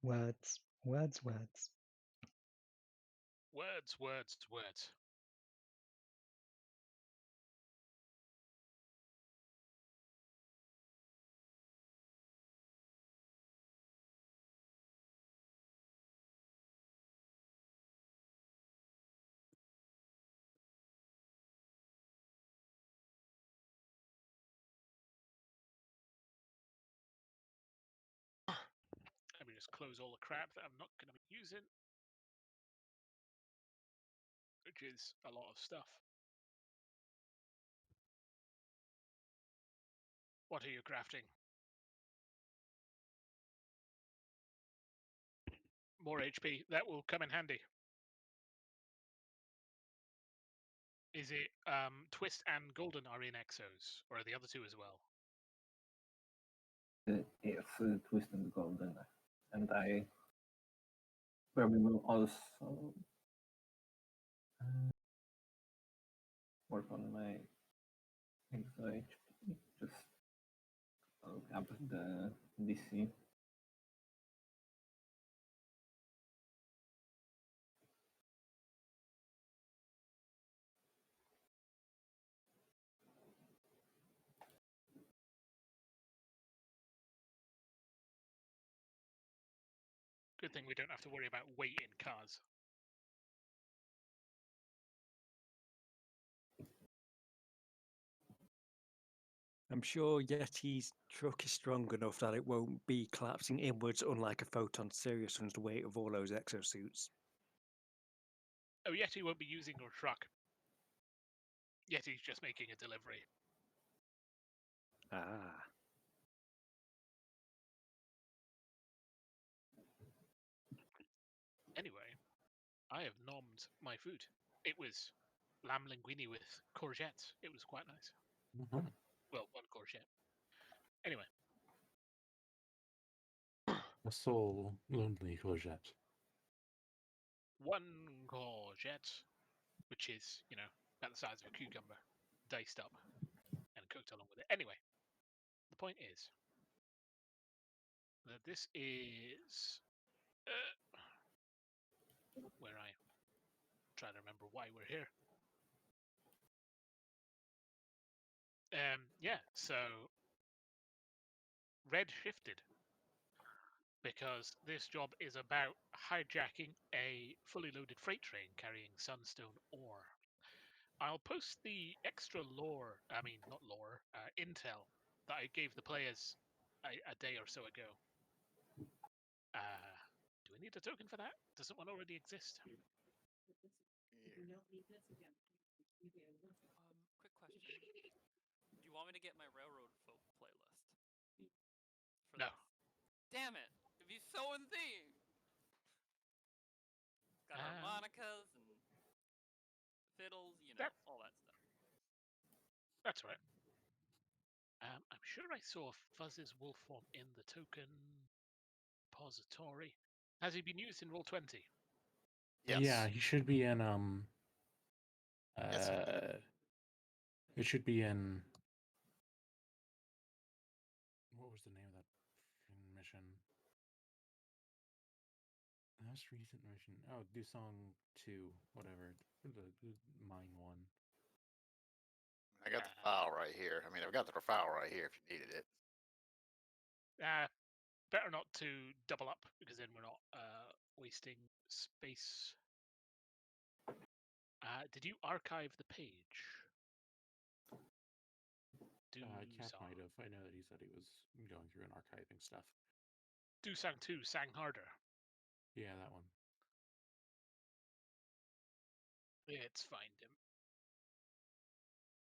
Words, words, words. Words, words, words. Let me just close all the crap that I'm not going to be using, which is a lot of stuff. What are you crafting? More HP. That will come in handy. Is it Twist and Golden are in Exos, or are the other two as well? Yes, Twist and Golden. And I probably will also work on my exo HP. Just look up the DC. Good thing we don't have to worry about weight in cars. I'm sure Yeti's truck is strong enough that it won't be collapsing inwards, unlike a Photon Sirius under the weight of all those exosuits. Oh, Yeti won't be using your truck. Yeti's just making a delivery. Ah. Anyway, I have nommed my food. It was lamb linguine with courgettes. It was quite nice. Mm-hmm. Well, one courgette. Anyway. A soul lonely courgette. One courgette, which is, about the size of a cucumber, diced up and cooked along with it. Anyway, the point is that this is where I try to remember why we're here. So red shifted because this job is about hijacking a fully loaded freight train carrying sunstone ore. I'll post the extra intel that I gave the players a day or so ago. Do we need a token for that? Doesn't one already exist? Quick question. Do you want me to get my Railroad Folk playlist? No. This? Damn it! It'd be so in theme! It's got harmonicas and fiddles, all that stuff. That's right. I'm sure I saw Fuzz's wolf form in the token repository. Has he been used in Roll20? Yes. Yeah, he should be in Yes, it should be in what was the name of that mission? Most recent mission. Oh, Dusong 2, whatever. The mine one. I got the file right here. I mean, I've got the file right here if you needed it. Better not to double up, because then we're not wasting space. Did you archive the page? Cap might have. I know that he said he was going through and archiving stuff. Dusong 2 sang harder. Yeah, that one. It's find him.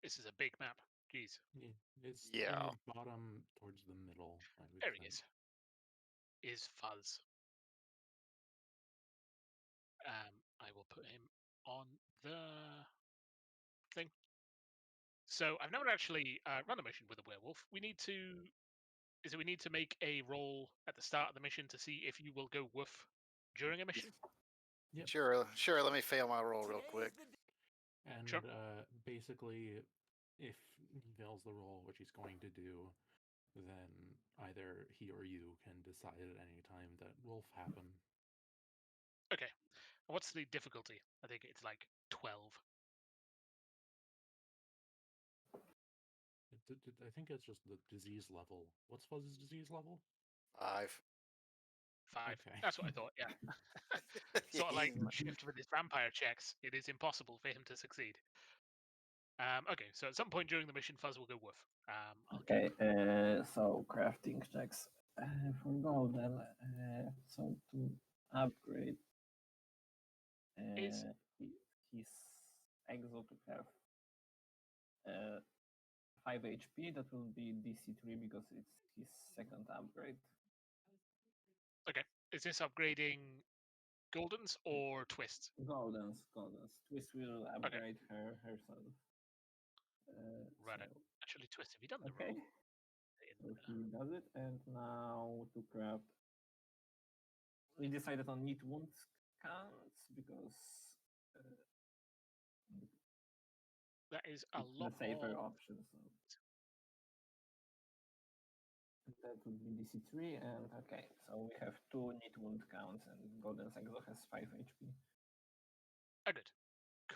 This is a big map. Jeez. Yeah, it's in the bottom towards the middle. There he is. Is Fuzz. I will put him on the thing. So I've never actually run a mission with a werewolf. We need to make a roll at the start of the mission to see if you will go woof during a mission? Yep. Sure. Let me fail my roll real quick. And sure. Basically, if he fails the roll, which he's going to do, then either he or you can decide at any time that will happen. Okay. What's the difficulty? I think it's like 12. I think it's just the disease level. What's Fuzz's disease level? 5. 5. Okay. That's what I thought, yeah. Sort of like shift with his vampire checks. It is impossible for him to succeed. Okay, so at some point during the mission, Fuzz will go woof. Okay, so crafting checks for golden. So to upgrade Is his exo to have 5 HP, that will be DC3 because it's his second upgrade. is this upgrading Goldens or Twists? Goldens. Twist will upgrade herself. Right. So, Actually, Twist, have you done the okay. roll? So he does it, and now to craft. We decided on need wound counts because That is a it's the lot safer more. option. So that would be DC3, and okay, so we have 2 need wound counts, and Golden Exo has 5 HP. Oh, good.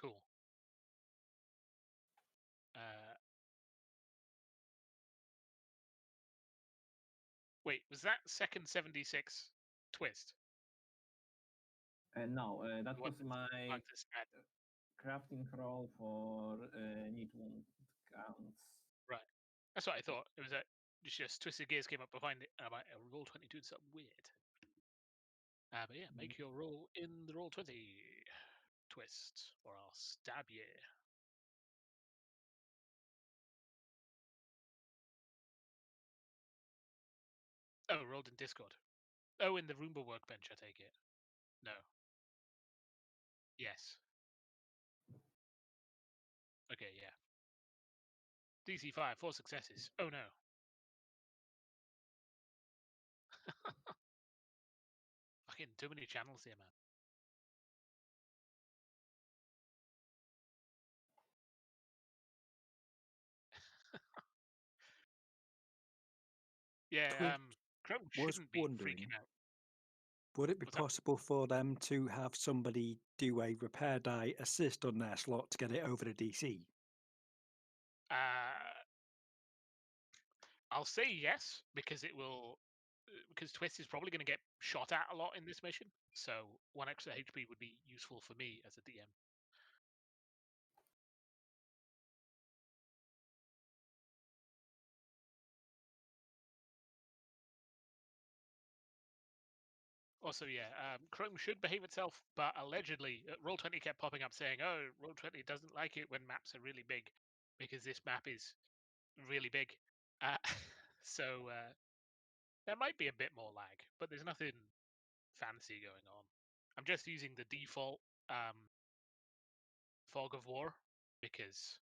Cool. Wait, was that second 76 Twist? No, that What was my like this add? crafting roll for need wound counts. Right. That's what I thought. It was it's just Twisted Gears came up behind it, and I'm like, roll 22 is something weird. But yeah, make your roll in the roll 20 twist, or I'll stab you. Oh, rolled in Discord. Oh, in the Roomba workbench, I take it. No. Yes. Okay, yeah. DC 5, 4 successes. Oh no. Fucking too many channels here, man. Yeah, Chrome was shouldn't be wondering, freaking out. would it be What's that? possible for them to have somebody do a repair die assist on their slot to get it over to DC? I'll say yes, because it will. Because Twist is probably going to get shot at a lot in this mission, so 1 extra HP would be useful for me as a DM. Also, yeah, Chrome should behave itself, but allegedly, Roll20 kept popping up saying, "Oh, Roll20 doesn't like it when maps are really big, because this map is really big." Uh, so there might be a bit more lag, but there's nothing fancy going on. I'm just using the default Fog of War because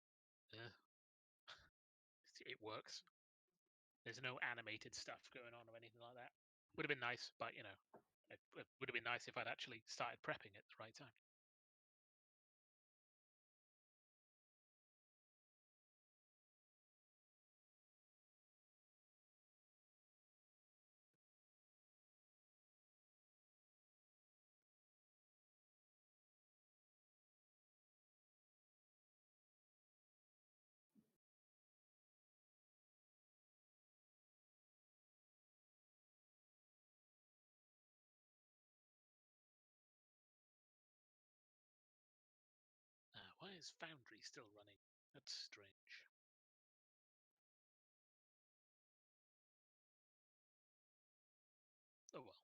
it works. There's no animated stuff going on or anything like that. Would have been nice, but it would have been nice if I'd actually started prepping at the right time. Why is Foundry still running? That's strange. Oh well.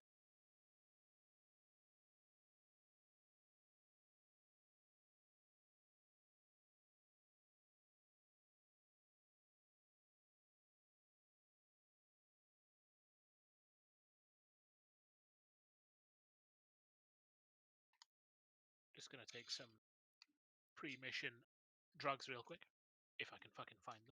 Just gonna take some pre-mission drugs real quick, if I can fucking find them.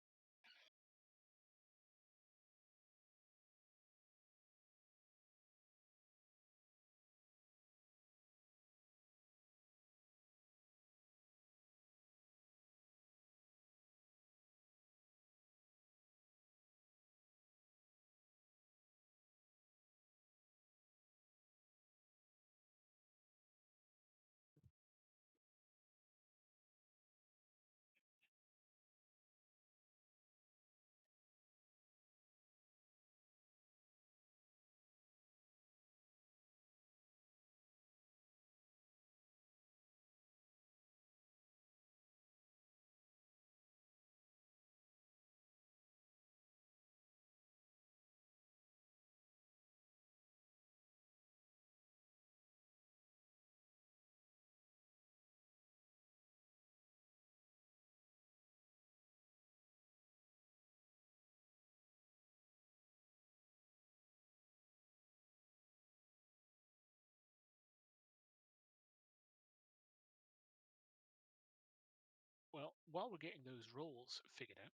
while we're getting those roles figured out,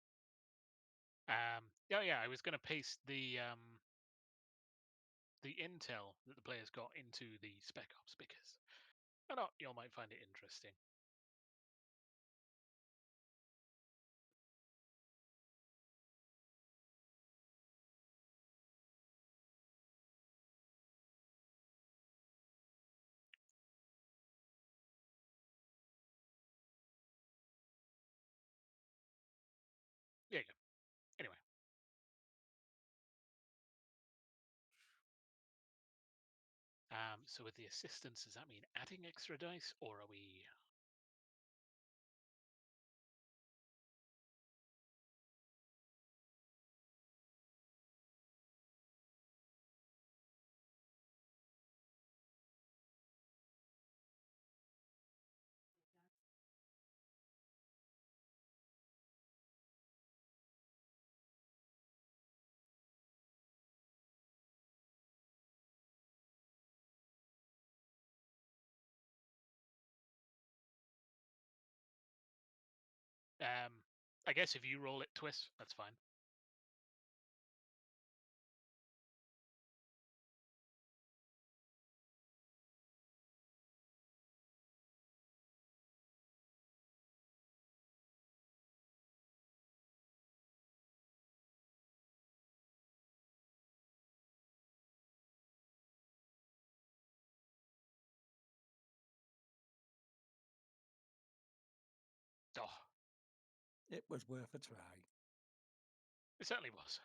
I was going to paste the intel that the players got into the Spec Ops because I thought y'all might find it interesting. There you go. Anyway. So with the assistance, does that mean adding extra dice, or are we... I guess if you roll it, Twist, that's fine. Oh, It was worth a try. it certainly was.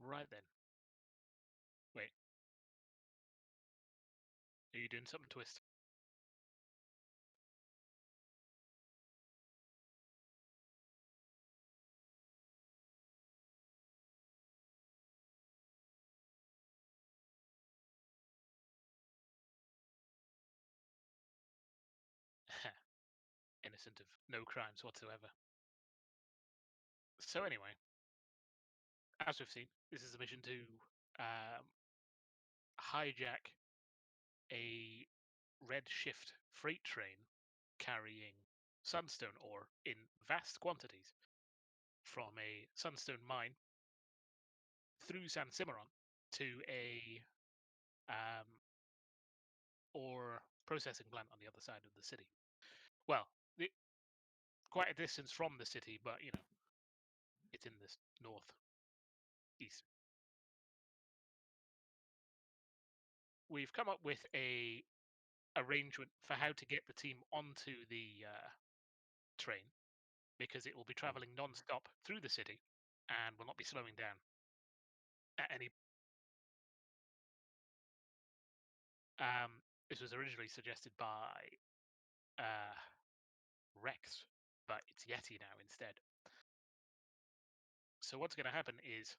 Right then. Wait. Are you doing something, Twist? Innocent of no crimes whatsoever. So anyway, as we've seen, this is a mission to hijack a red shift freight train carrying sunstone ore in vast quantities from a sunstone mine through San Cimarron to a ore processing plant on the other side of the city. Well, quite a distance from the city, but you know, it's in the north east. We've come up with a arrangement for how to get the team onto the train because it will be traveling non-stop through the city and will not be slowing down at any. This was originally suggested by Rex, but it's Yeti now instead. So what's going to happen is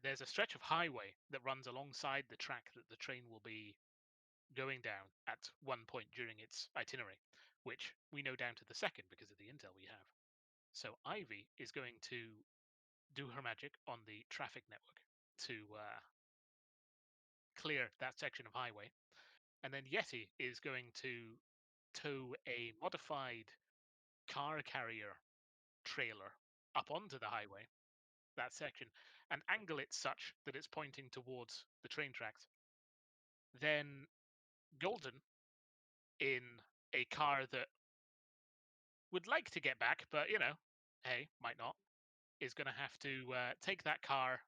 there's a stretch of highway that runs alongside the track that the train will be going down at one point during its itinerary, which we know down to the second because of the intel we have. So Ivy is going to do her magic on the traffic network to clear that section of highway. And then Yeti is going to tow a modified car carrier trailer up onto the highway, that section, and angle it such that it's pointing towards the train tracks. Then Golden, in a car that would like to get back, but you know, hey, might not, is going to have to take that car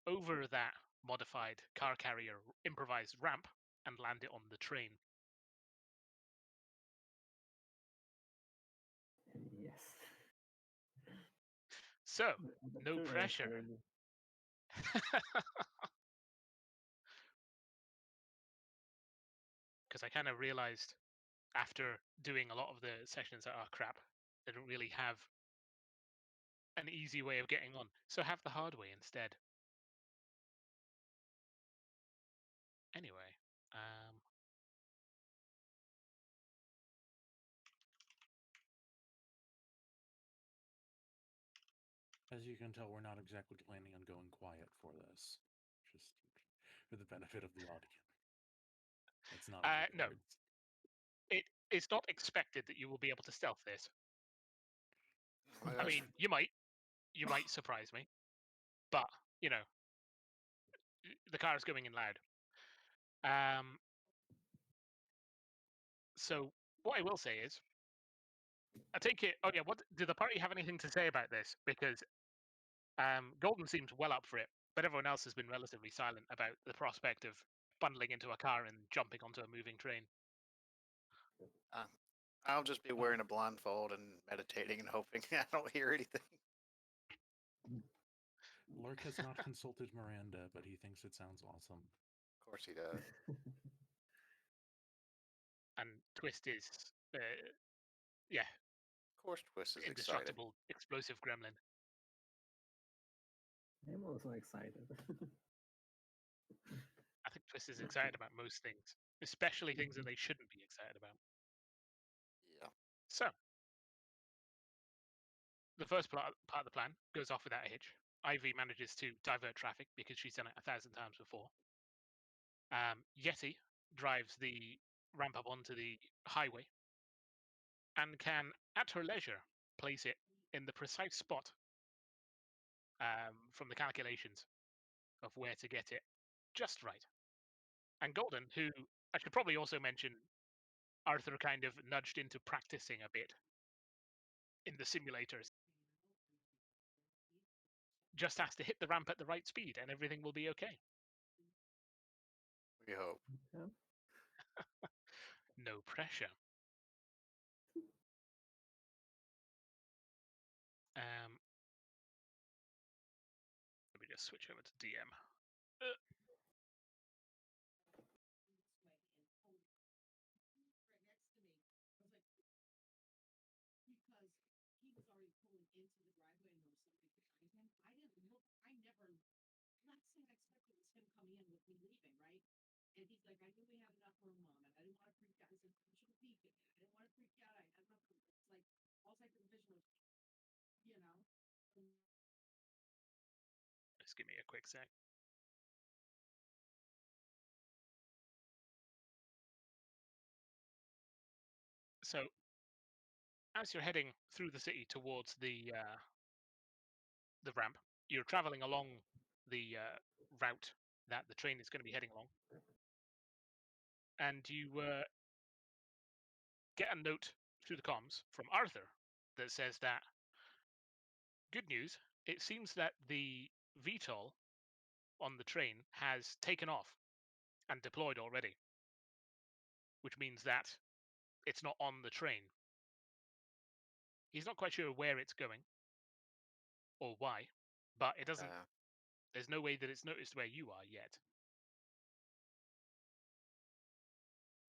over that modified car carrier improvised ramp and land it on the train. Yes. So, The no true pressure. answer. Because I kind of realized after doing a lot of the sessions that are crap, they don't really have an easy way of getting on. So have the hard way instead. Anyway, As you can tell, we're not exactly planning on going quiet for this. Just for the benefit of the audience. That's not a good no, words. it's not expected that you will be able to stealth this. Oh my I gosh. mean, you might surprise me, but you know, the car is going in loud. So what I will say is, I take it. Oh yeah, what did the party have anything to say about this? Because Golden seems well up for it, but everyone else has been relatively silent about the prospect of bundling into a car and jumping onto a moving train. I'll just be wearing a blindfold and meditating and hoping I don't hear anything. Lurk has not consulted Miranda, but he thinks it sounds awesome. Of course he does. And Twist is, yeah, Of course Twist is excited. indestructible, explosive gremlin. I'm also excited. I think Twist is excited about most things, especially things that they shouldn't be excited about. Yeah. So, the first part of the plan goes off without a hitch. Ivy manages to divert traffic because she's done it 1,000 times before. Yeti drives the ramp up onto the highway and can, at her leisure, place it in the precise spot from the calculations of where to get it just right. And Golden, who I should probably also mention, Arthur kind of nudged into practicing a bit in the simulators, just has to hit the ramp at the right speed and everything will be okay. We hope. Yeah. No pressure. Let me just switch over to DM. Just give me a quick sec. So, as you're heading through the city towards the ramp, you're traveling along the route that the train is going to be heading along, and you get a note through the comms from Arthur that says that, good news, it seems that the VTOL on the train has taken off and deployed already, which means that it's not on the train. He's not quite sure where it's going or why, but it doesn't. There's no way that it's noticed where you are yet.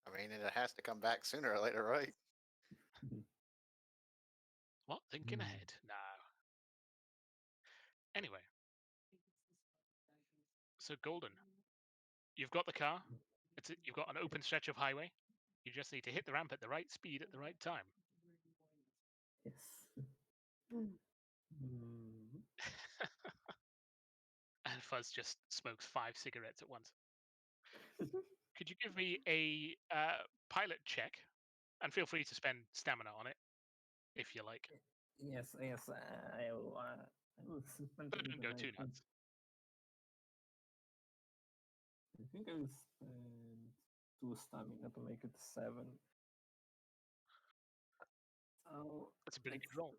I mean, it has to come back sooner or later, right? What? Thinking ahead? No. Anyway. So, Golden, you've got the car. You've got an open stretch of highway. You just need to hit the ramp at the right speed at the right time. Yes. And Fuzz just smokes 5 cigarettes at once. Could you give me a pilot check? And feel free to spend stamina on it, if you like. Yes, I will spend But don't go too nuts. I think I will spend 2 stamina to make it 7. So That's a pretty good roll.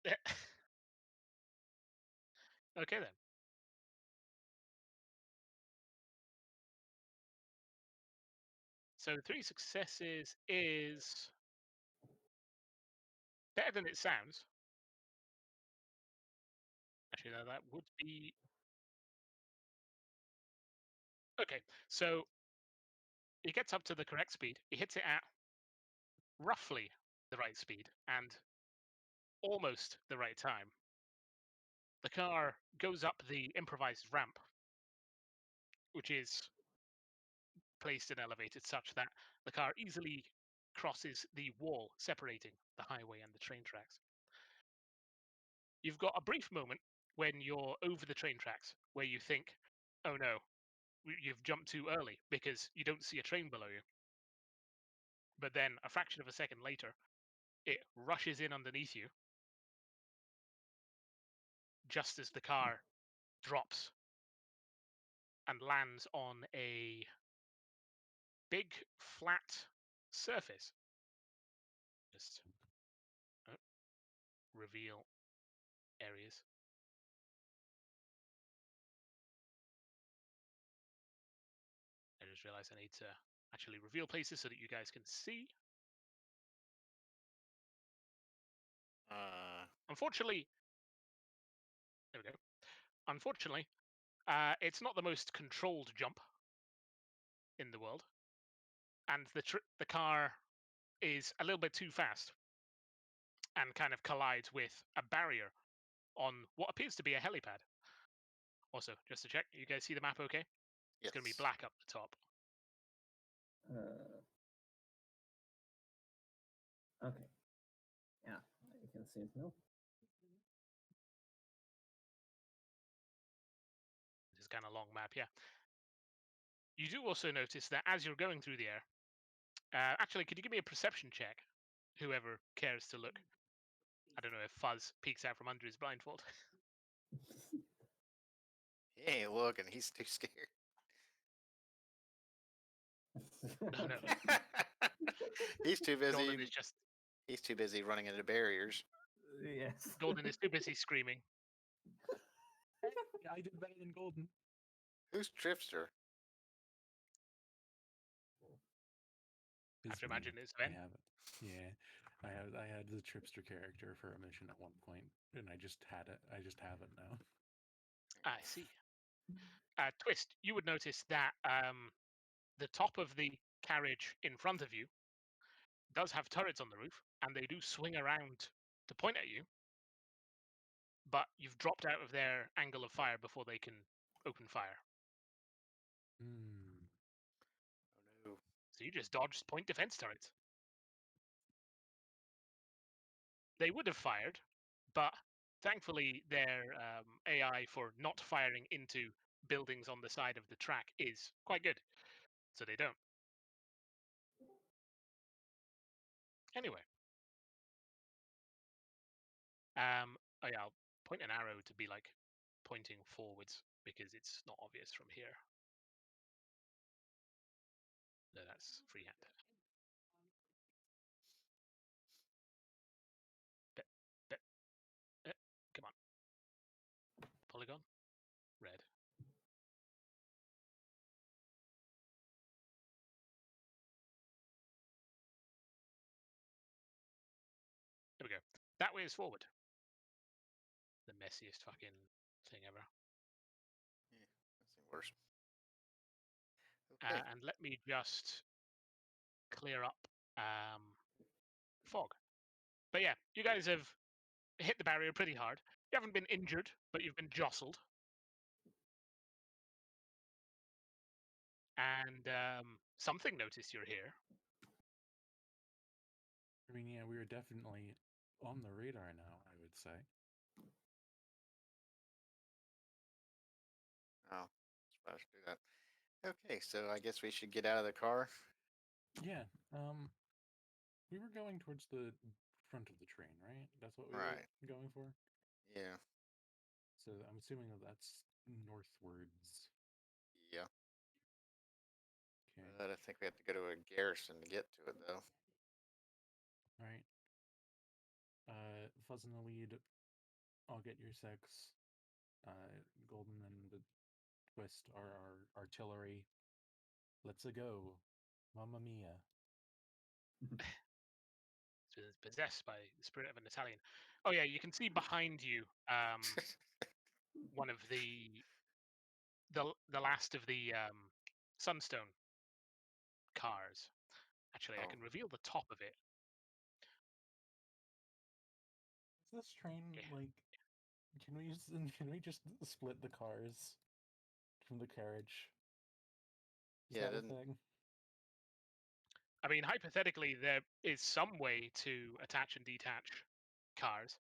Okay. Okay then. So 3 successes is better than it sounds. Actually, no, that would be... Okay, so he gets up to the correct speed. He hits it at roughly the right speed, and almost the right time, the car goes up the improvised ramp, which is placed and elevated such that the car easily crosses the wall separating the highway and the train tracks. You've got a brief moment when you're over the train tracks where you think, oh no, you've jumped too early because you don't see a train below you. But then a fraction of a second later, it rushes in underneath you just as the car drops and lands on a big flat surface. Just reveal areas. I just realized I need to actually reveal places so that you guys can see. Unfortunately, there we go. Unfortunately, it's not the most controlled jump in the world, and the car is a little bit too fast and kind of collides with a barrier on what appears to be a helipad. Also, just to check, you guys see the map okay? It's going to be Yes. black up the top. Okay. Yeah, you can see it now. This is kind of long map, yeah. You do also notice that as you're going through the air, actually, could you give me a perception check? Whoever cares to look. I don't know if Fuzz peeks out from under his blindfold. He ain't looking. He's too scared. No, no. He's too busy. Golden is just He's too busy running into barriers. Yes. Golden is too busy screaming. I did better than Golden. Who's Tripster? I have to It's imagine me. it's I Sven. have it. Yeah, I had the Tripster character for a mission at one point, and I just had it. I just have it now. I see. Twist, you would notice that the top of the carriage in front of you does have turrets on the roof, and they do swing around to point at you, but you've dropped out of their angle of fire before they can open fire. Hmm. Oh no. So you just dodged point defense turrets. They would have fired, but thankfully their AI for not firing into buildings on the side of the track is quite good, so they don't. Anyway, oh yeah, I'll point an arrow to be like pointing forwards because it's not obvious from here. No, that's freehand. Come on. Polygon. Red. There we go. That way is forward. The messiest fucking thing ever. Yeah, that's worse. Okay. And let me just clear up fog. But yeah, you guys have hit the barrier pretty hard. You haven't been injured, but you've been jostled. And something noticed you're here. I mean, yeah, we are definitely on the radar now, I would say. Oh, I should do that. Okay, so I guess we should get out of the car. Yeah. We were going towards the front of the train, right? That's what we Right. were going for. Yeah. So I'm assuming that that's northwards. Yeah. Okay. But I think we have to go to a garrison to get to it, though. All right. Fuzz in the lead. I'll get your six. Golden and the Twist are our artillery. Let's a go, Mamma Mia. It's possessed by the spirit of an Italian. Oh yeah, you can see behind you one of the last of the Sunstone cars. Actually, I Oh. can reveal the top of it. this train Yeah. like? Can we just split the cars from the carriage? Is Yeah, that a didn't thing? I mean, hypothetically, there is some way to attach and detach cars.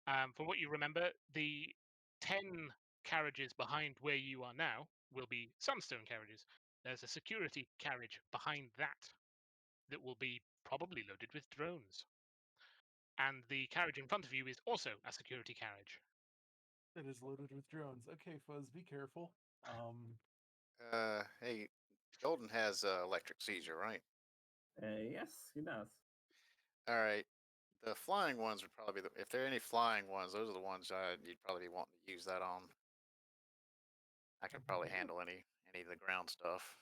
From what you remember, the 10 carriages behind where you are now will be Sunstone carriages. There's a security carriage behind that will be probably loaded with drones. And the carriage in front of you is also a security carriage. That is loaded with drones. Okay, Fuzz, be careful. hey, Golden has electric seizure, right? Yes, he does. All right. The flying ones would probably be if there are any flying ones, those are the ones you'd probably be wanting to use that on. I can probably handle any of the ground stuff,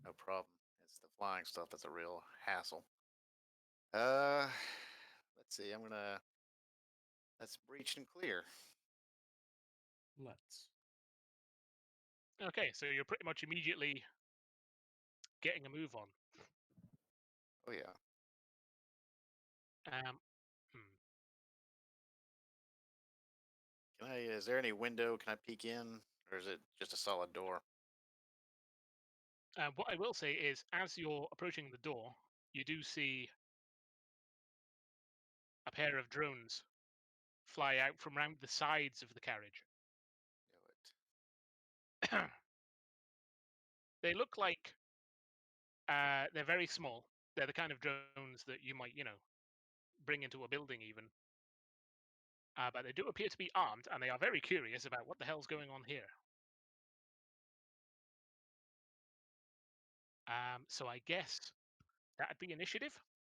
no problem. It's the flying stuff that's a real hassle. Let's see. Let's breach and clear. Let's. Okay, so you're pretty much immediately getting a move on. Oh yeah. Um, Is there any window? Can I peek in, or is it just a solid door? what I will say is, as you're approaching the door, you do see a pair of drones fly out from round the sides of the carriage. Knew it. They look like they're very small. They're the kind of drones that you might, bring into a building even. But they do appear to be armed, and they are very curious about what the hell's going on here. So I guess that'd be initiative,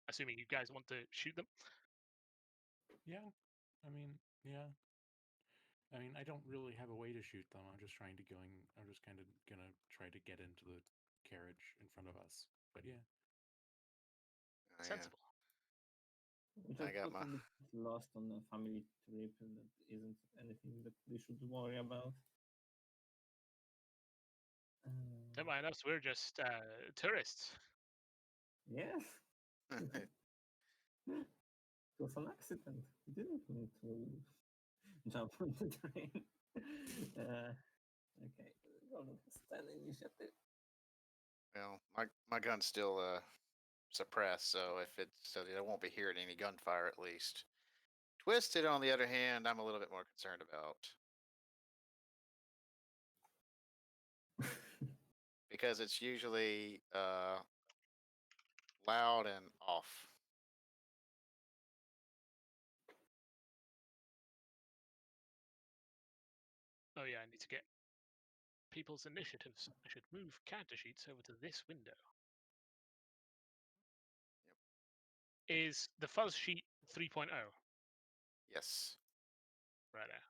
assuming you guys want to shoot them. Yeah. I mean, yeah. I mean, I don't really have a way to shoot them. I'm just kind of gonna try to get into the carriage in front of us. But yeah. Oh, yeah. Sensible. We I just got got my. a bit lost on a family trip, and that isn't anything that we should worry about. Don't mind us, we're just tourists. Yes, it was an accident. We didn't mean to jump on the train. Okay, Golden has 10 initiative. Well, my gun's still suppressed, so I won't be hearing any gunfire at least. Twisted, on the other hand, I'm a little bit more concerned about because it's usually loud and off. Oh yeah, I need to get people's initiatives. I should move character sheets over to this window. Yep. Is the fuzz sheet 3.0? Yes. Right there.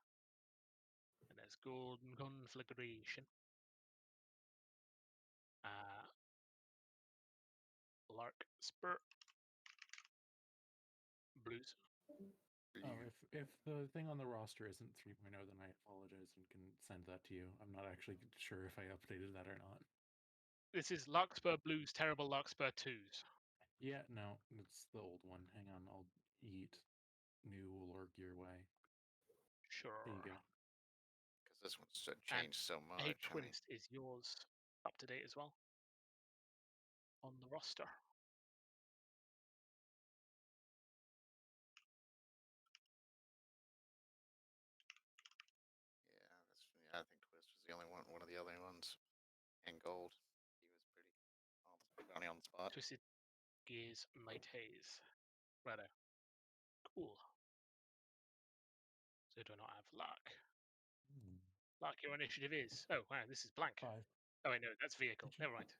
And there's golden conflagration. Lark spur. Blues. Oh, if the thing on the roster isn't 3.0, then I apologize and can send that to you. I'm not actually sure if I updated that or not. This is Larkspur Blues, Terrible Larkspur 2s. Yeah, no, it's the old one. Hang on, I'll eat new lurk your way. Sure. There you go. Because this one's changed so much. Hey, Twinst, is yours up to date as well? On the roster. I think Twist was the only one of the other ones. And Gold. He was pretty on the spot. Twisted Gears Night Haze. Righto. Cool. So do I not have luck? Luck, your initiative is. Oh, wow, this is blank. 5. Oh, wait, no, that's vehicle. Never mind.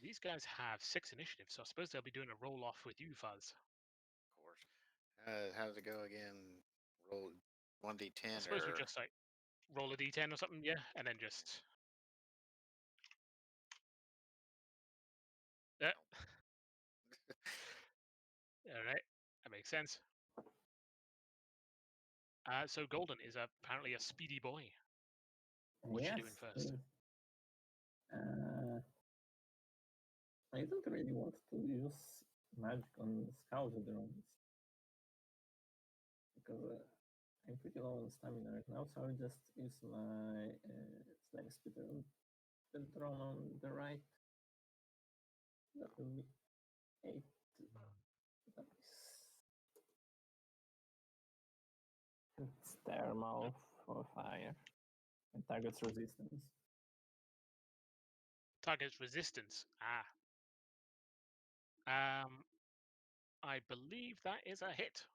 These guys have 6 initiatives, so I suppose they'll be doing a roll off with you, Fuzz. Of course. How does it go again? Roll 1d10 I suppose we or just like roll a d10 or something, yeah, and then just. Yeah. All right, that makes sense. So Golden is apparently a speedy boy. What's she doing first? I don't really want to use magic on scout drones because I'm pretty low on stamina right now, so I'll just use my slime spitter on the drone on the right. That will be 8 dice. It's thermal for fire. And target's resistance. Target's resistance. I believe that is a hit.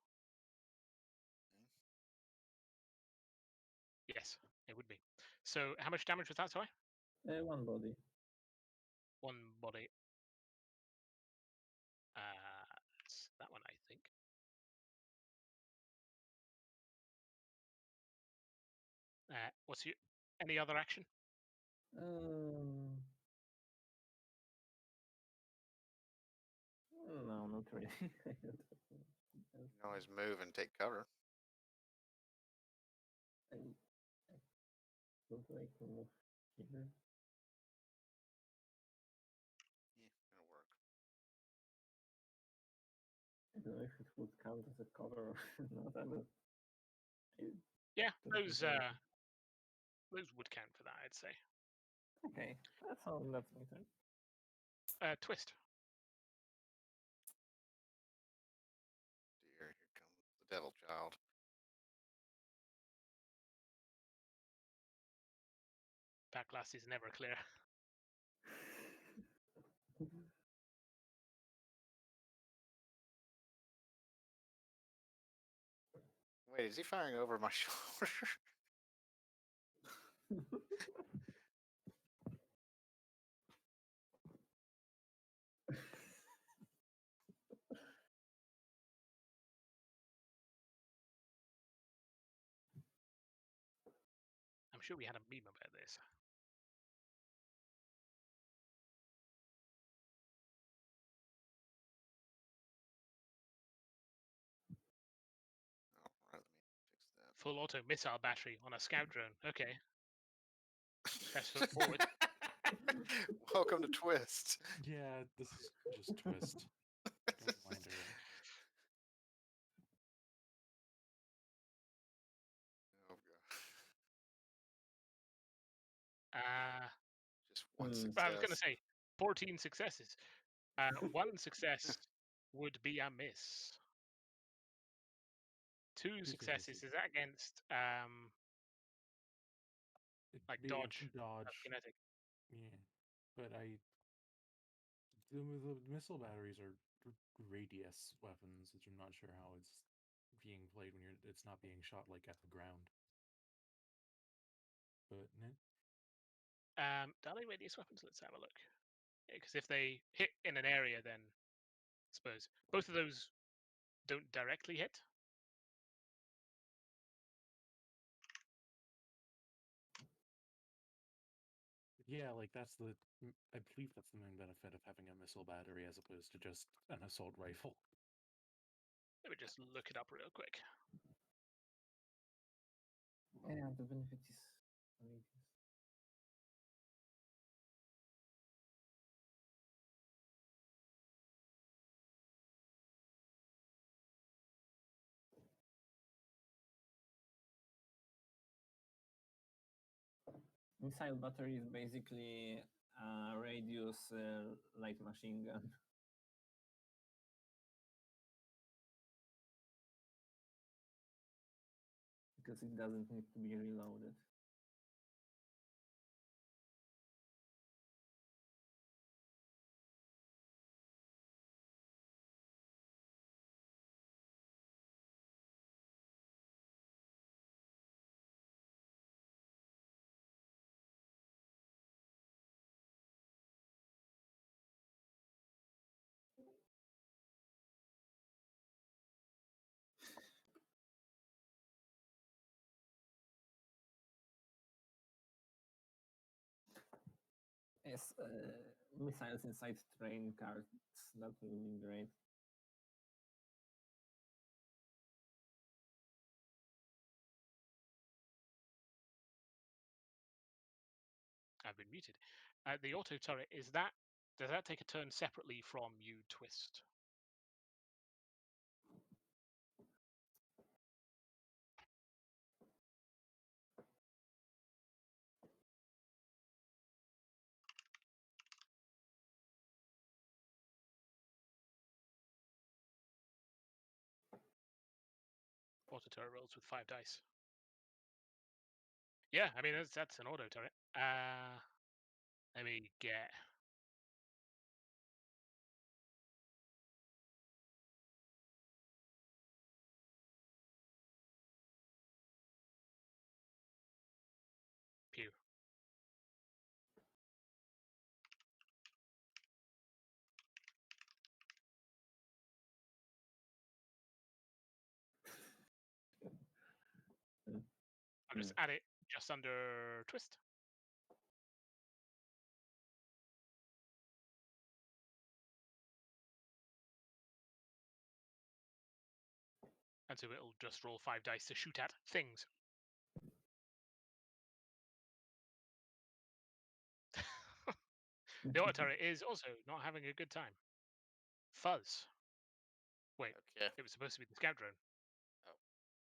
Yes, it would be. So how much damage was that, sorry? One body. One body. It's that one, I think. What's your any other action? No, not really. You can always move and take cover. I would like to move here. Yeah, it'll work. I don't know if it would count as a cover or not. Yeah, don't those think would count for that, I'd say. Okay, that's all. That's my turn. Twist. Dear, here comes the devil child. That glass is never clear. Wait, is he firing over my shoulder? I'm sure we had a meme about this. Oh, right, let me fix that. Full auto missile battery on a scout drone. Okay. Best foot forward. Welcome to Twist. Yeah, this is just twist. Don't mind her. Oh god. Uh, Just one Hmm. success. I was going to say 14 successes. One success would be a miss. Two successes. Is that against like Be dodge? dodge. Kinetic. Yeah, but the missile batteries are radius weapons, which I'm not sure how it's being played when it's not being shot like at the ground. But Are they radius weapons? Let's have a look. Because if they hit in an area, then I suppose both of those don't directly hit. yeah, like I believe that's the main benefit of having a missile battery as opposed to just an assault rifle. Let me just look it up real quick. Yeah, the benefit is radius. Missile battery is basically a radius light machine gun. Because it doesn't need to be reloaded. Yes, missiles inside train cars, that will be great. I've been muted. The auto turret, does that take a turn separately from you, Twist? Auto turret rolls with 5 dice. Yeah, I mean that's an auto turret. Let me get. Pew. I'll just add it just under Twist. And so it'll just roll 5 dice to shoot at things. The auto turret is also not having a good time. Fuzz. Wait, Okay. it was supposed to be the scout drone.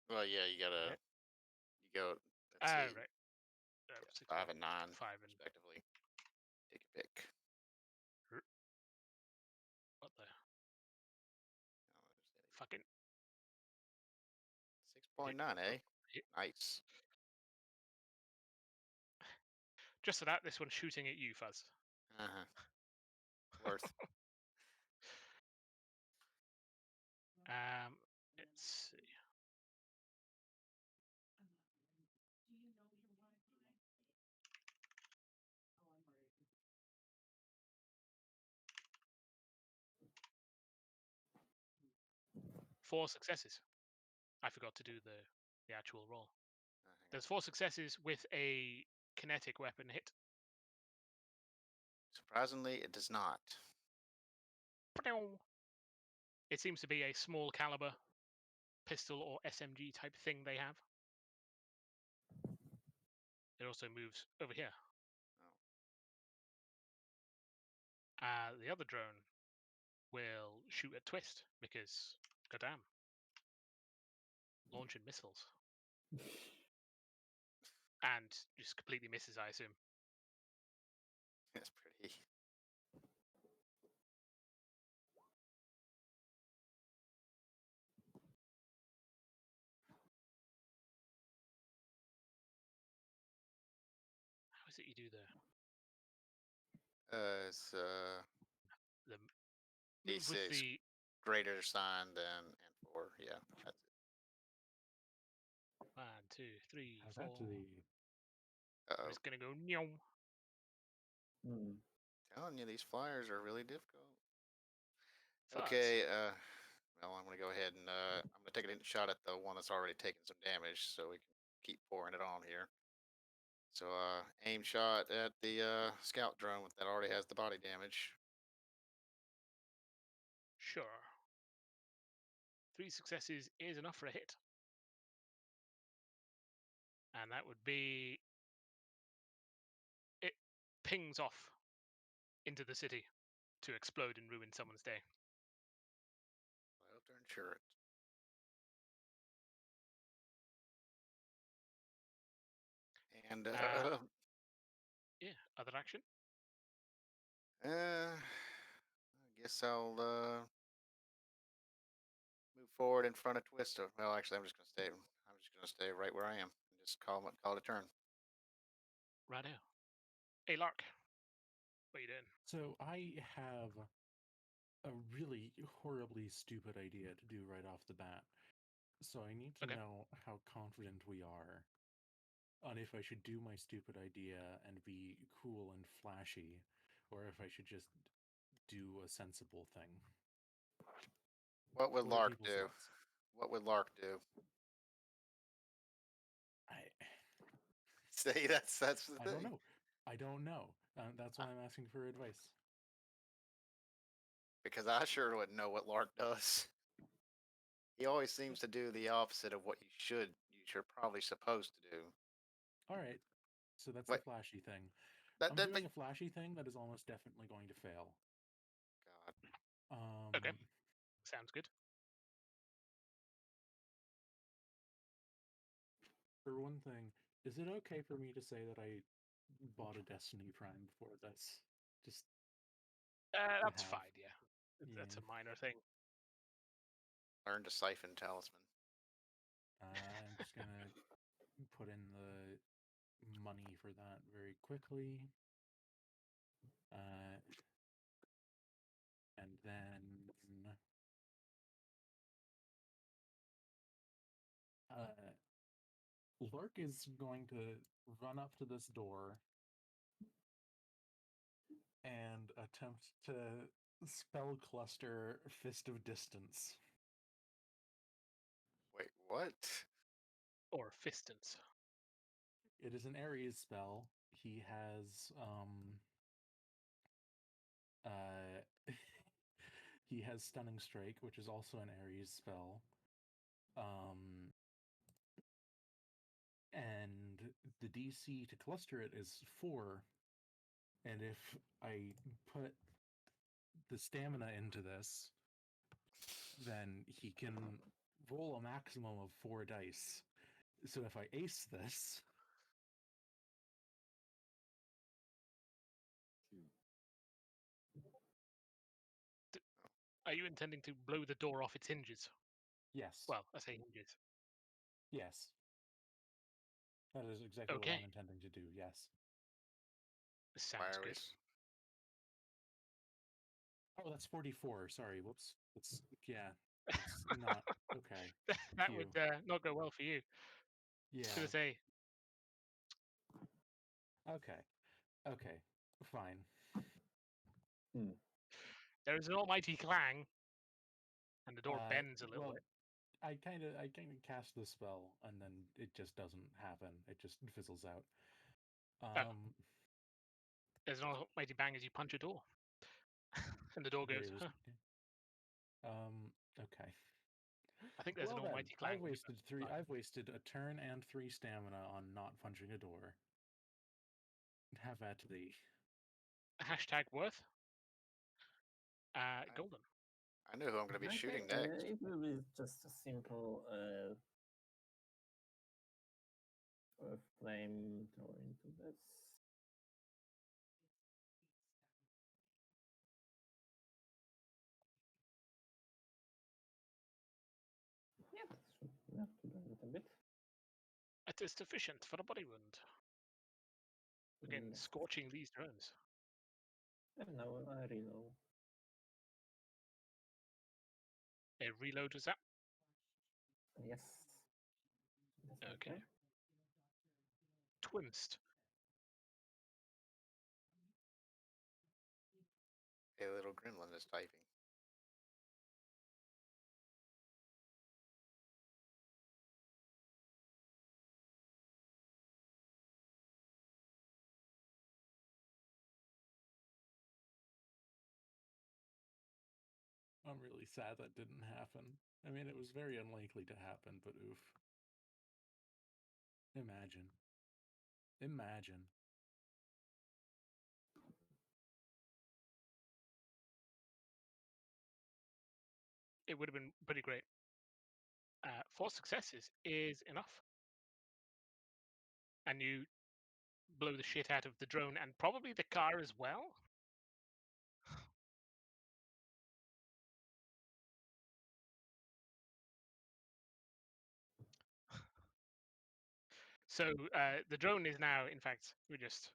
Well, yeah, you gotta Right. you go. Let's see. Right. Yeah, 6, 5 and 9, 5 and respectively. Take a pick. what the Oh, there's that fucking 6.9, eh? hit. Nice. Just for that, this one's shooting at you, Fuzz. Uh-huh. Worth. Let's see. Four successes. I forgot to do the actual roll. Hang on. There's 4 successes with a kinetic weapon hit. Surprisingly, it does not. It seems to be a small caliber pistol or SMG type thing they have. It also moves over here. Oh. The other drone will shoot at Twist because, goddamn, launching missiles. And just completely misses, I assume. That's pretty. How is it you do the It's move with D6 the greater sign than N4. Yeah, that's it. 1, 2, 3, How's 4. that to the I'm Uh-oh. just gonna go meow. Telling you, these flyers are really difficult. Fuzz. Okay, well, I'm gonna go ahead and I'm gonna take a shot at the one that's already taken some damage, so we can keep pouring it on here. So, aim shot at the scout drone that already has the body damage. Sure. 3 successes is enough for a hit. And that would be... It pings off into the city to explode and ruin someone's day. Well, to ensure it. And Yeah, other action? I guess I'll move forward in front of Twister. Well, actually, I'm just gonna stay. I'm just gonna stay right where I am and just call it a turn. Righto. Hey, Lark. What are you doing? So I have a really horribly stupid idea to do right off the bat. So I need to Okay. know how confident we are on if I should do my stupid idea and be cool and flashy, or if I should just do a sensible thing. What would What are Lark people's do? thoughts? What would Lark do? I See, that's the I thing. don't know. I don't know. That's why I'm asking for advice. Because I sure wouldn't know what Lark does. He always seems to do the opposite of what you're probably supposed to do. All right. So that's the What? flashy thing. That I'm that doing make- a flashy thing that is almost definitely going to fail. God. Okay. Sounds good. For one thing, is it okay for me to say that I bought a Destiny Prime before this? Just That's have. fine. Yeah, that's Yeah. a minor thing. Learn to siphon talisman. I'm just gonna put in the money for that very quickly. And then Lurk is going to run up to this door and attempt to spell cluster Fist of Distance. Wait, what? Or fistance. It is an Ares spell. He has he has Stunning Strike, which is also an Ares spell. And the DC to cluster it is 4. And if I put the stamina into this, then he can roll a maximum of 4 dice. So if I ace this, Are you intending to blow the door off its hinges? yes. Well, I say hinges. Yes. That is exactly what Okay. I'm intending to do, yes. Sounds Why are we? good. Oh, that's 44. Sorry, whoops. It's, yeah, it's not, okay. That Phew. would not go well for you. Yeah, I was gonna say, okay. Okay, fine. there is an almighty clang, and the door bends a little Well, bit. I kind of cast the spell, and then it just doesn't happen. It just fizzles out. There's an almighty bang as you punch a door, and the door there goes. is. Huh. Okay. I think there's Well an then, almighty clang. I've wasted a turn and 3 stamina on not punching a door. Have at thee. Hashtag worth. Golden. I know who I'm going to be shooting Okay, next. it will be just a simple flame throw into this. Yeah, that should be enough to burn it a bit. It is sufficient for a body wound. Again, Yes. scorching these drones. And now I reload. A reload was that? Yes. That's my Okay. turn. Twinst. A little gremlin is typing. I'm really sad that didn't happen. I mean, it was very unlikely to happen, but oof. Imagine. Imagine. It would have been pretty great. 4 successes is enough. And you blow the shit out of the drone and probably the car as well. So the drone is now, in fact, we just.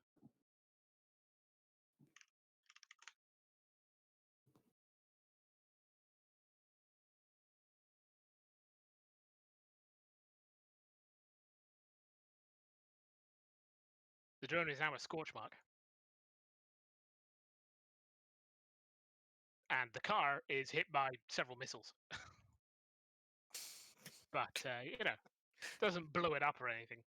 The drone is now a scorch mark. And the car is hit by several missiles. But, doesn't blow it up or anything.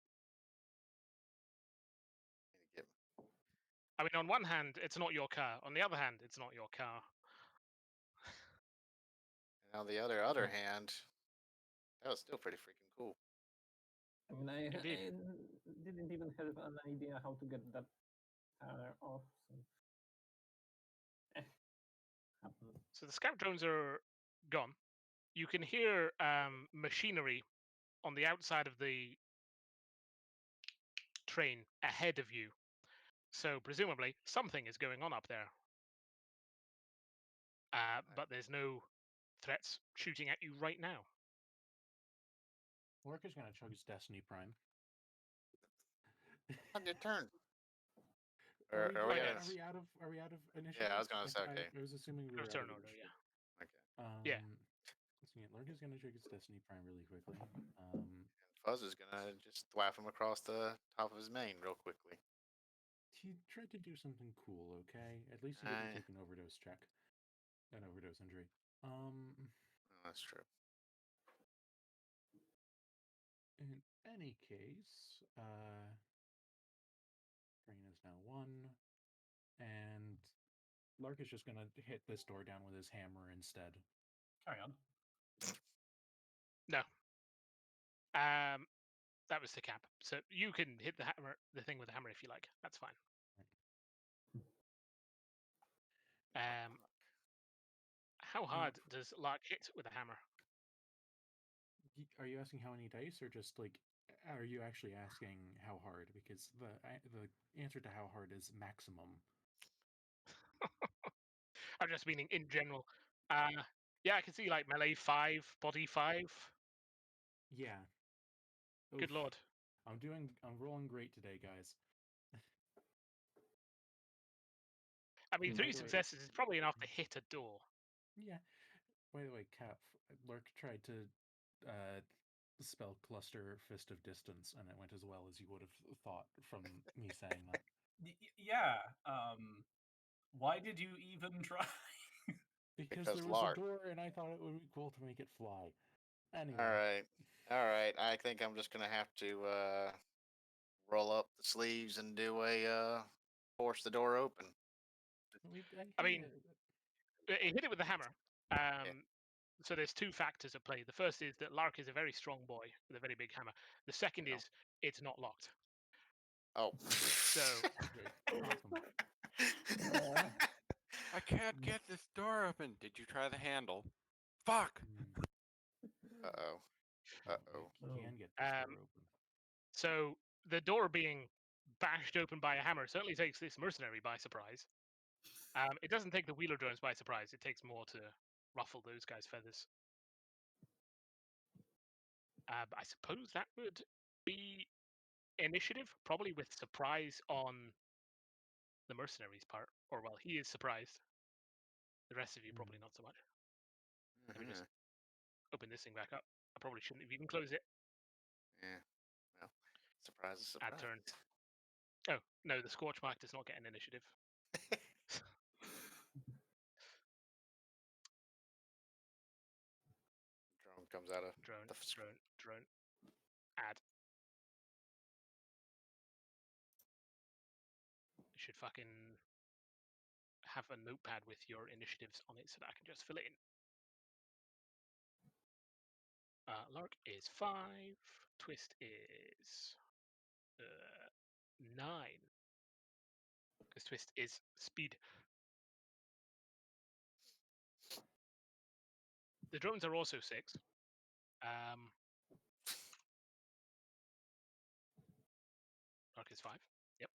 I mean, on one hand, it's not your car. On the other hand, it's not your car. And on the other hand, that was still pretty freaking cool. I mean, I Indeed. didn't even have an idea how to get that power off. So, happens. So the scout drones are gone. You can hear machinery on the outside of the train ahead of you. So presumably something is going on up there. But there's no threats shooting at you right now. Lork is going to chug his Destiny Prime. On your turn. Are we, Are we yeah. at are we out of initiative? Yeah, I was gonna say, okay. I was assuming we were out Return of order, yeah. initiative. Okay. Yeah. Lork is going to chug his Destiny Prime really quickly. And Fuzz is gonna just thwap him across the top of his mane real quickly. He tried to do something cool, okay? At least he didn't take an overdose check. An overdose injury. Oh, that's true. In any case, green is now 1. And Lark is just gonna hit this door down with his hammer instead. Carry on. No. That was the cap. So you can hit the thing with the hammer if you like. That's fine. How hard does Lark hit with a hammer? Are you asking how many dice, or just like, are you actually asking how hard? Because the answer to how hard is maximum. I'm just meaning in general. Yeah, I can see like melee 5, body 5. Yeah. Good Oof. lord. I'm rolling great today, guys. I mean, By 3 the way- successes is probably enough to hit a door. Yeah. By the way, Cap, Lurk tried to spell cluster fist of distance, and it went as well as you would have thought from me saying that. Yeah. Why did you even try? Because Because there was Lark. a door, and I thought it would be cool to make it fly. Anyway. All right. I think I'm just gonna have to roll up the sleeves and do a force the door open. I mean, he hit it with the hammer. So there's 2 factors at play. The first is that Lark is a very strong boy with a very big hammer. The second is it's not locked. Oh. So awesome. I can't get this door open. Did you try the handle? Fuck. Uh-oh. Uh-oh. You can get this door open. So the door being bashed open by a hammer certainly takes this mercenary by surprise. It doesn't take the wheeler drones by surprise. It takes more to ruffle those guys' feathers. But I suppose that would be initiative, probably with surprise on the mercenary's part. Or, well, he is surprised. The rest of you probably not so much. Let me just open this thing back up. I probably shouldn't have even closed it. Yeah. Well, surprise is surprise. Add turn. Oh, no, the Scorch Mark does not get an initiative. Drone comes out of Drone, the screen. drone. Add. You should fucking have a notepad with your initiatives on it so that I can just fill it in. Lark is 5. Twist is 9. Because Twist is speed. The drones are also 6. Lark is 5. Yep.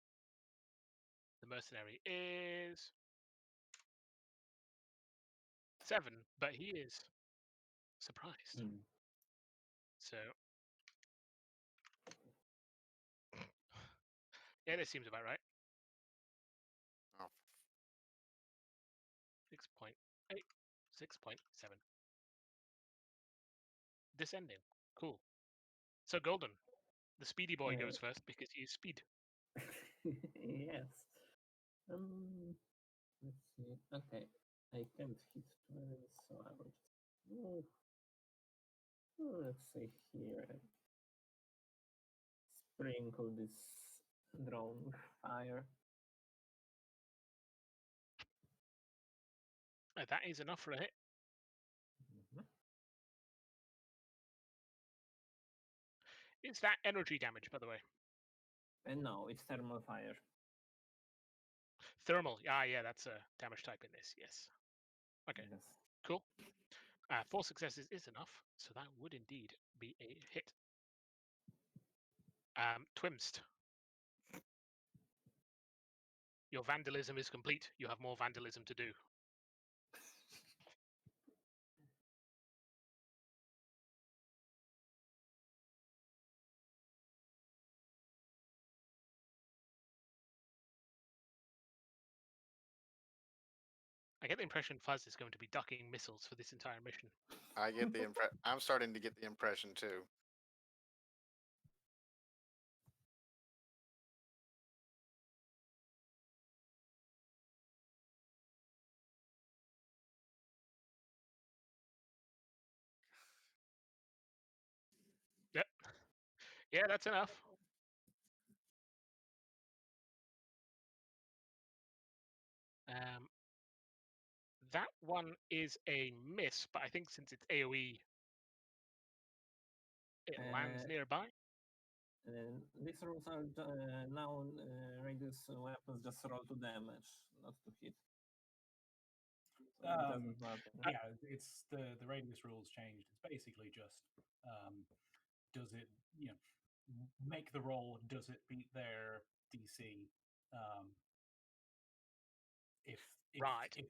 The mercenary is 7, but he is surprised. So yeah, this seems about right. Oh. 6.8, 6.7. Descending. Cool. So Golden, the speedy boy goes first because he's speed. Yes. Let's see. Okay. I can't hit twice, so I will just move. Let's see here. Sprinkle this drone with fire. That is enough for a hit. Is that energy damage, by the way? And no, it's thermal fire. Thermal. Yeah, that's a damage type in this. Yes. Okay. Yes. Cool. 4 successes is enough, so that would indeed be a hit. Twimst. Your vandalism is complete. You have more vandalism to do. I get the impression Fuzz is going to be ducking missiles for this entire mission. I get the I'm starting to get the impression too. Yep. Yeah, that's enough. That one is a miss, but I think since it's AoE, it lands nearby. These rules are now radius weapons just roll to damage, not to hit. So it doesn't matter. Yeah, it's the radius rules changed. It's basically just does it make the roll? Does it beat their DC? If Right. if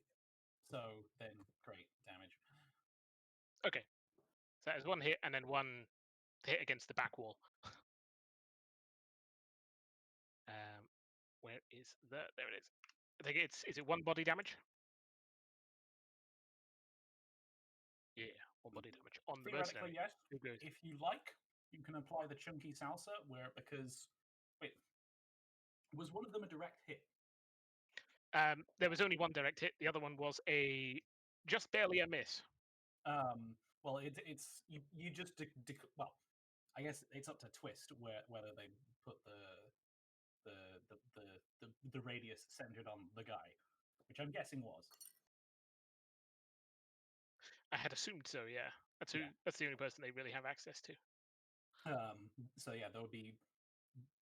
so, then great damage. Okay. So that is one hit and then one hit against the back wall. Where is there it is. I think is it one body damage? Yeah, one body damage on the Theoretically, mercenary. yes. Who goes? If you like, you can apply the chunky salsa because wait, was one of them a direct hit? There was only one direct hit. The other one was just barely a miss. Well, it's you just well, I guess it's up to Twist whether they put the radius centered on the guy, which I'm guessing was. I had assumed so. Yeah, that's the only person they really have access to. So yeah, there would be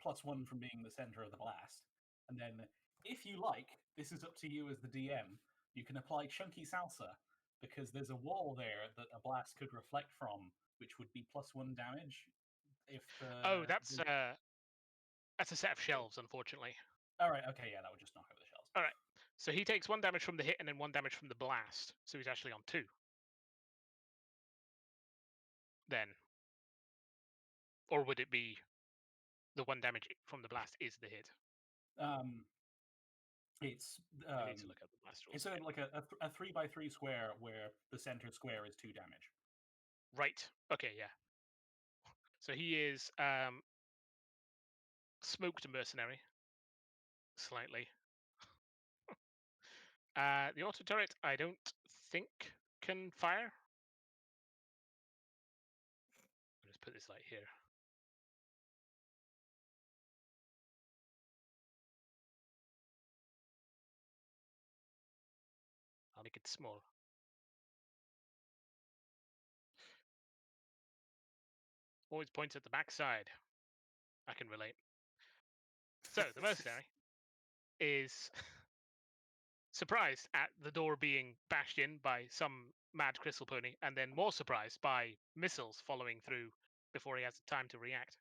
+1 from being the center of the blast, and then if you like, this is up to you as the DM. You can apply chunky salsa because there's a wall there that a blast could reflect from, which would be +1 damage. If the that's a set of shelves, unfortunately. All right, okay, yeah, that would just knock over the shells. All right, so he takes 1 damage from the hit and then 1 damage from the blast, so he's actually on 2. Then, or would it be the 1 damage from the blast is the hit? It's I need to look at the blast rules. It's sort of like a 3x3 square where the center square is 2 damage. Right. Okay. Yeah. So he is smoked mercenary slightly. The auto turret, I don't think can fire. I'll just put this light here. I'll make it small. Always points at the backside. I can relate. So the mercenary is surprised at the door being bashed in by some mad crystal pony, and then more surprised by missiles following through before he has time to react.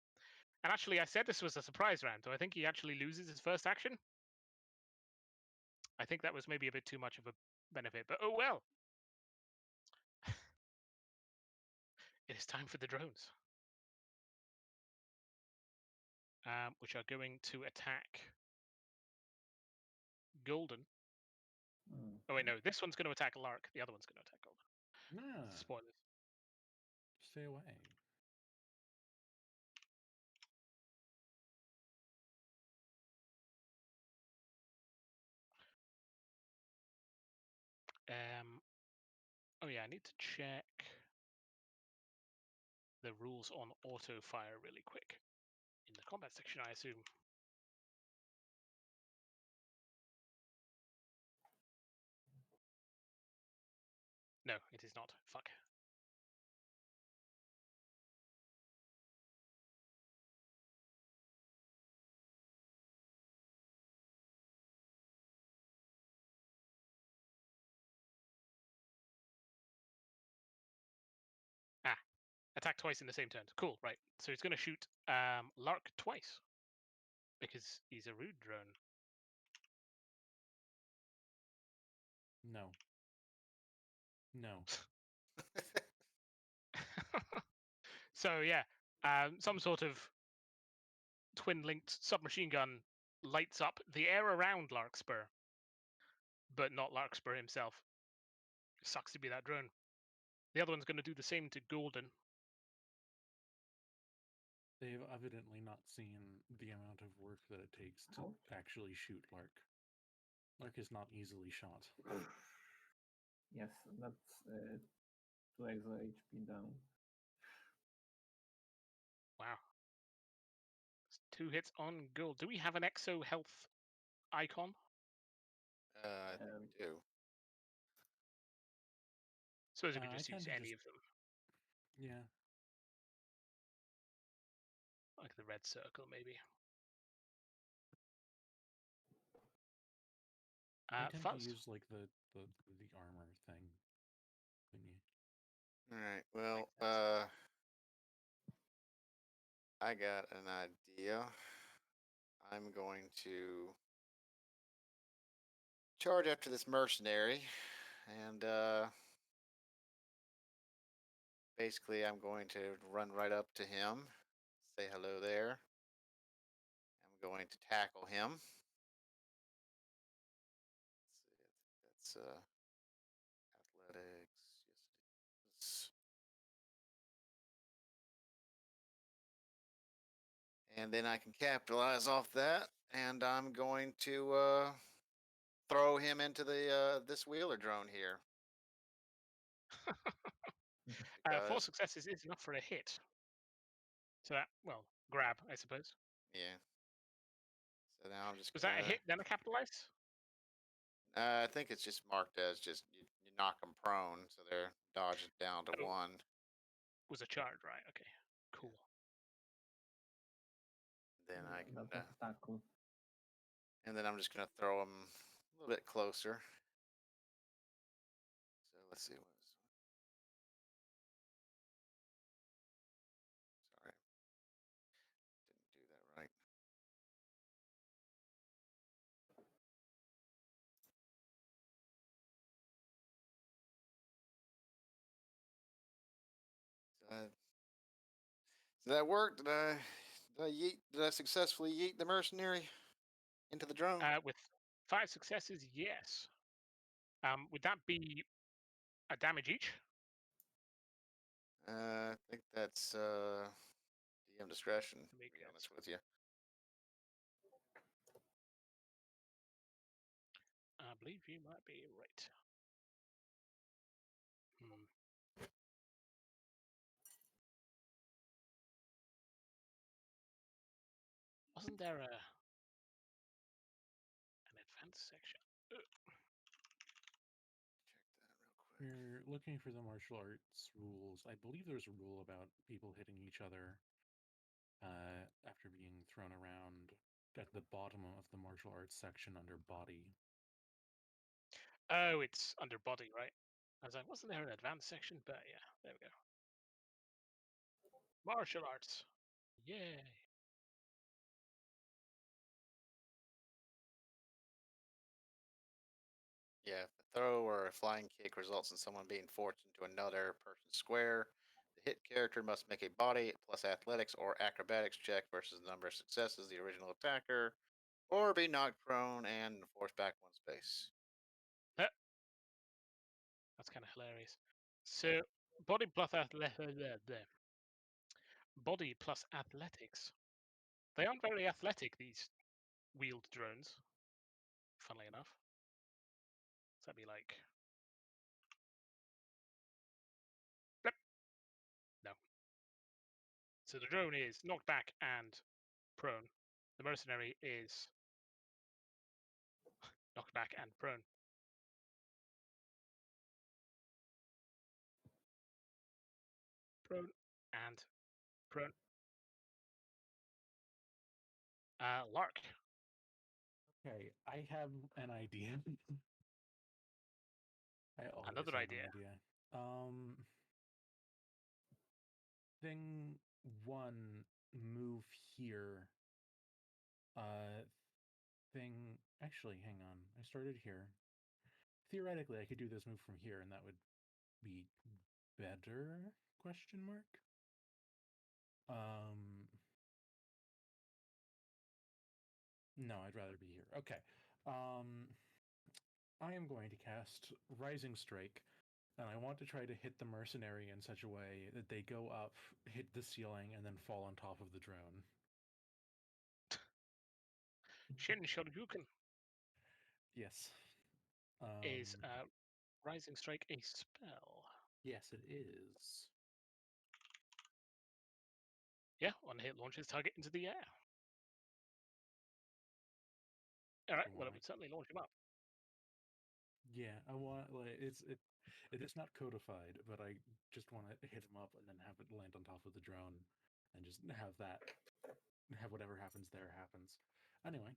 And actually, I said this was a surprise round, so I think he actually loses his first action. I think that was maybe a bit too much of a benefit, but oh well. It is time for the drones, which are going to attack Golden. Oh wait, no, this one's going to attack Lark. The other one's going to attack Golden. Nah, Spoilers. stay away. Oh yeah, I need to check the rules on auto fire really quick. In the combat section, I assume. No, it is not. Fuck. Attack twice in the same turn. Cool, right. So he's going to shoot Lark twice because he's a rude drone. No. No. So yeah, some sort of twin-linked submachine gun lights up the air around Larkspur, but not Larkspur himself. Sucks to be that drone. The other one's going to do the same to Golden. They've evidently not seen the amount of work that it takes to Ouch. actually shoot Lark. Lark is not easily shot. Yes, that's 2 extra HP down. Wow. 2 hits on Gold. Do we have an Exo health icon? I think we do. Suppose we could I just tend use to any just- of them, Yeah. like the red circle, maybe. I tend Fuzz. to use like the armor thing. Thingy. All right. Well, Makes I got an idea. I'm going to charge after this mercenary, and basically, I'm going to run right up to him, say hello there. I'm going to tackle him. Let's see, I think that's athletics. Yes, it is. And then I can capitalize off that, and I'm going to throw him into the this wheeler drone here. 4 Because successes is enough for a hit. So that, well, grab, I suppose. yeah. So now I'm just Was that a gonna. hit, then a capitalize? I think it's just marked as just you knock them prone, so they're dodged down to Oh. 1. Was a charge, right? Okay, cool. Then I can, That was tackle. and then I'm just gonna throw them a little bit closer. So let's see what. Sorry, didn't do that right. Did that work? Did I successfully yeet the mercenary into the drone? With 5 successes, yes. Would that be a damage each? I think that's DM discretion. To Let me be guess. honest with you. I believe you might be right. Wasn't there an advanced section? Check that real quick. You're looking for the martial arts rules. I believe there's a rule about people hitting each other after being thrown around at the bottom of the martial arts section under body. Oh, it's under body, right? I was like, wasn't there an advanced section? But yeah, there we go. Martial arts. Yay. Yeah, if a throw or a flying kick results in someone being forced into another person's square, the hit character must make a body plus athletics or acrobatics check versus the number of successes the original attacker, or be knocked prone and forced back 1 space. That's kind of hilarious. So, body plus body plus athletics. They aren't very athletic, these wheeled drones. Funnily enough. So that'd be like. Blip. No. So the drone is knocked back and prone. The mercenary is knocked back and prone. Prone and prone. Lark. Okay, I have an idea. I always Another have idea. an idea. thing one move here. Thing actually, hang on. I started here. Theoretically, I could do this move from here, and that would be better? Question mark. No, I'd rather be here. Okay. I am going to cast Rising Strike, and I want to try to hit the mercenary in such a way that they go up, hit the ceiling, and then fall on top of the drone. Shin Shoryuken Yes. is Rising Strike a spell? Yes, it is. Yeah, on hit launches target into the air. All right, well, it would certainly launch him up. Yeah, I want it is not codified, but I just want to hit him up and then have it land on top of the drone, and just have whatever happens there happens. Anyway,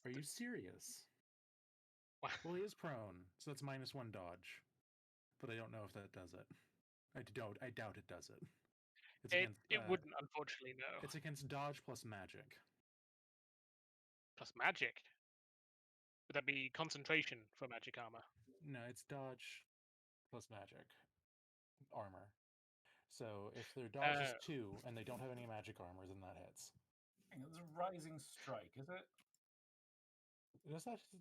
are you serious? Well, he is prone, so that's -1 dodge, but I don't know if that does it. I doubt it does it. It's It wouldn't, unfortunately, no. It's against dodge plus magic. Plus magic. Would that be concentration for magic armor? No, it's dodge plus magic armor. So if their dodge is 2 and they don't have any magic armor, then that hits. It's a Rising Strike, is it?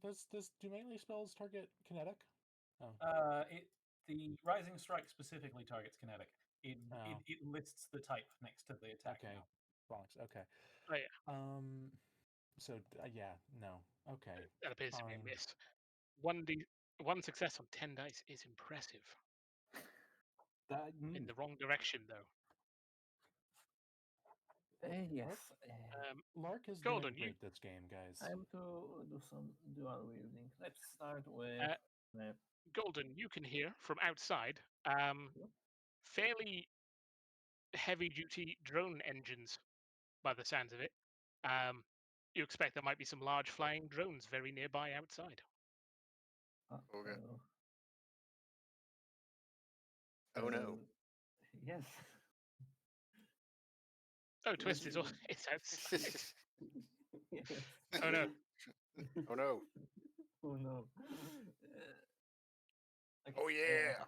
Does do melee spells target kinetic? Oh. The Rising Strike specifically targets kinetic. It lists the type next to the attack. Okay, box. Okay. Oh yeah. So yeah, no. Okay. That appears to be a miss. 1 success on 10 dice is impressive. In the wrong direction, though. Yes. Lark is Golden, doing great this game, guys. Time to do some dual wielding. Let's start with Golden. You can hear from outside fairly heavy-duty drone engines, by the sounds of it. You expect there might be some large flying drones very nearby outside. Okay. Oh no. Yes. Oh, Twist is it's outside. Yes. Oh no. Oh no. Oh no. Okay. Oh yeah.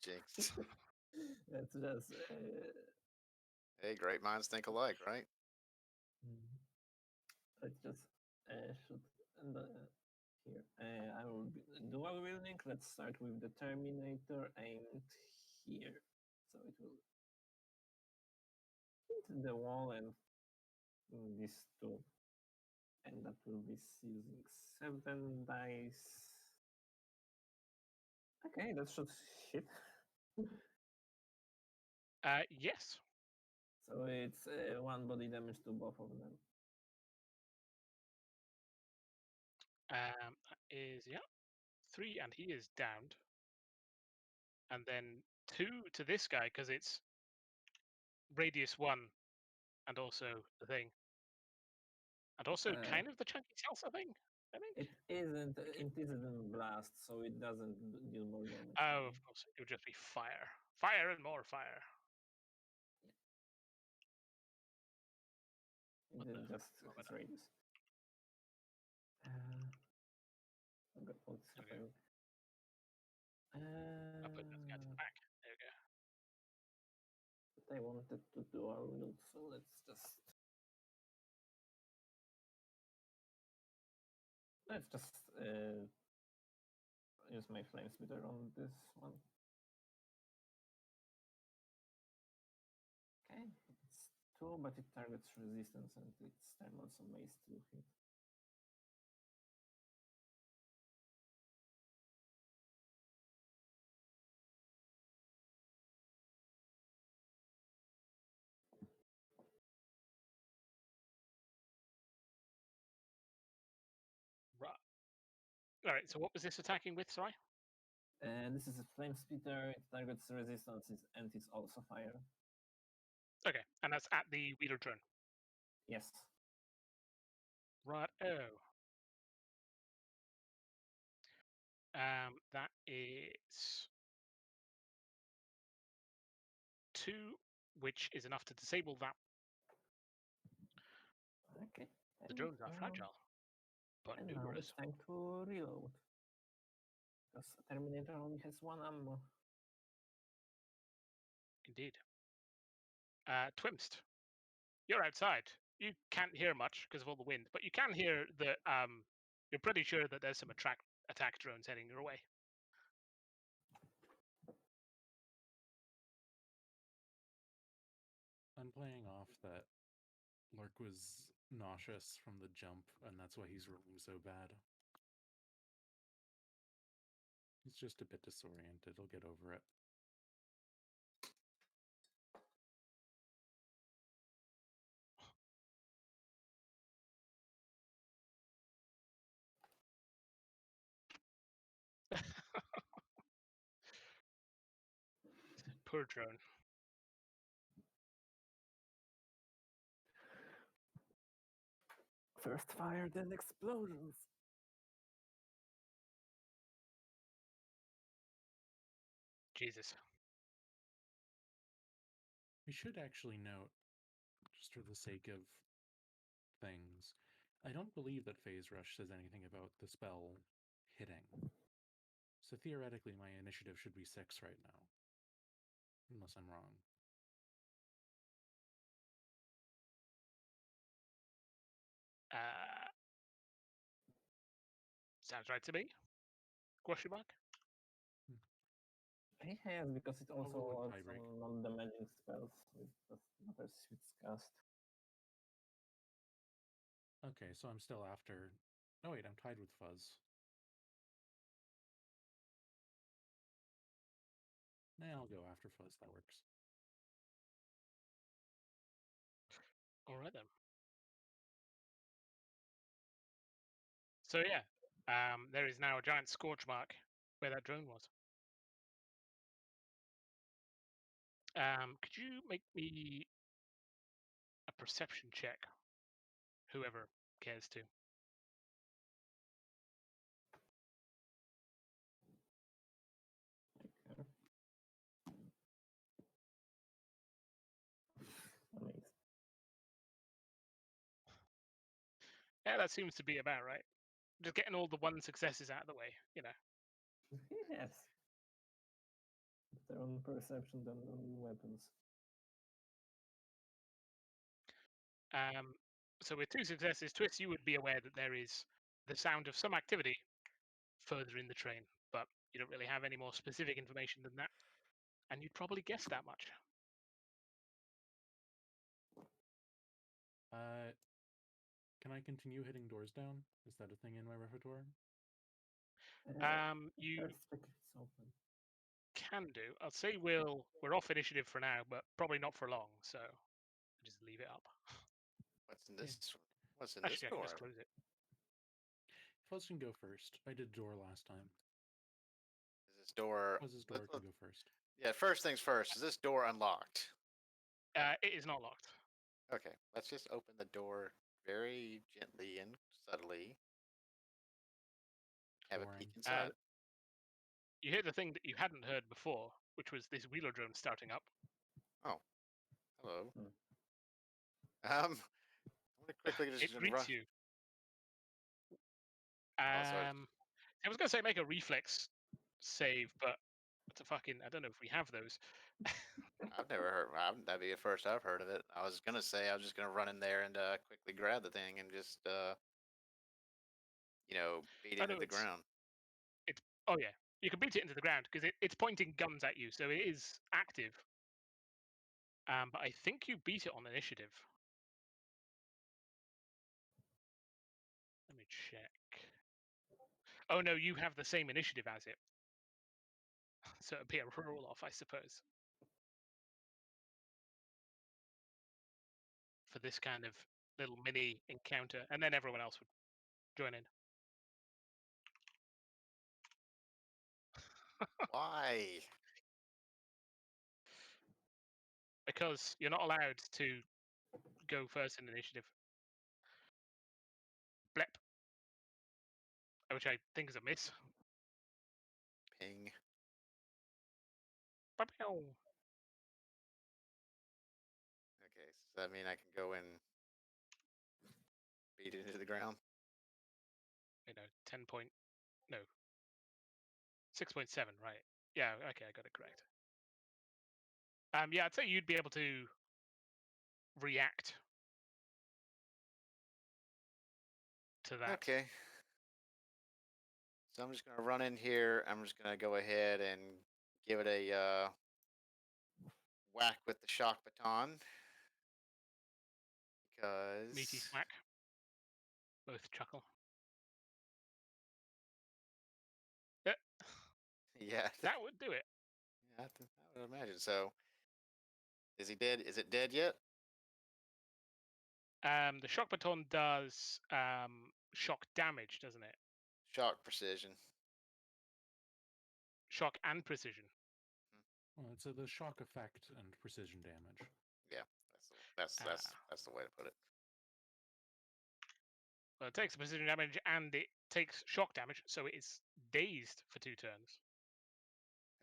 Jinx. Let's just. Hey, great minds think alike, right? Let's just shoot here. I will be dual wielding. Let's start with the Terminator aimed here. So it will hit the wall and these two. And that will be using 7 dice. Okay, that should hit. Yes. So it's 1 body damage to both of them. That is 3, and he is downed. And then 2 to this guy because it's radius 1, and also the thing, and also kind of the chunky salsa thing. I think it isn't blast, so it doesn't deal more damage. Oh, of course, it would just be fire, fire, and more fire. It didn't just its radius. Forgot what's happening. I'll put this guy to the back. There we go. But I wanted to do our loot, so let's just use my flame splitter on this one. Okay, it's 2, but it targets resistance and its time also mace to hit. Right. All right. So what was this attacking with? Sorry. This is a flame splitter. It targets resistance and it's also fire. Okay, and that's at the wheeler drone. Yes. Right. Oh. That is 2, which is enough to disable that. Okay. The And, drones are fragile, but and now it's numerous. time to reload. Because Terminator only has 1 ammo. Indeed. Twimst, you're outside. You can't hear much because of all the wind, but you can hear that. You're pretty sure that there's some attack drones heading your way. I'm playing off that Lurk was nauseous from the jump, and that's why he's rolling so bad. He's just a bit disoriented. He'll get over it. Poor drone. First fire, then explosions. Jesus. We should actually note, just for the sake of things, I don't believe that Phase Rush says anything about the spell hitting. So theoretically, my initiative should be 6 right now. Unless I'm wrong. Sounds right to me. Question mark? He has, because it also roll a has tiebreak. some non-damaging spells with another Sweet's cast. Okay, so I'm still after... Oh wait, I'm tied with Fuzz. Nah, I'll go after Fuzz, that works. Alright then. So yeah, there is now a giant scorch mark where that drone was. Could you make me a perception check? Whoever cares to. Okay. Amazing. Yeah, that seems to be about right. Just getting all the 1 successes out of the way, you know. Yes. Better on perception than on weapons. So with 2 successes, Twist, you would be aware that there is the sound of some activity further in the train, but you don't really have any more specific information than that. And you'd probably guess that much. Can I continue hitting doors down? Is that a thing in my repertoire? You First check if it's open. can do. I'll say we're off initiative for now, but probably not for long, so just leave it up. What's in this? What's in this Actually, I can door? just close it. Fuzz can go first. I did door last time. Is this door? Fuzz's door can go first. Yeah. First things first. Is this door unlocked? It is not locked. Okay. Let's just open the door very gently and subtly. Have a Boring. peek inside. You hear the thing that you hadn't heard before, which was this wheeler drone starting up. Oh. Hello. Hmm. I'm gonna quickly just It greets run. you. sorry. I was gonna say make a reflex save, but it's a fucking. I don't know if we have those. I've never heard. That'd be the first I've heard of it. I was gonna say I was just gonna run in there and quickly grab the thing and just beat Oh it no, into the it's ground. oh yeah, you can beat it into the ground because it's pointing guns at you, so it is active. But I think you beat it on initiative. Let me check. Oh no, you have the same initiative as it, so it'd be a roll off, I suppose, for this kind of little mini encounter, and then everyone else would join in. Why? Because you're not allowed to go first in initiative. Blep. Which I think is a miss. Ping. Ba-pew. Okay, so does that mean I can go and beat it into the ground? 10 point, no, 6.7, right? Yeah, okay, I got it correct. Yeah, I'd say you'd be able to react to that. Okay. So I'm just gonna run in here. I'm just gonna go ahead and give it a whack with the shock baton Meaty because smack. Both chuckle. Yeah, yeah, that would do it. yeah, I would imagine so. Is he dead? Is it dead yet? The shock baton does shock damage, doesn't it? Shock precision. Shock and precision. Well, it's the shock effect and precision damage. Yeah, that's the way to put it. Well, it takes precision damage and it takes shock damage, so it is dazed for 2 turns.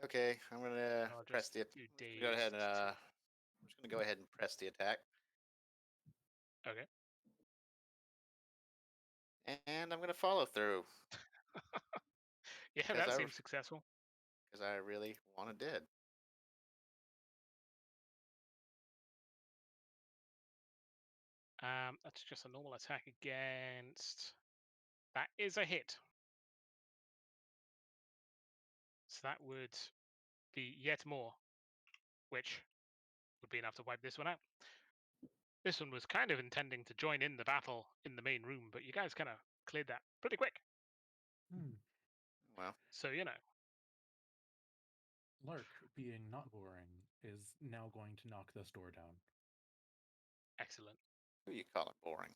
Okay, I'm gonna I'll press just the. do I'm just gonna go ahead and dazed. I'm just gonna go ahead and press the attack, Okay. and I'm gonna follow through Yeah, because that seems successful. I really want it dead. That's just a normal attack against. That is a hit. So that would be yet more, which would be enough to wipe this one out. This one was kind of intending to join in the battle in the main room, but you guys kind of cleared that pretty quick. Well, So, Lark, being not boring, is now going to knock this door down. excellent. who you calling boring?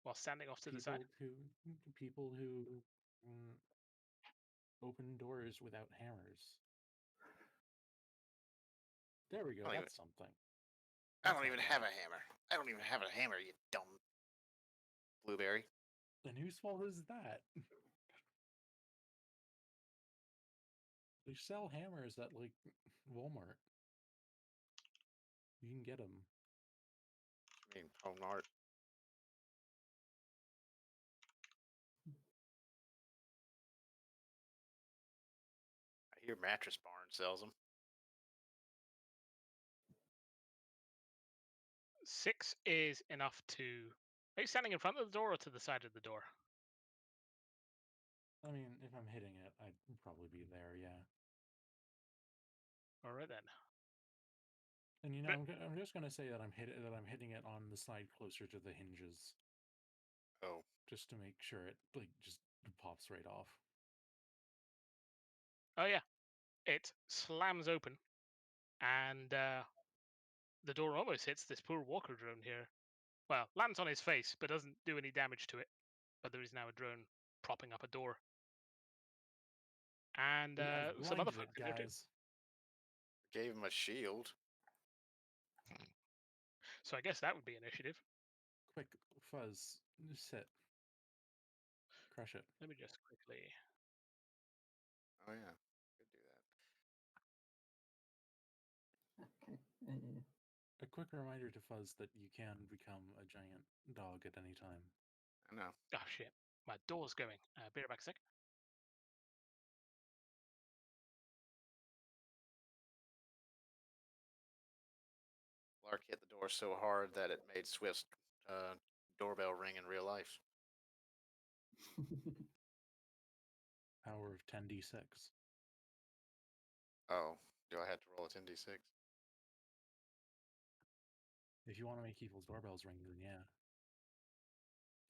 While standing off to the side. People who open doors without hammers. There we go. I don't That's something. I That's don't not even bad. have a hammer. I don't even have a hammer, you dumb blueberry. And whose fault is that? They sell hammers at like Walmart. You can get them. I mean, home art. I hear Mattress Barn sells them. 6 is enough to. Are you standing in front of the door or to the side of the door? I mean, if I'm hitting it, I'd probably be there, yeah. All right then. And But- I'm just gonna say that I'm hitting it on the side closer to the hinges, Oh, just to make sure it just pops right off. Oh yeah, it slams open, and the door almost hits this poor walker drone here. Well, lands on his face, but doesn't do any damage to it. But there is now a drone propping up a door, and I've some other blinded folks it, in here too. guys. gave him a shield. So I guess that would be initiative. Quick, Fuzz, sit. Crush it. Let me just quickly. Oh yeah, could do that. Okay. A quick reminder to Fuzz that you can become a giant dog at any time. I know. Oh shit, my door's going. Be right back a sec. Lark hit the door so hard that it made Swift's doorbell ring in real life. Power of 10d6. Oh, do I have to roll a 10d6? If you want to make people's doorbells ring, then yeah.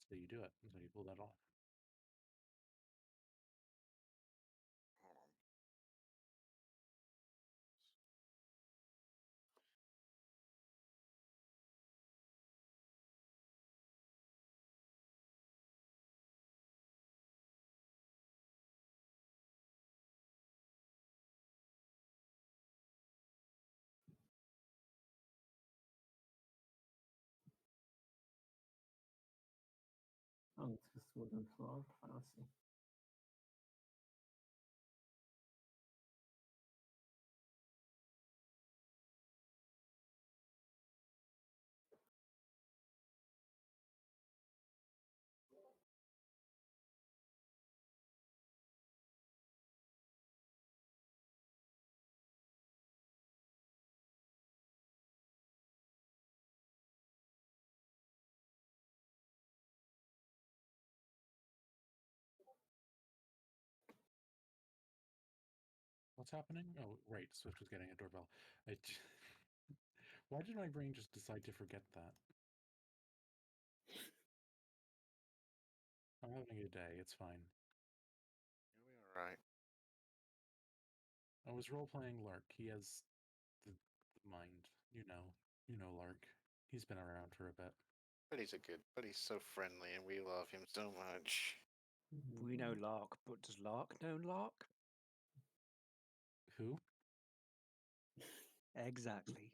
So you do it. So you pull that off. Hold on. Oh, it's just wooden floor. Fancy. What's happening? Oh, right. Swift was getting a doorbell. Why did my brain just decide to forget that? I'm having a good day. It's fine. You'll be all right. I was role playing Lark. He has the mind. You know Lark. He's been around for a bit. But he's so friendly, and we love him so much. We know Lark, but does Lark know Lark? Who? Exactly.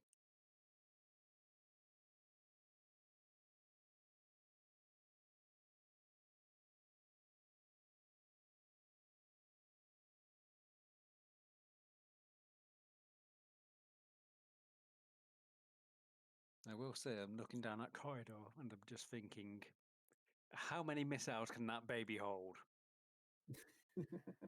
I will say, I'm looking down that corridor and I'm just thinking, how many missiles can that baby hold? Okay.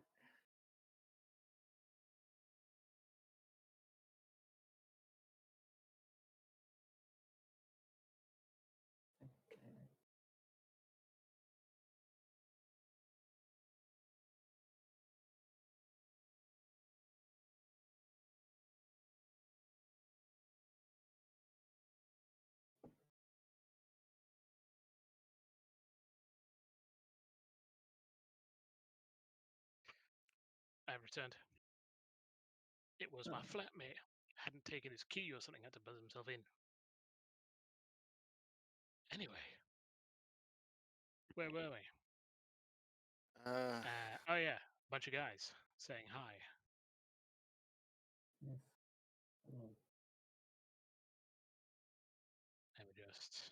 I returned. It was my Oh, flatmate. Hadn't taken his key or something, had to buzz himself in. Anyway, where were we? Uh, Oh yeah, bunch of guys saying hi. yes. Oh, Let me just.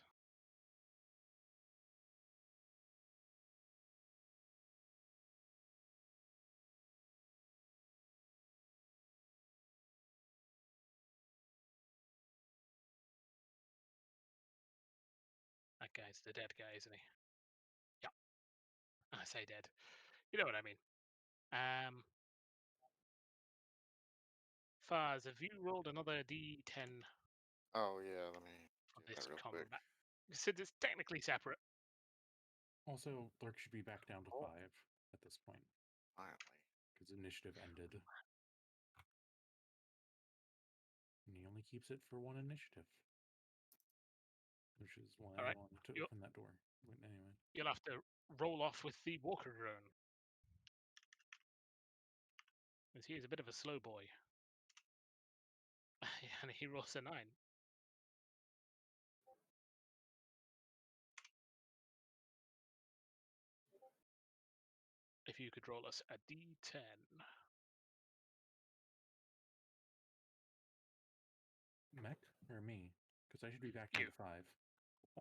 That guy's the dead guy, isn't he? Yeah, I say dead. You know what I mean. Faz, have you rolled another D10 oh yeah, let me for do this that real quick. combat? Since it's technically separate. Also, Lark should be back down to Oh. 5 at this point Finally. because initiative ended. And he only keeps it for 1 initiative. Which is why All I right. wanted to You'll, open that door. But anyway. you'll have to roll off with the walker drone. Because he is a bit of a slow boy. And he rolls a 9. If you could roll us a D10. Mech or me? Because I should be back down You. to 5.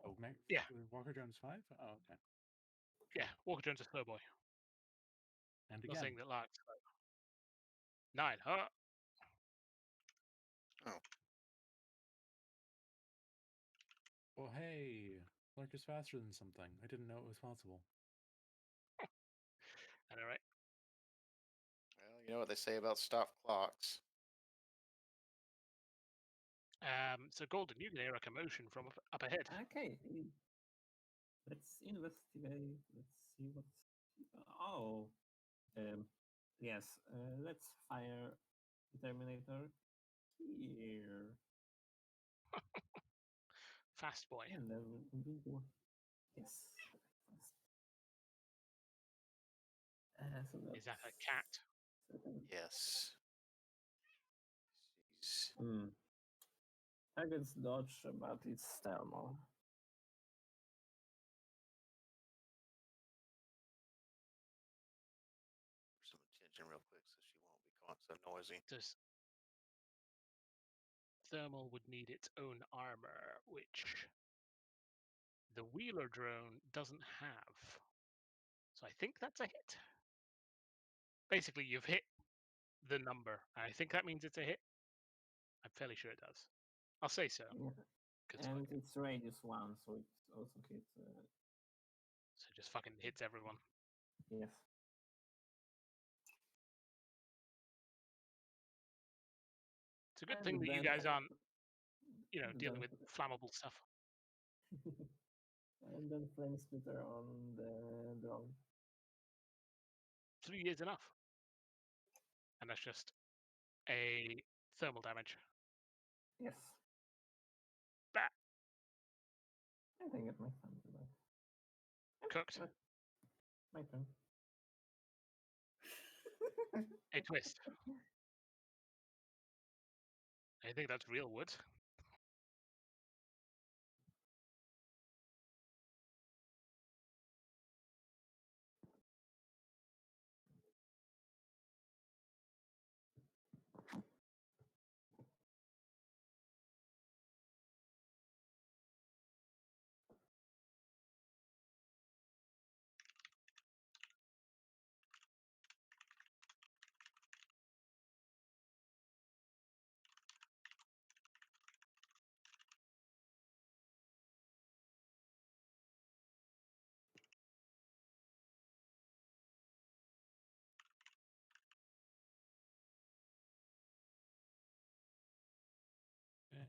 Oh, Mech? Yeah. Walker Jones 5? Oh, okay. Yeah, walker drone's a slow boy. And Not again. saying that Lark's slow. 9, huh? Oh. Well, hey, Lark is faster than something. I didn't know it was possible. All right. Well, you know what they say about stop clocks. So Golden, you can hear a commotion from up ahead. okay. Let's investigate. Let's see what's. Oh. Yes. Let's fire the Terminator here. Fast boy. And then we go. Yes. Fast. So Is that a that's cat? Yes. Jeez. Target's dodge, but it's thermal. Some attention real quick so she won't be quite so noisy. Does thermal would need its own armor, which the Wheeler drone doesn't have. So I think that's a hit. Basically, you've hit the number. I think that means it's a hit. I'm fairly sure it does. I'll say so. Yeah. And it's radius 1, so it also hits. So it just fucking hits everyone. Yes. It's a good And thing that you then- guys aren't, and dealing then- with flammable stuff. And then flame splitter on the drone. 3 is enough. And that's just a thermal damage. Yes. Bah, I think it makes sense. cooked. My turn. A twist. I think that's real wood. Eh.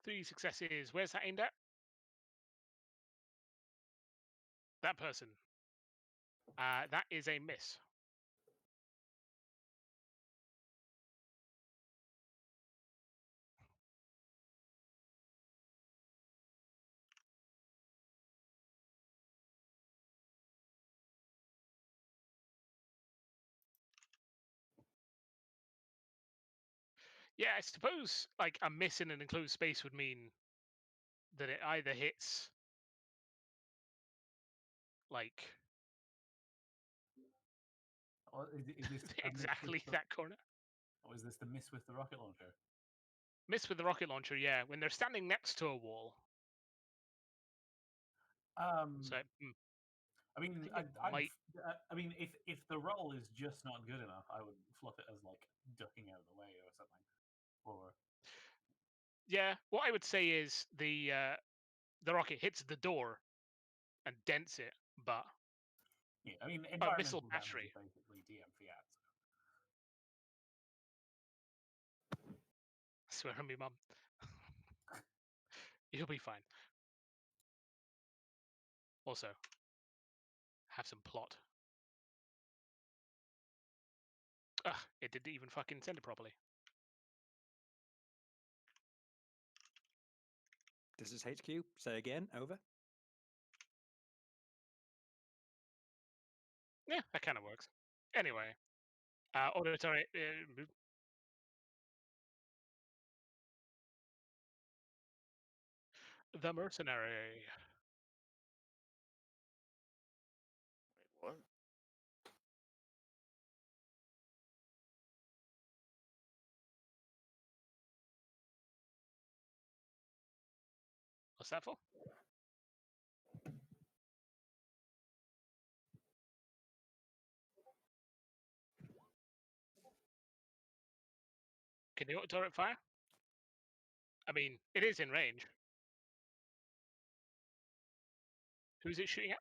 Three successes. Where's that aimed at? That person. That is a miss. Yeah, I suppose like a miss in an enclosed space would mean that it either hits like Or is this a miss exactly with the, that corner. or is this the miss with the rocket launcher? Miss with the rocket launcher, yeah. When they're standing next to a wall. So I mean, think it might. I mean, if the roll is just not good enough, I would fluff it as like ducking out of the way or something. Or Yeah, what I would say is the rocket hits the door and dents it, but yeah, I mean, missile environmental damage battery. is basically DM fiat. Swear on me, mum. You'll be fine. Also, have some plot. Ugh, it didn't even fucking send it properly. This is HQ. Say again. Over. Yeah, that kind of works. Anyway, auditory. The mercenary. Wait, what? What's that for? Can the auto turret fire? I mean, it is in range. Who's it shooting at?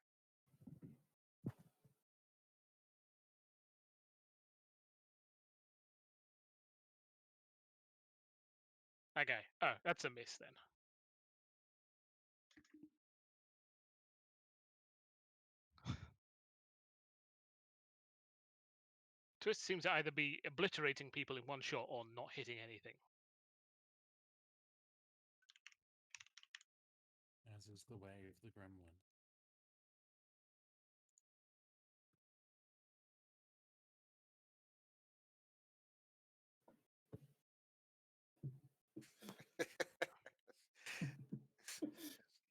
That guy. Oh, that's a miss then. Twist seems to either be obliterating people in one shot or not hitting anything. As is the way of the gremlin.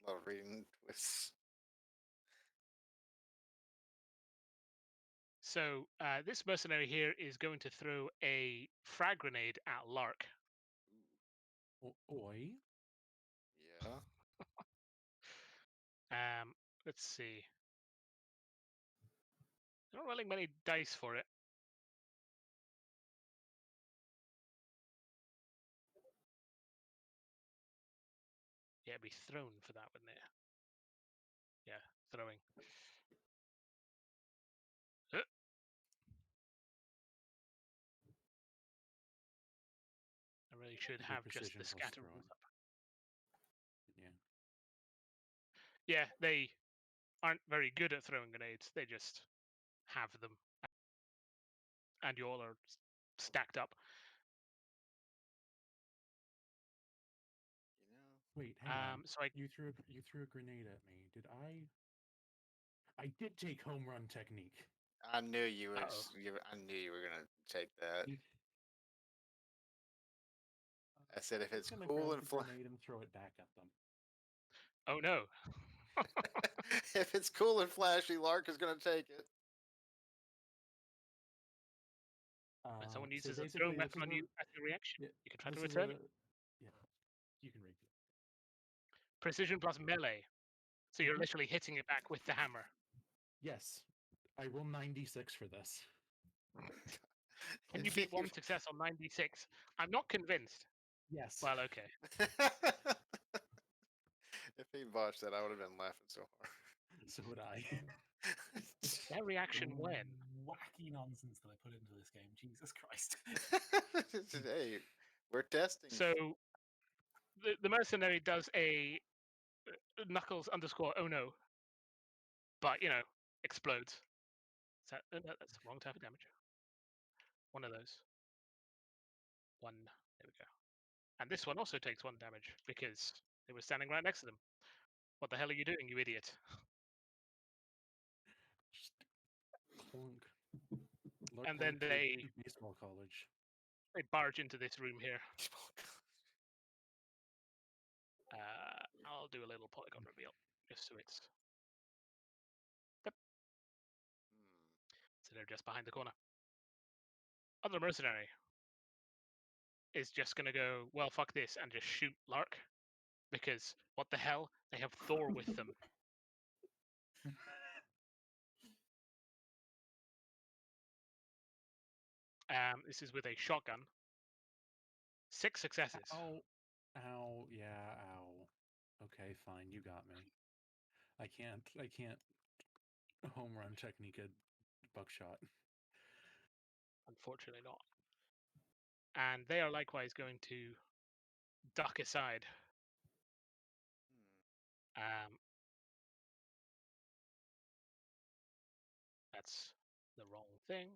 Love reading twists. So this mercenary here is going to throw a frag grenade at Lark. Oi. Yeah. Let's see. I'm not rolling many dice for it. Yeah, it'd be thrown for that, wouldn't it? Yeah, throwing. I really should Your have just precision the plus scatter throwing. rules up. Yeah. Yeah, they aren't very good at throwing grenades. They just have them, and you all are stacked up. You know. Wait, hang on. So You threw a grenade at me. Did I? I did take home run technique. I knew you were. Uh-oh. I knew you were gonna take that. You- I said if I'm it's gonna cool grab and the fly. grenade and throw it back at them. Oh no! If it's cool and flashy, Lark is gonna take it. When someone So uses a basically, throwing weapon on you as a reaction, you can try to this is return it. yeah, you can read it. Precision plus melee. So you're literally hitting it back with the hammer. Yes, I roll 96 for this. Can you beat one success on 96? I'm not convinced. Yes. Well, okay. If he botched that, I would have been laughing so hard. So would I. Their reaction when? Wacky nonsense that I put into this game. Jesus Christ. Hey, we're testing. So the mercenary does a Knuckles _ oh no, but explodes. So, no, that's the wrong type of damage. One of those. One. There we go. And this one also takes 1 damage because they were standing right next to them. What the hell are you doing, you idiot? Just clunk. And then they baseball college. They barge into this room here. I'll do a little polygon reveal just so it's. Yep. So they're just behind the corner. Other mercenary is just gonna go, well, fuck this, and just shoot Lark. Because what the hell? They have Thor with them. This is with a shotgun. 6 successes. Ow, yeah, ow. Okay, fine, you got me. I can't home run technique a buckshot. Unfortunately not. And they are likewise going to duck aside. That's the wrong thing.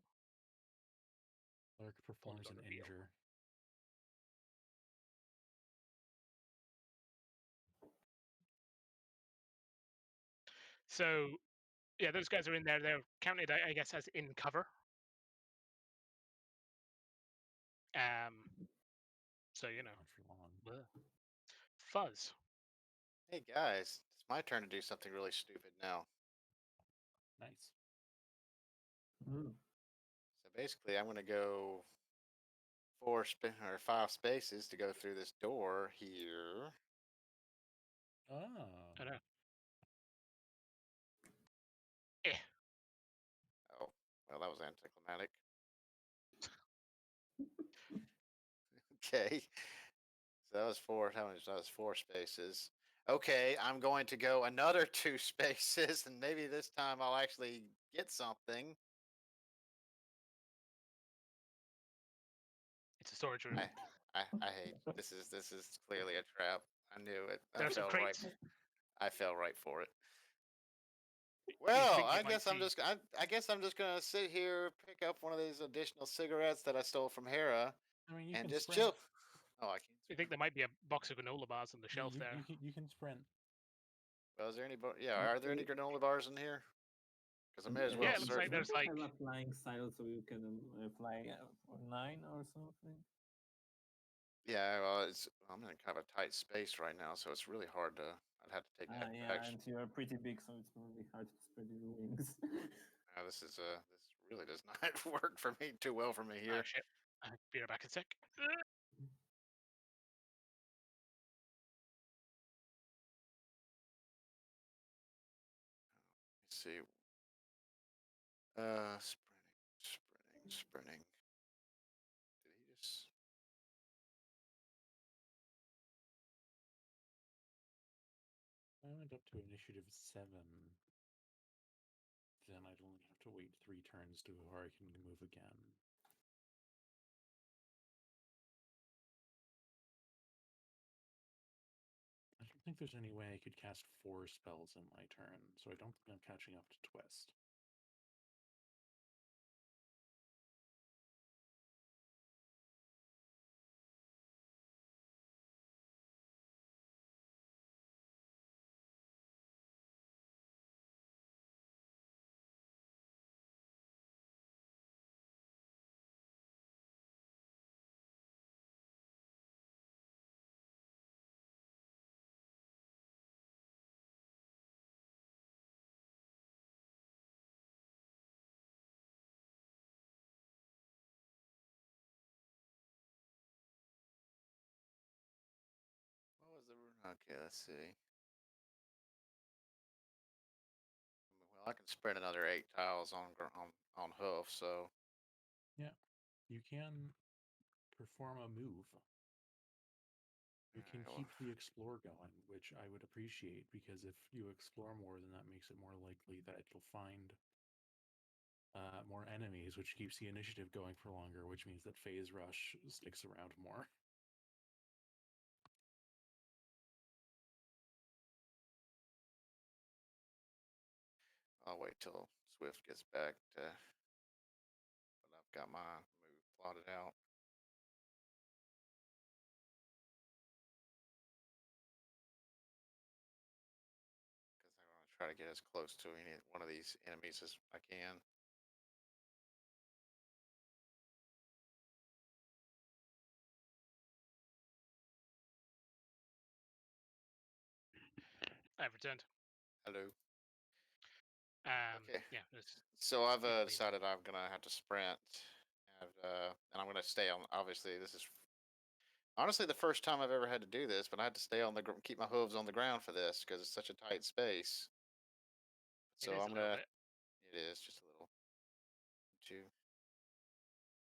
Lark performs an reveal. injure. So, yeah, those guys are in there. They're counted, I guess, as in cover. So Not for long. Fuzz. Hey guys, it's my turn to do something really stupid now. Nice. So basically, I'm gonna go 5 spaces to go through this door here. Oh. I know. Oh, well, that was anticlimactic. Okay. So that was 4. How much? That was 4 spaces. Okay, I'm going to go another 2 spaces, and maybe this time I'll actually get something. It's a storage room. I hate this. Is clearly a trap. I knew it. There's some crates. I fell right for it. You Well, think you I might guess I'm see- just I guess I'm just gonna sit here, pick up one of these additional cigarettes that I stole from Hera, I mean, you and can just sprint. chill. Oh, I can't. You think there might be a box of granola bars on the shelf there? You can sprint. Well, is there any? Are there any granola bars in here? Because I may as well Yeah, it looks search. like there's like. have a flying style, so you can fly for 9 or something. Yeah, well, I'm in kind of a tight space right now, so it's really hard to. I'd have to take that Yeah, action. and you're pretty big, so it's really hard to spread your wings. This is this really does not work for me too well for me Oh here. shit! I'll be right back in a sec. Let's see. Sprinting. Did he just? I went up to initiative 7. Then I'd only have to wait 3 turns to before I can move again. I don't think there's any way I could cast 4 spells in my turn, so I don't think I'm catching up to Twist. What was the? Okay, let's see. Well, I can spread another 8 tiles on hoof, so Yeah, you can perform a move. You can Alright, well, keep the explore going, which I would appreciate, because if you explore more, then that makes it more likely that you'll find more enemies, which keeps the initiative going for longer, which means that Phase Rush sticks around more. I'll wait till Swift gets back to when I've got my move plotted out. Because I'm going to try to get as close to any one of these enemies as I can. I've returned. Hello. Okay. Okay. Yeah. So I've Yeah, decided I'm gonna have to sprint, and I'm gonna stay on. Obviously, this is honestly the first time I've ever had to do this, but I had to stay on keep my hooves on the ground for this because it's such a tight space. it So is I'm a little gonna. bit. It is just a little. Two.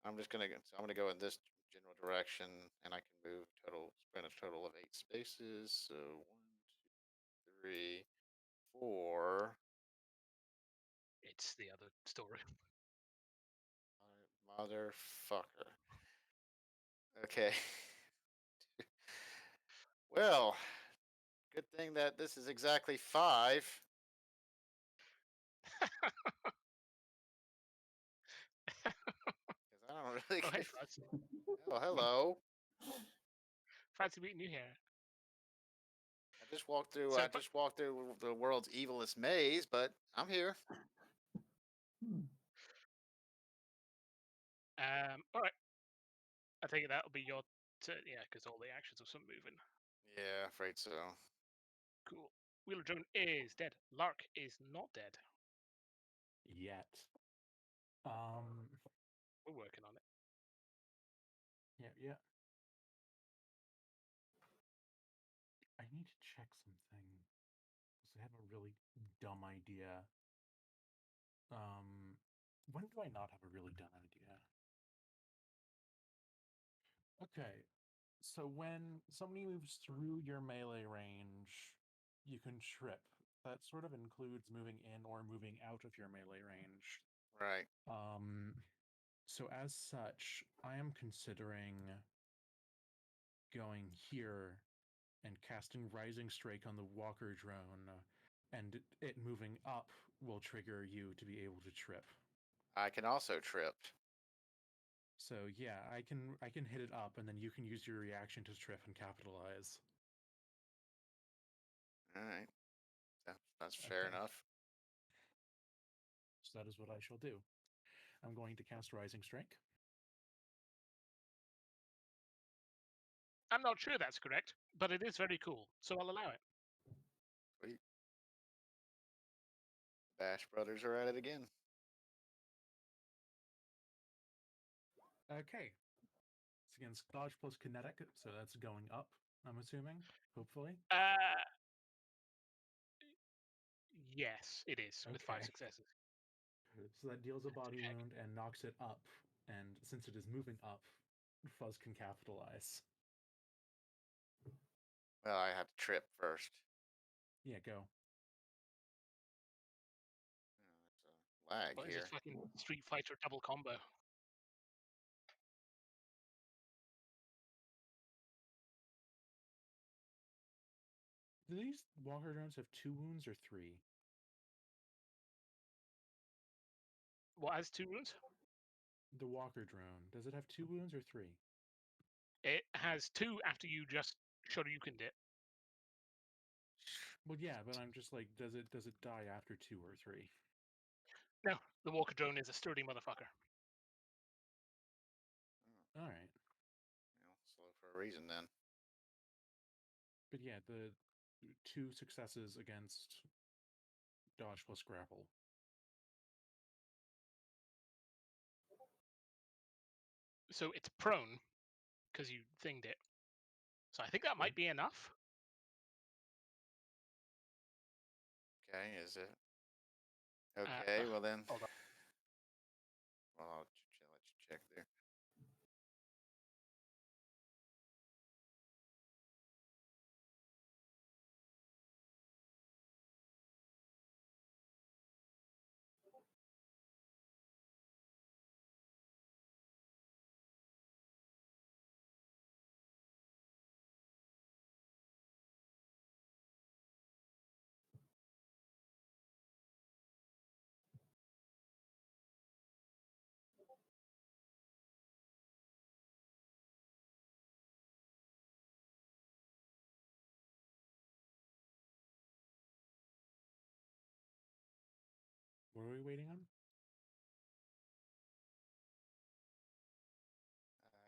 I'm just gonna. So I'm gonna go in this general direction, and I can move sprint a total of 8 spaces. So 1, 2, 3, 4. It's the other story. Motherfucker. Okay. Well, good thing that this is exactly 5. Because I don't really Oh, hey, get. Franz. Oh, hello. Fancy meeting you here. I just walked through. So, I just walked through the world's evilest maze, but I'm here. all right. I think that'll be your turn. Yeah, because all the actions are some moving. Yeah, afraid so. Cool. Wheel of Drone is dead. Lark is not dead. Yet. We're working on it. Yeah. I need to check something. Because I have a really dumb idea. When do I not have a really dumb idea? Okay, so when somebody moves through your melee range, you can trip. That sort of includes moving in or moving out of your melee range. Right. So as such, I am considering going here and casting Rising Strike on the Walker drone, and it moving up will trigger you to be able to trip. I can also trip. So yeah, I can hit it up, and then you can use your reaction to trip and capitalize. All right. That's fair Okay. enough. So that is what I shall do. I'm going to cast Rising Strike. I'm not sure that's correct, but it is very cool, so I'll allow it. Sweet. Bash Brothers are at it again. Okay. It's against dodge plus kinetic, so that's going up, I'm assuming, hopefully. Yes, it is, with 5 Okay. successes. So that deals a That's a body check. wound and knocks it up. And since it is moving up, Fuzz can capitalize. Well, I have to trip first. Yeah, go. It's a lag What is it, here. fucking Street Fighter double combo? Do these walker drones have 2 wounds or 3? What has 2 wounds? The walker drone, does it have 2 wounds or 3? It has 2 after you just shoryukened it. Well, yeah, but I'm just like, does it die after 2 or 3? No, the Walker Drone is a sturdy motherfucker. All right. Well, slow for a reason then. But yeah, the 2 successes against dodge plus grapple. So it's prone, because you thinged it. So I think that might be enough. Okay, is it? Okay, well then. Hold on. Well, I'll let you check there. What are we waiting on?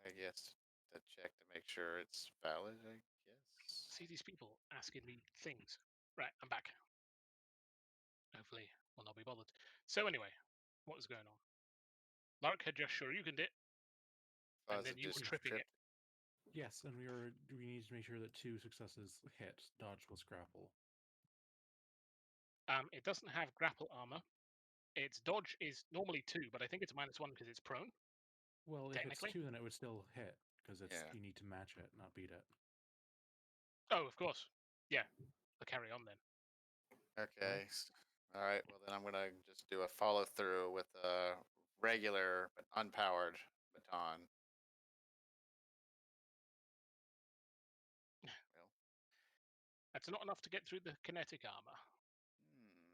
I guess to check to make sure it's valid, I guess. See these people asking me things. Right, I'm back. Hopefully, will not be bothered. So anyway, what was going on? Lark had just shoryukened it, and Fuzz then had you were just tripping it. tripped. Yes, and we need to make sure that 2 successes hit dodge plus grapple. It doesn't have grapple armor. Its dodge is normally 2, but I think it's -1 because it's prone. Well, if it's Technically. 2, then it would still hit because it's Yeah. you need to match it, not beat it. Oh, of course. Yeah. I'll carry on then. Okay. All right. Well, then I'm gonna just do a follow through with a regular but unpowered baton. Well, That's not enough to get through the kinetic armor. damn.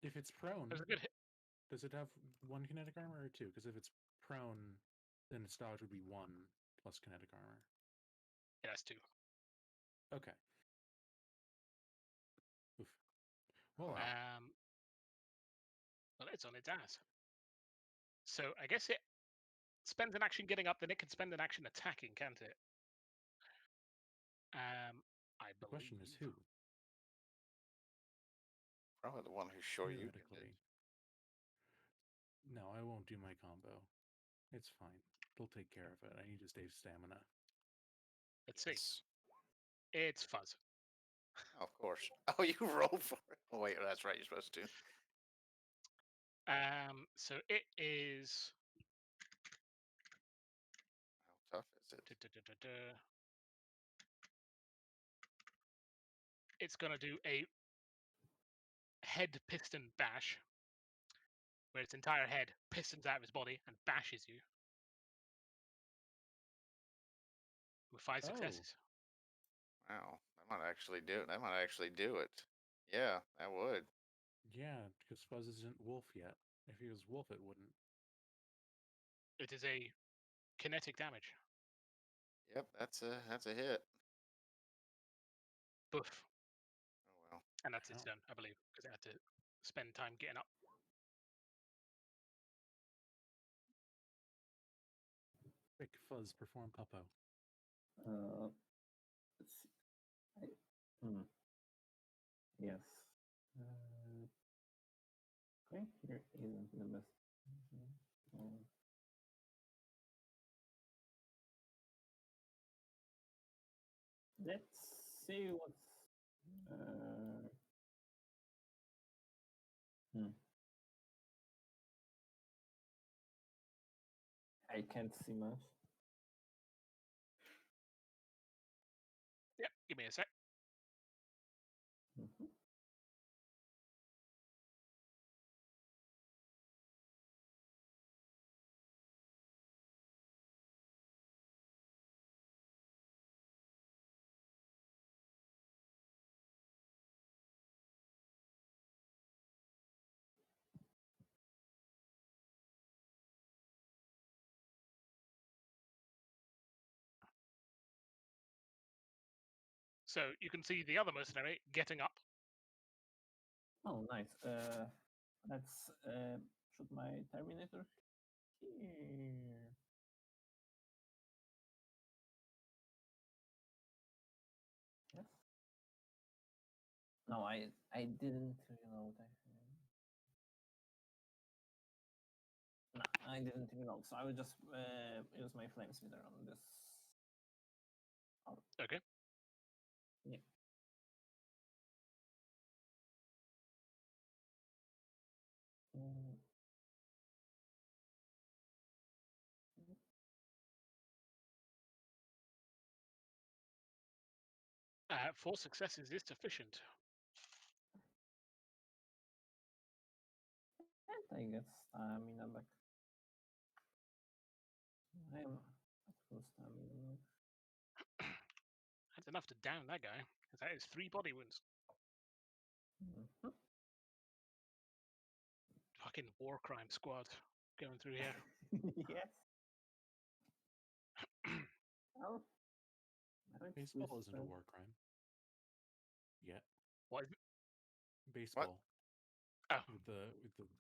If it's prone, There's a good hit. does it have 1 kinetic armor or 2? Because if it's prone, then its dodge would be 1 plus kinetic armor. It has 2. Okay. Oof. Well, Well, it's on its ass. So I guess it spends an action getting up, then it can spend an action attacking, can't it? I the question is believe. who? Probably the one who's sure you can Theoretically. No, I won't do my combo. It's fine. They'll take care of it. I need to save stamina. Let's see. It's Fuzz. Oh, of course. Oh, you rolled for it. Oh, wait, that's right. You're supposed to. So it is. How tough is it? It's gonna do a head piston bash, where its entire head pistons out of his body and bashes you with 5 successes. Wow, that might actually do it. That might actually do it. Yeah, that would. Yeah, because Fuzz isn't wolf yet. If he was wolf, it wouldn't. It is a kinetic damage. Yep, that's a hit. Boof. Oh well. And that's its Ow. turn, I believe, because it had to spend time getting up. Quick, Fuzz, perform Uppo. Let's see. Yes. Okay, here isn't the best. Mm. Let's see what's. I can't see much. Yeah, give me a sec. Mhm. So you can see the other mercenary getting up. Oh, nice. Let's shoot my Terminator here. Yes. No, I didn't reload. No, I didn't reload. So I will just use my flame splitter on this. Okay. Yeah. Mm. Four successes is sufficient. And I get stamina back. I am at full stamina. That's enough to down that guy, because that is 3 body wounds. Mhm. Fucking war crime squad going through here. Yes. Well, Baseball isn't a war crime. Yet. What is it? Baseball. Oh, With the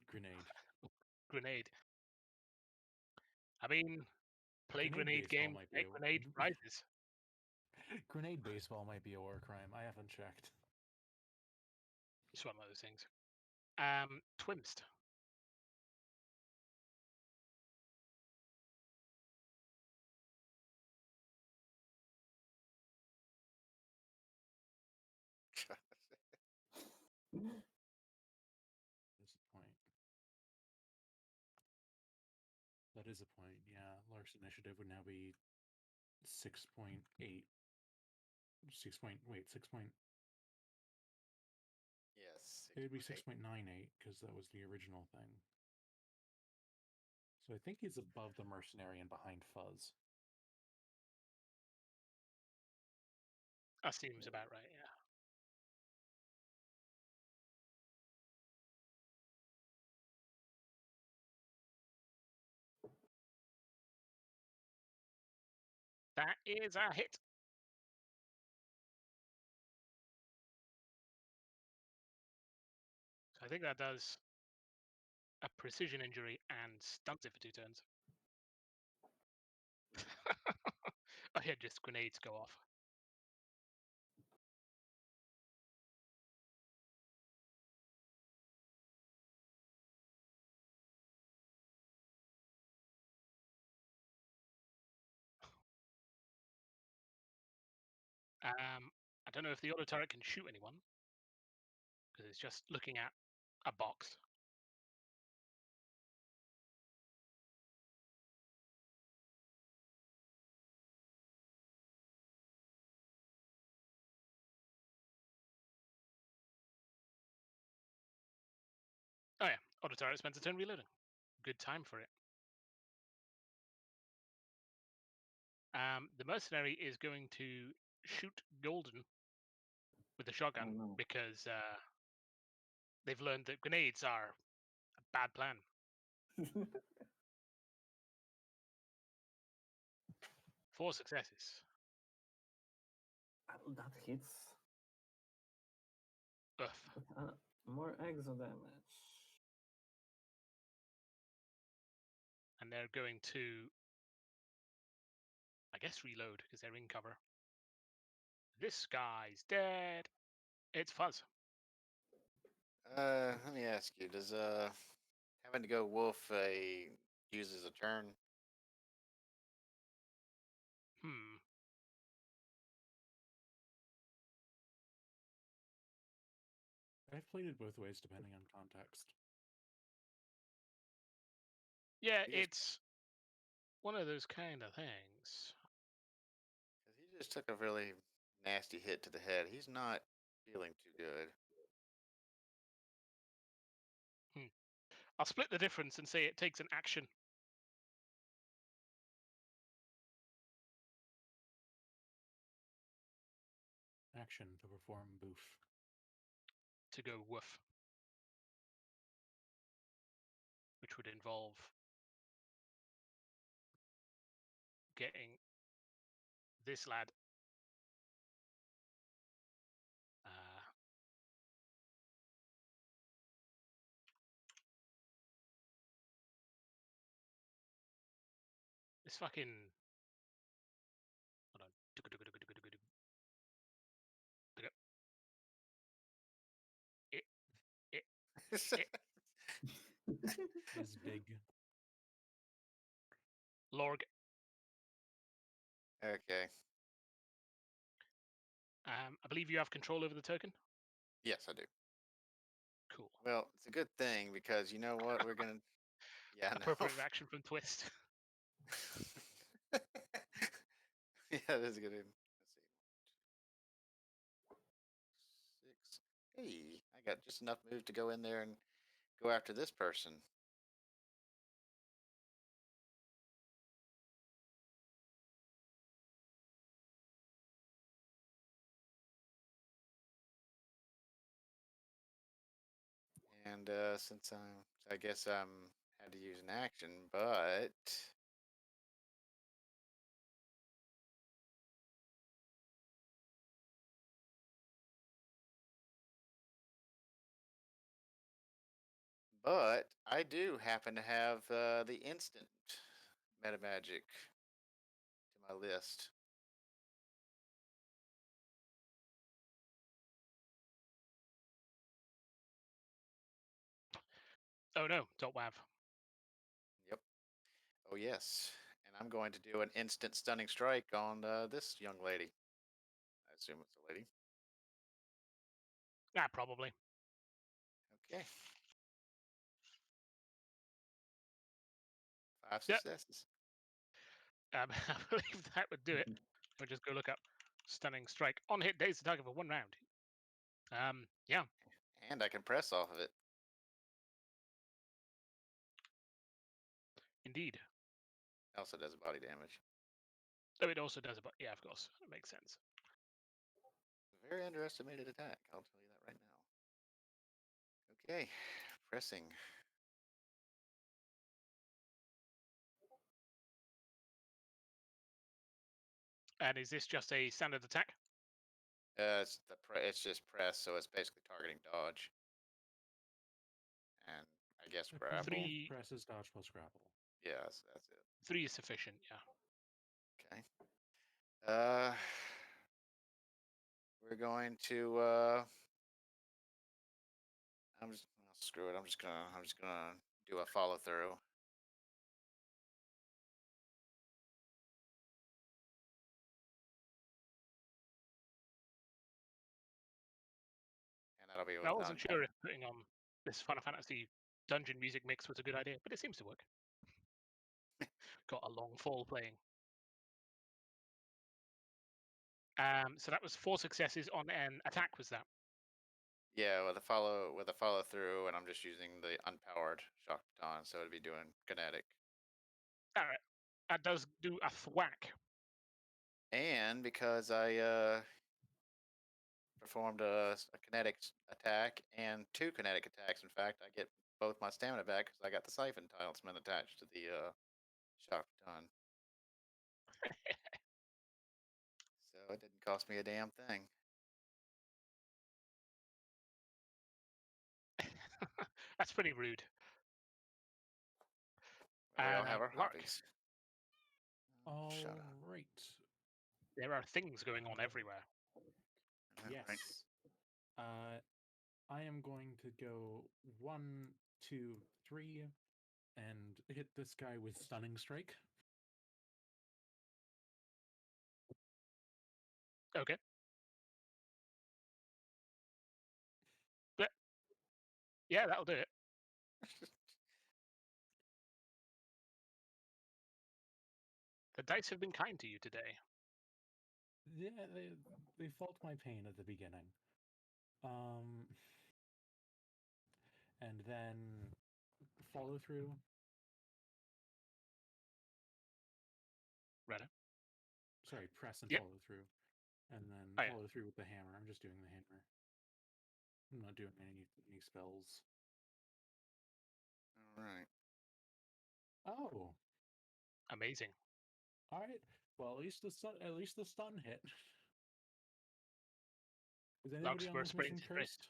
grenade. grenade. I mean, play grenade baseball game, might be play grenade rises. Grenade baseball might be a war crime. I haven't checked. It's one of those things. Twinst. Is a point. That is a point, yeah. Lark's initiative would now be 6.8. 6 point, wait, 6 point. Yes. It would be 6.98 because that was the original thing. So I think he's above the mercenary and behind Fuzz. That seems about right, yeah. That is a hit. So I think that does a precision injury and stuns it for 2 turns. Oh yeah, just grenades go off. I don't know if the auto turret can shoot anyone because it's just looking at a box. Oh yeah, auto turret spends a turn reloading. Good time for it. The mercenary is going to shoot Golden with a shotgun no. because they've learned that grenades are a bad plan. 4 successes. That hits. Oof. More exo damage. And they're going to, I guess, reload because they're in cover. This guy's dead. It's Fuzz. Let me ask you: does having to go wolf a uses a turn. Hmm. I've played it both ways depending on context. Yeah, He just- it's one of those kind of things. Because he just took a really nasty hit to the head. He's not feeling too good. I'll split the difference and say it takes an action Action to perform boof. to go woof, which would involve getting this lad this fucking hold on. It, it, Is big. Lorg. Okay. I believe you have control over the token. Yes, I do. Cool. Well, it's a good thing because you know what? We're gonna. Yeah, I know. Appropriate action from Twist. Yeah, that is a good. Let's see. 6. Hey, I got just enough move to go in there and go after this person. And since I guess had to use an action, but I do happen to have the instant meta magic to my list. Oh no, dot wav. Yep. Oh yes, and I'm going to do an instant stunning strike on this young lady. I assume it's a lady. Ah, probably. Okay. 5 Yep. successes. I believe that would do it. We'll just go look up stunning strike on hit days to target for 1 round. Yeah. And I can press off of it. Indeed. Also does body damage. Though it also does, but yeah, of course, it makes sense. Very underestimated attack. I'll tell you that right now. Okay, pressing. And is this just a standard attack? It's just press, so it's basically targeting dodge. And I guess I grapple. believe 3. Press is dodge plus grapple. Yes, that's it. 3 is sufficient. Yeah. Okay. We're going to screw it. I'm just gonna do a follow through. And that'll be with I wasn't sure if putting on this Final Fantasy dungeon music mix was a good idea, but it seems to work. Got a long fall playing. So that was 4 successes on an attack. Was that? Yeah, with a follow through, and I'm just using the unpowered shock baton, so it'd be doing kinetic. All right. That does do a thwack. And because I performed a kinetic attack and 2 kinetic attacks, in fact, I get both my stamina back because I got the siphon talisman attached to the shock baton. So it didn't cost me a damn thing. That's pretty rude. We all have our Lark, hobbies. All Shut up. right. there are things going on everywhere. I know, right? Yes. I am going to go 1, 2, 3. and hit this guy with Stunning Strike. Okay. But yeah, that'll do it. The dice have been kind to you today. Yeah, they felt my pain at the beginning. And then follow through. Right. Sorry, press and Yep. follow through. And then Oh, yeah. follow through with the hammer. I'm just doing the hammer. I'm not doing any spells. All right. Oh, Amazing. all right. Well, at least the stun hit. Is anybody on Larkspur this sprains mission his wrist. cursed?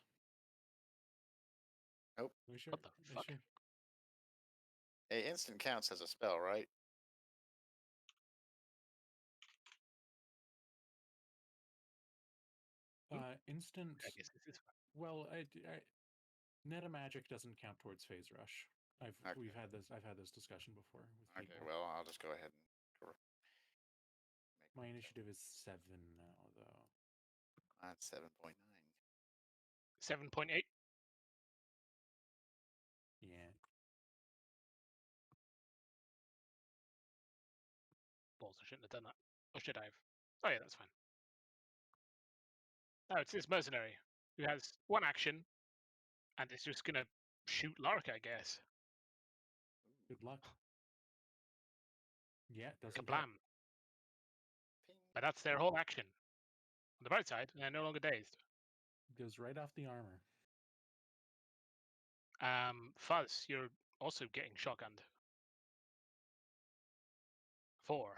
Nope. Are you sure? What the Are you fuck? sure? Hey, instant counts as a spell, right? Instant. I guess this is fine. Well, Meta magic doesn't count towards phase rush. I've had this discussion before with Okay, people. well, I'll just go ahead and My initiative is 7 now, though. mine's 7.9. 7.8. Yeah. Balls, I shouldn't have done that. Or should I have? Oh yeah, that's fine. Oh, it's this mercenary who has one action and is just gonna shoot Lark, I guess. Good luck. Yeah, doesn't hit. Kablam. But that's their whole action. On the bright side, they're no longer dazed. Goes right off the armor. Fuzz, you're also getting shotgunned. 4.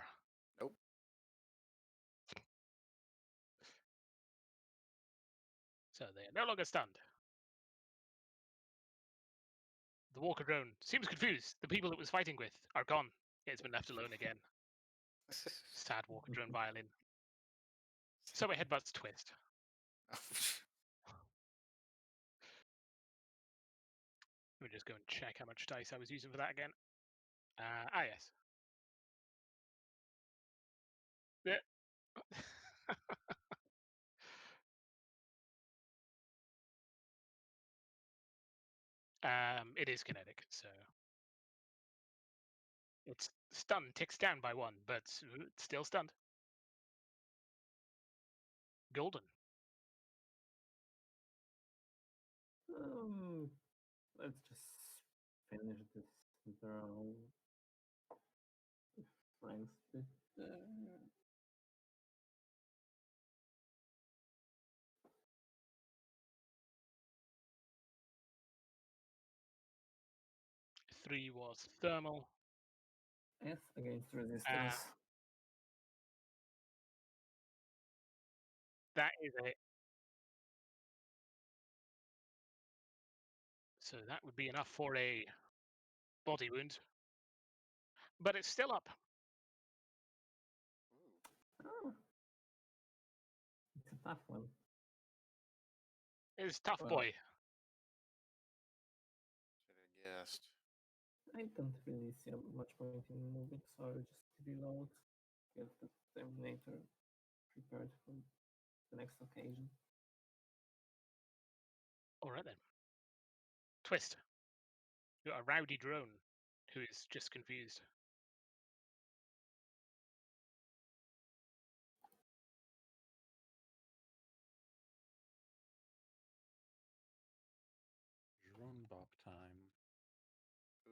Nope. So they are no longer stunned. The walker drone seems confused. The people it was fighting with are gone. It's been left alone again. Sad walker drone violin. So it headbutts Twist. Let me just go and check how much dice I was using for that again. Yes. Yeah. It is kinetic, so it's stun ticks down by 1, but it's still stunned. Golden. Let's just finish this draw. Flanks bit there. 3 was thermal. F against resistance. That is it. So that would be enough for a body wound. But it's still up. Oh. It's a tough one. It's tough Well, boy. Should have guessed. I don't really see much point in moving, so I'll just reload, get the Terminator prepared for the next occasion. Alright then. Twist. You're a rowdy drone who is just confused. Drone bop time.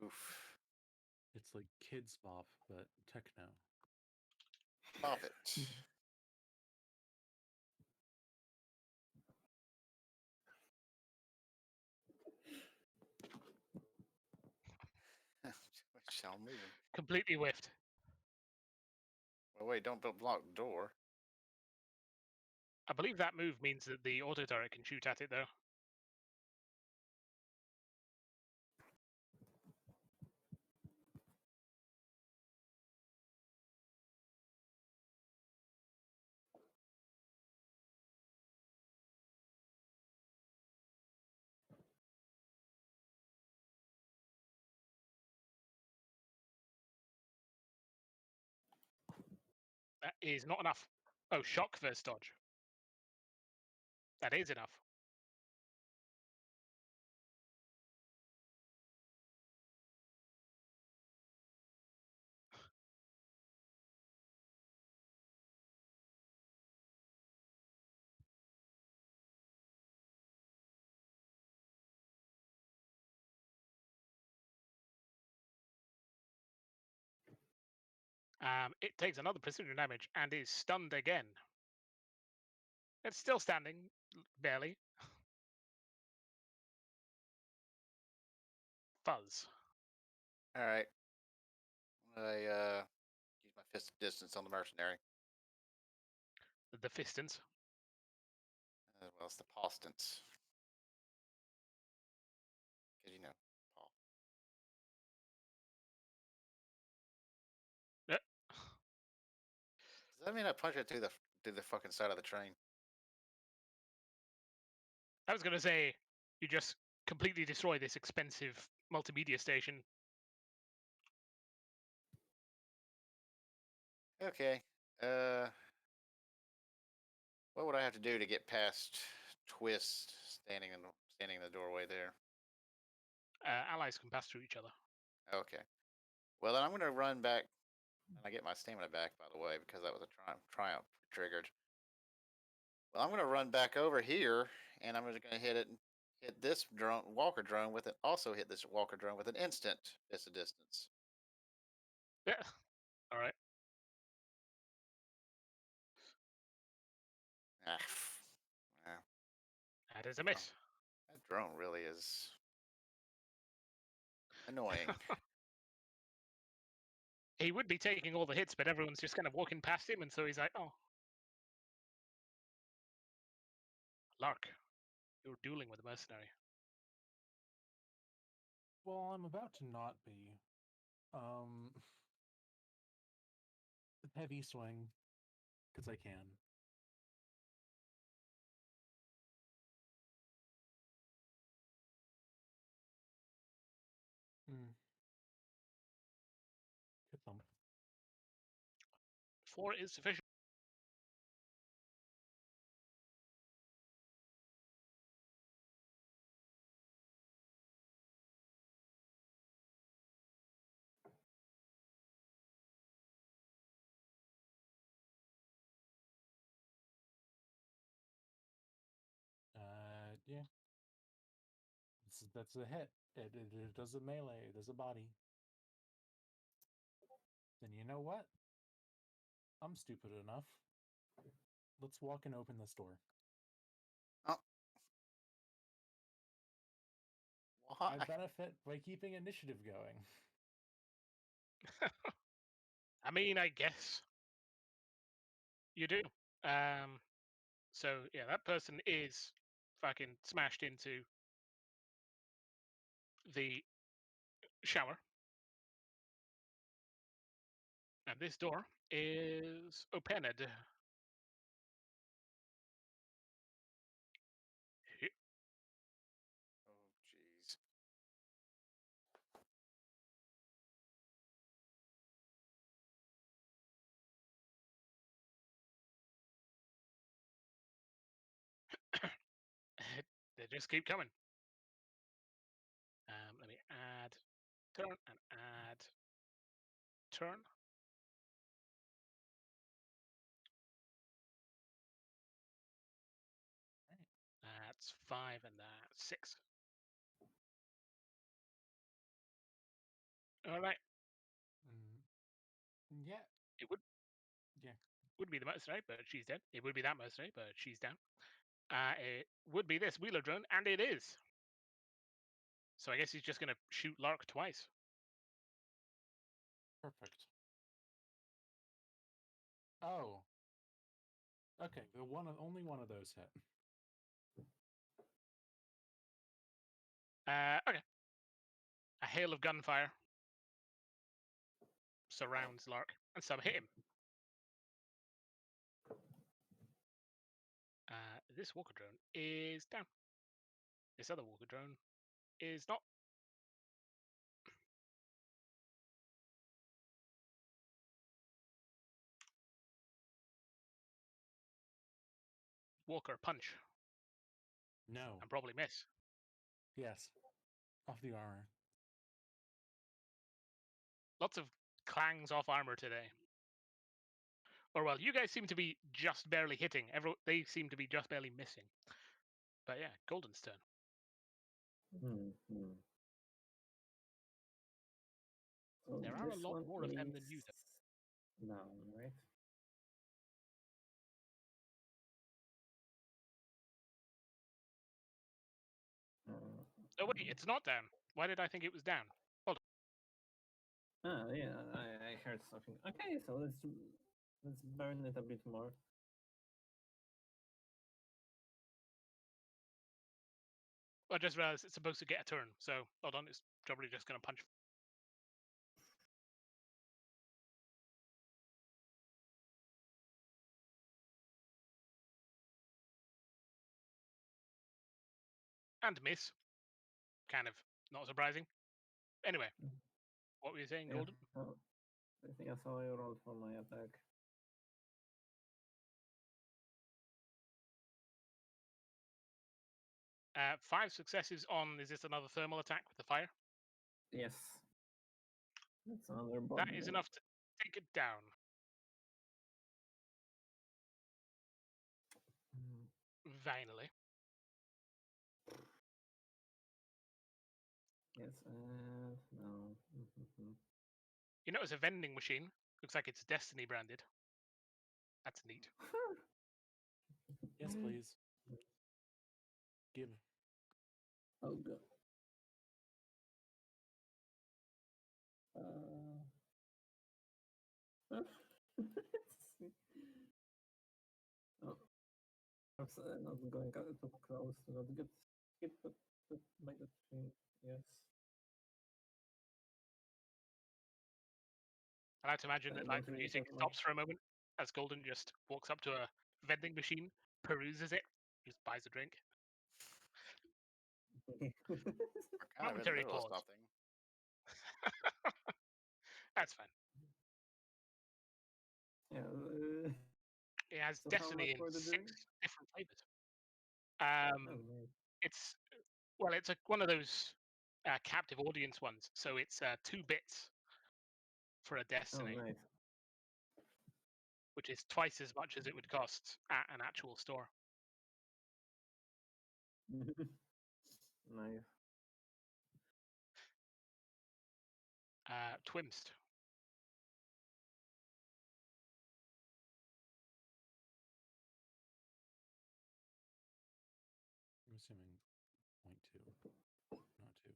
Oof. It's like kids bop, but techno. Stop it. Shall move. Completely whiffed. Well, wait, don't block the door. I believe that move means that the auto turret can shoot at it though. is not enough. Oh, shock versus dodge. That is enough. It takes another precision damage and is stunned again. It's still standing, barely. Fuzz. All right. I use my fist of distance on the mercenary. The fistance. Well, it's the postance. Because Paul. Yeah. Does that mean I punch it through the fucking side of the train? I was going to say, you just completely destroy this expensive multimedia station. Okay. What would I have to do to get past Twist standing in the doorway there? Allies can pass through each other. Okay. Well, then I'm going to run back, and I get my stamina back, by the way, because that was a triumph triggered. Well, I'm going to run back over here, and I'm just going to hit this walker drone with it. Also hit this walker drone with an instant distance. Yeah. All right. Ah, well, That is a miss. that drone really is annoying. He would be taking all the hits, but everyone's just kind of walking past him, and so he's like, oh. Lark, you're dueling with a mercenary. Well, I'm about to not be. Heavy swing, because I can. Good thump. 4 is sufficient. Yeah. That's a hit. It does a melee. It does a body. Then you know what? I'm stupid enough. Let's walk and open this door. Oh. Why? I benefit by keeping initiative going. I mean, I guess you do. So yeah, that person is fucking smashed into the shower. And this door is opened. Oh, jeez. They just keep coming. Let me add turn and add turn. That's 5 and that's 6. All right. Yeah. It would Yeah. would be the mercenary, but she's dead. It would be that mercenary, but she's down. It would be this wheeler drone, and it is. So I guess he's just gonna shoot Lark twice. Perfect. Oh. Okay, only one of those hit. Okay. A hail of gunfire surrounds Lark, and some hit him. This walker drone is down. This other walker drone is not. Walker punch No. and probably miss. Yes. Off the armor. Lots of clangs off armor today. Or well, you guys seem to be just barely hitting. They seem to be just barely missing. But yeah, Golden's turn. Hmm. So There are a this lot one more of them than you, is down, right? Oh wait, it's not down. Why did I think it was down? Hold on. Yeah, I heard something. Okay, so let's burn it a bit more. I just realized it's supposed to get a turn. So hold on, it's probably just going to punch. And miss. Kind of not surprising. Anyway, what were you saying, Yeah. Golden? Oh, I think I saw you roll for my attack. Five successes on. Is this another thermal attack with the fire? Yes. That's another bomb. That is enough to take it down. Finally. Yes, and no. You notice a vending machine. Looks like it's Destiny branded. That's neat. Yes, please. Give. Oh god. Oh, perhaps not going too close to not get hit by the tree. Yes. I like to imagine that like the Don't really music have stops for a moment as Golden just walks up to a vending machine, peruses it, just buys a drink. We're kind of in the Momentary middle of pause. something. That's fine. Yeah. It has So how Destiny much in for the 6 drink? different flavors. Oh, nice. It's one of those captive audience ones. So it's 2 bits for a Oh, Destiny, nice. which is twice as much as it would cost at an actual store. Nice. Twimst. I'm assuming 0.2, not 2.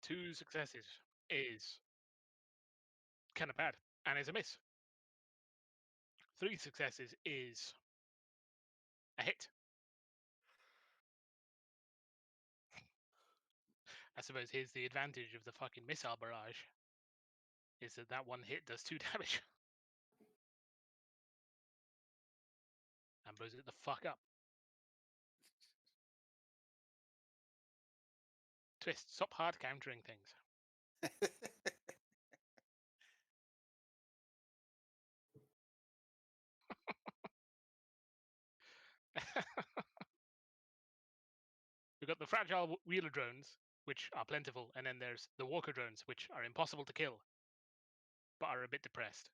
Two successes is kind of bad and is a miss. 3 successes is a hit. I suppose here's the advantage of the fucking missile barrage, is that one hit does 2 damage. And blows it the fuck up. Twist, stop hard countering things. We've got the fragile wheeler drones, which are plentiful, and then there's the walker drones, which are impossible to kill, but are a bit depressed.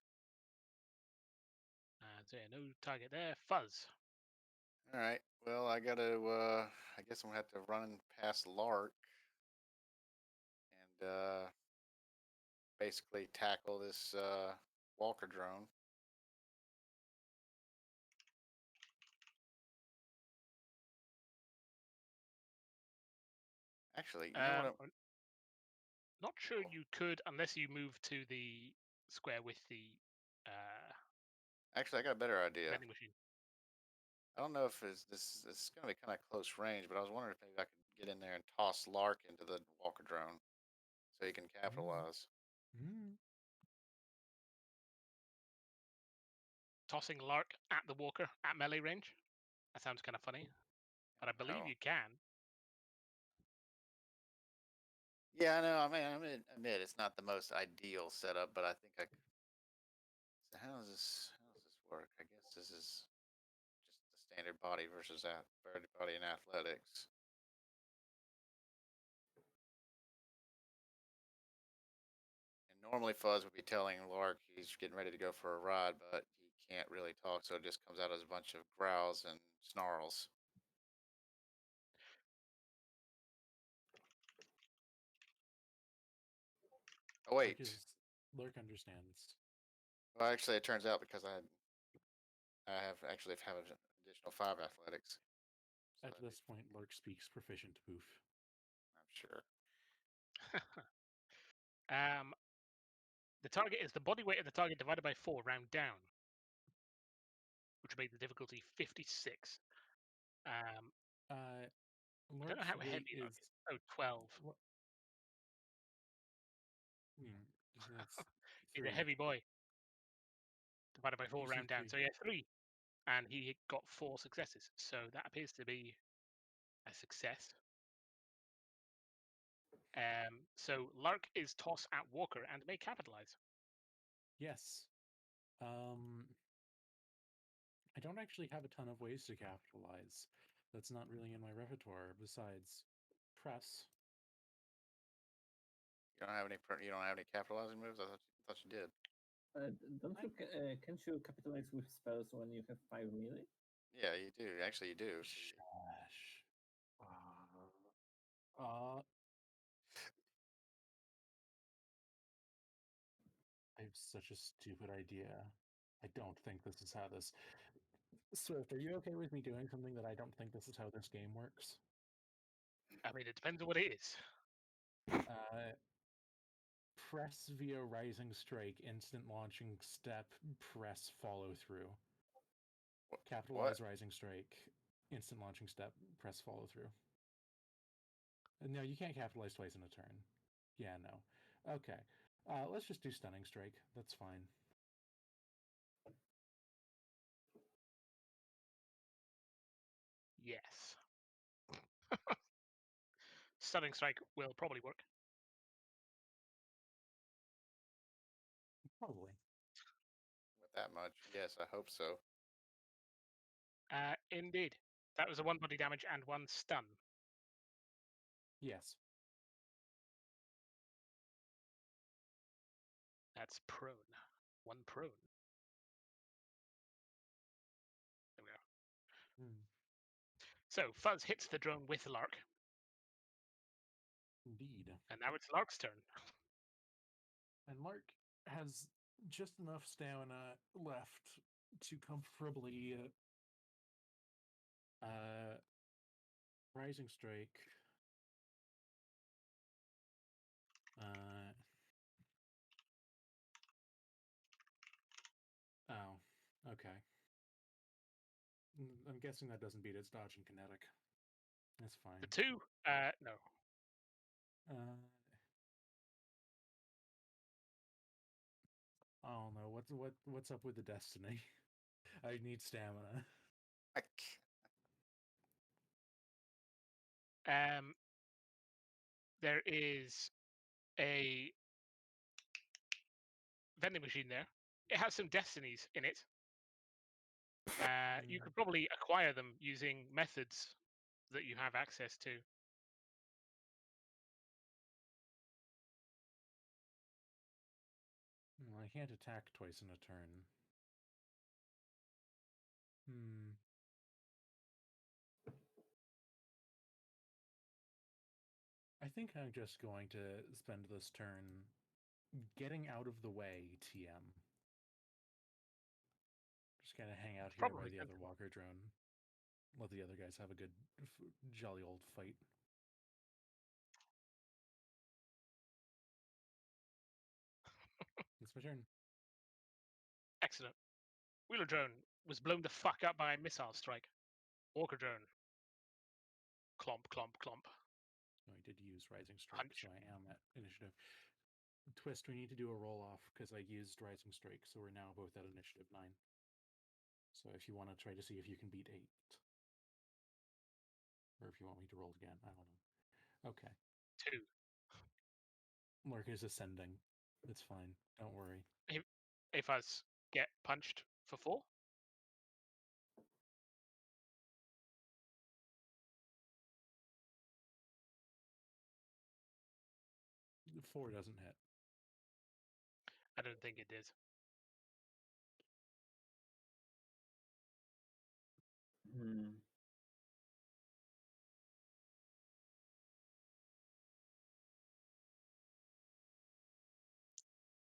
So yeah, no target there. Fuzz. All right. Well, I gotta. I guess I'm gonna have to run past Lark and basically tackle this Walker drone. Actually, you know what? I'm not sure you could unless you move to the square with the Actually, I got a better idea. vending machine. I don't know if this is going to be kind of close range, but I was wondering if maybe I could get in there and toss Lark into the Walker drone so he can capitalize. Mm. Tossing Lark at the walker at melee range. That sounds kind of funny, but I believe know. you can. Yeah, I know. I mean, I admit it's not the most ideal setup, but I think I. So how does this work? I guess this is just the standard body versus that body in athletics. And normally Fuzz would be telling Lark he's getting ready to go for a ride, but he can't really talk, so it just comes out as a bunch of growls and snarls. Oh wait. Lurk understands. Well, actually, it turns out because I have an additional 5 athletics. So At this point, Lurk speaks proficient poof. I'm sure. The target is the body weight of the target divided by 4, round down, which made the difficulty 56. I don't know Lurk's how weight heavy Lark is is. Oh, 12. That's He's a 3. heavy boy. Divided by 4, You say round down. 3. So yeah, 3. And he got 4 successes. So that appears to be a success. So Lark is toss at Walker and may capitalize. Yes. I don't actually have a ton of ways to capitalize. That's not really in my repertoire. Besides press. You don't have any. You don't have any capitalizing moves. I thought you did. Can't you capitalize with spells when you have 5 melee? Yeah, you do. Actually, you do. Shush. I have such a stupid idea. I don't think this is how this. Swift, are you okay with me doing something that I don't think this is how this game works? I mean, it depends on what it is. Press via Rising Strike, instant launching step, press follow through. Capitalize What? Rising Strike, instant launching step, press follow through. No, you can't capitalize twice in a turn. Yeah, no. Okay. Let's just do Stunning Strike. That's fine. Yes. Stunning Strike will probably work. Probably. With that much? Yes, I hope so. Indeed. That was a 1 body damage and 1 stun. Yes. That's prone. 1 prone. There we go. So Fuzz hits the drone with Lark. Indeed. And now it's Lark's turn. And Lark has just enough stamina left to comfortably Rising Strike. Oh, okay. I'm guessing that doesn't beat its dodge and kinetic. That's fine. The 2? No. Oh no, what's up with the destiny? I need stamina. There is a vending machine there. It has some destinies in it. You could probably acquire them using methods that you have access to. I can't attack twice in a turn. I think I'm just going to spend this turn getting out of the way, TM. Just kind of hang out here by the other walker drone. Let the other guys have a good, jolly old fight. It's my turn. accident. Wheeler drone was blown the fuck up by a missile strike. Walker drone. Clomp, clomp, clomp. I did use Rising Strike, Punch. so I am at initiative. Twist, we need to do a roll off because I used Rising Strike, so we're now both at initiative 9. So if you want to try to see if you can beat 8. Or if you want me to roll again, I don't know. Okay. 2. Mark is ascending. It's fine. Don't worry. If us get punched for 4. The 4 doesn't hit. I don't think it did. Hmm.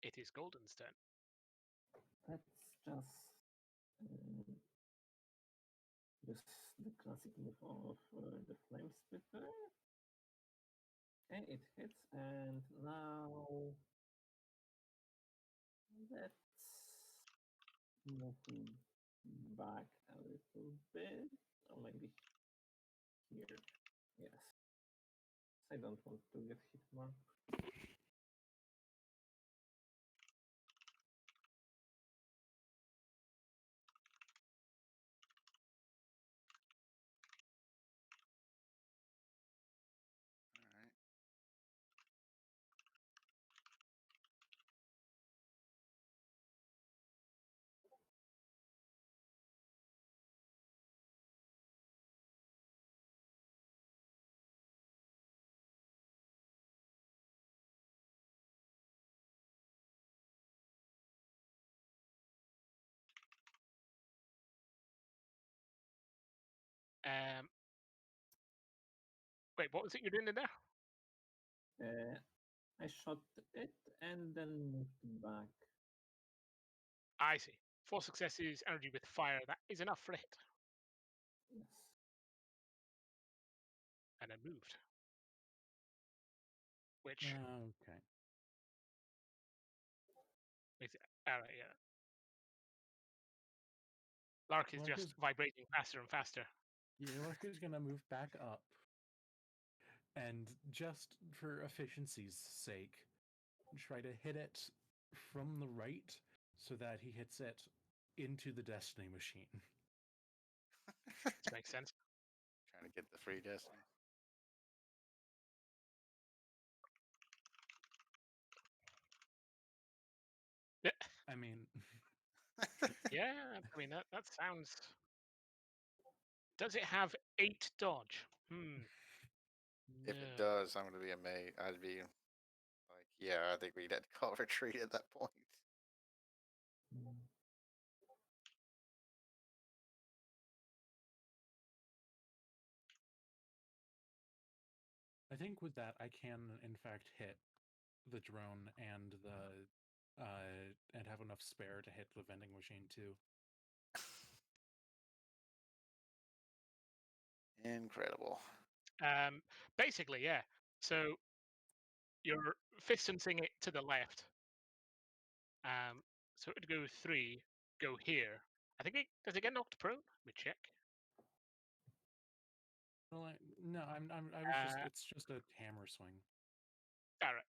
It is Golden's turn. Let's just use the classic move of the flame spitter. Okay, it hits, and now let's move back a little bit, or maybe here. Yes, I don't want to get hit more. All right. Wait, what was it you're doing in there? I shot it and then moved back. I see. 4 successes, energy with fire. That is enough for a hit. Yes. And then moved. Which Okay. makes it. Alright, yeah. Lark is Lark just is- vibrating faster and faster. York is going to move back up. And just for efficiency's sake, try to hit it from the right so that he hits it into the Destiny machine. This makes sense. Trying to get the free destiny. Yeah, I mean, yeah, I mean that sounds. Does it have 8 dodge? If it No. does, I'm gonna be amazed. I'd be like, yeah, I think we'd have to call retreat at that point. I think with that, I can in fact hit the drone and and have enough spare to hit the vending machine too. Incredible. Basically, yeah. So you're fistancing it to the left. So it would go 3, go here. I think does it get knocked prone? Let me check. Well, no, I was just. It's just a hammer swing. All right.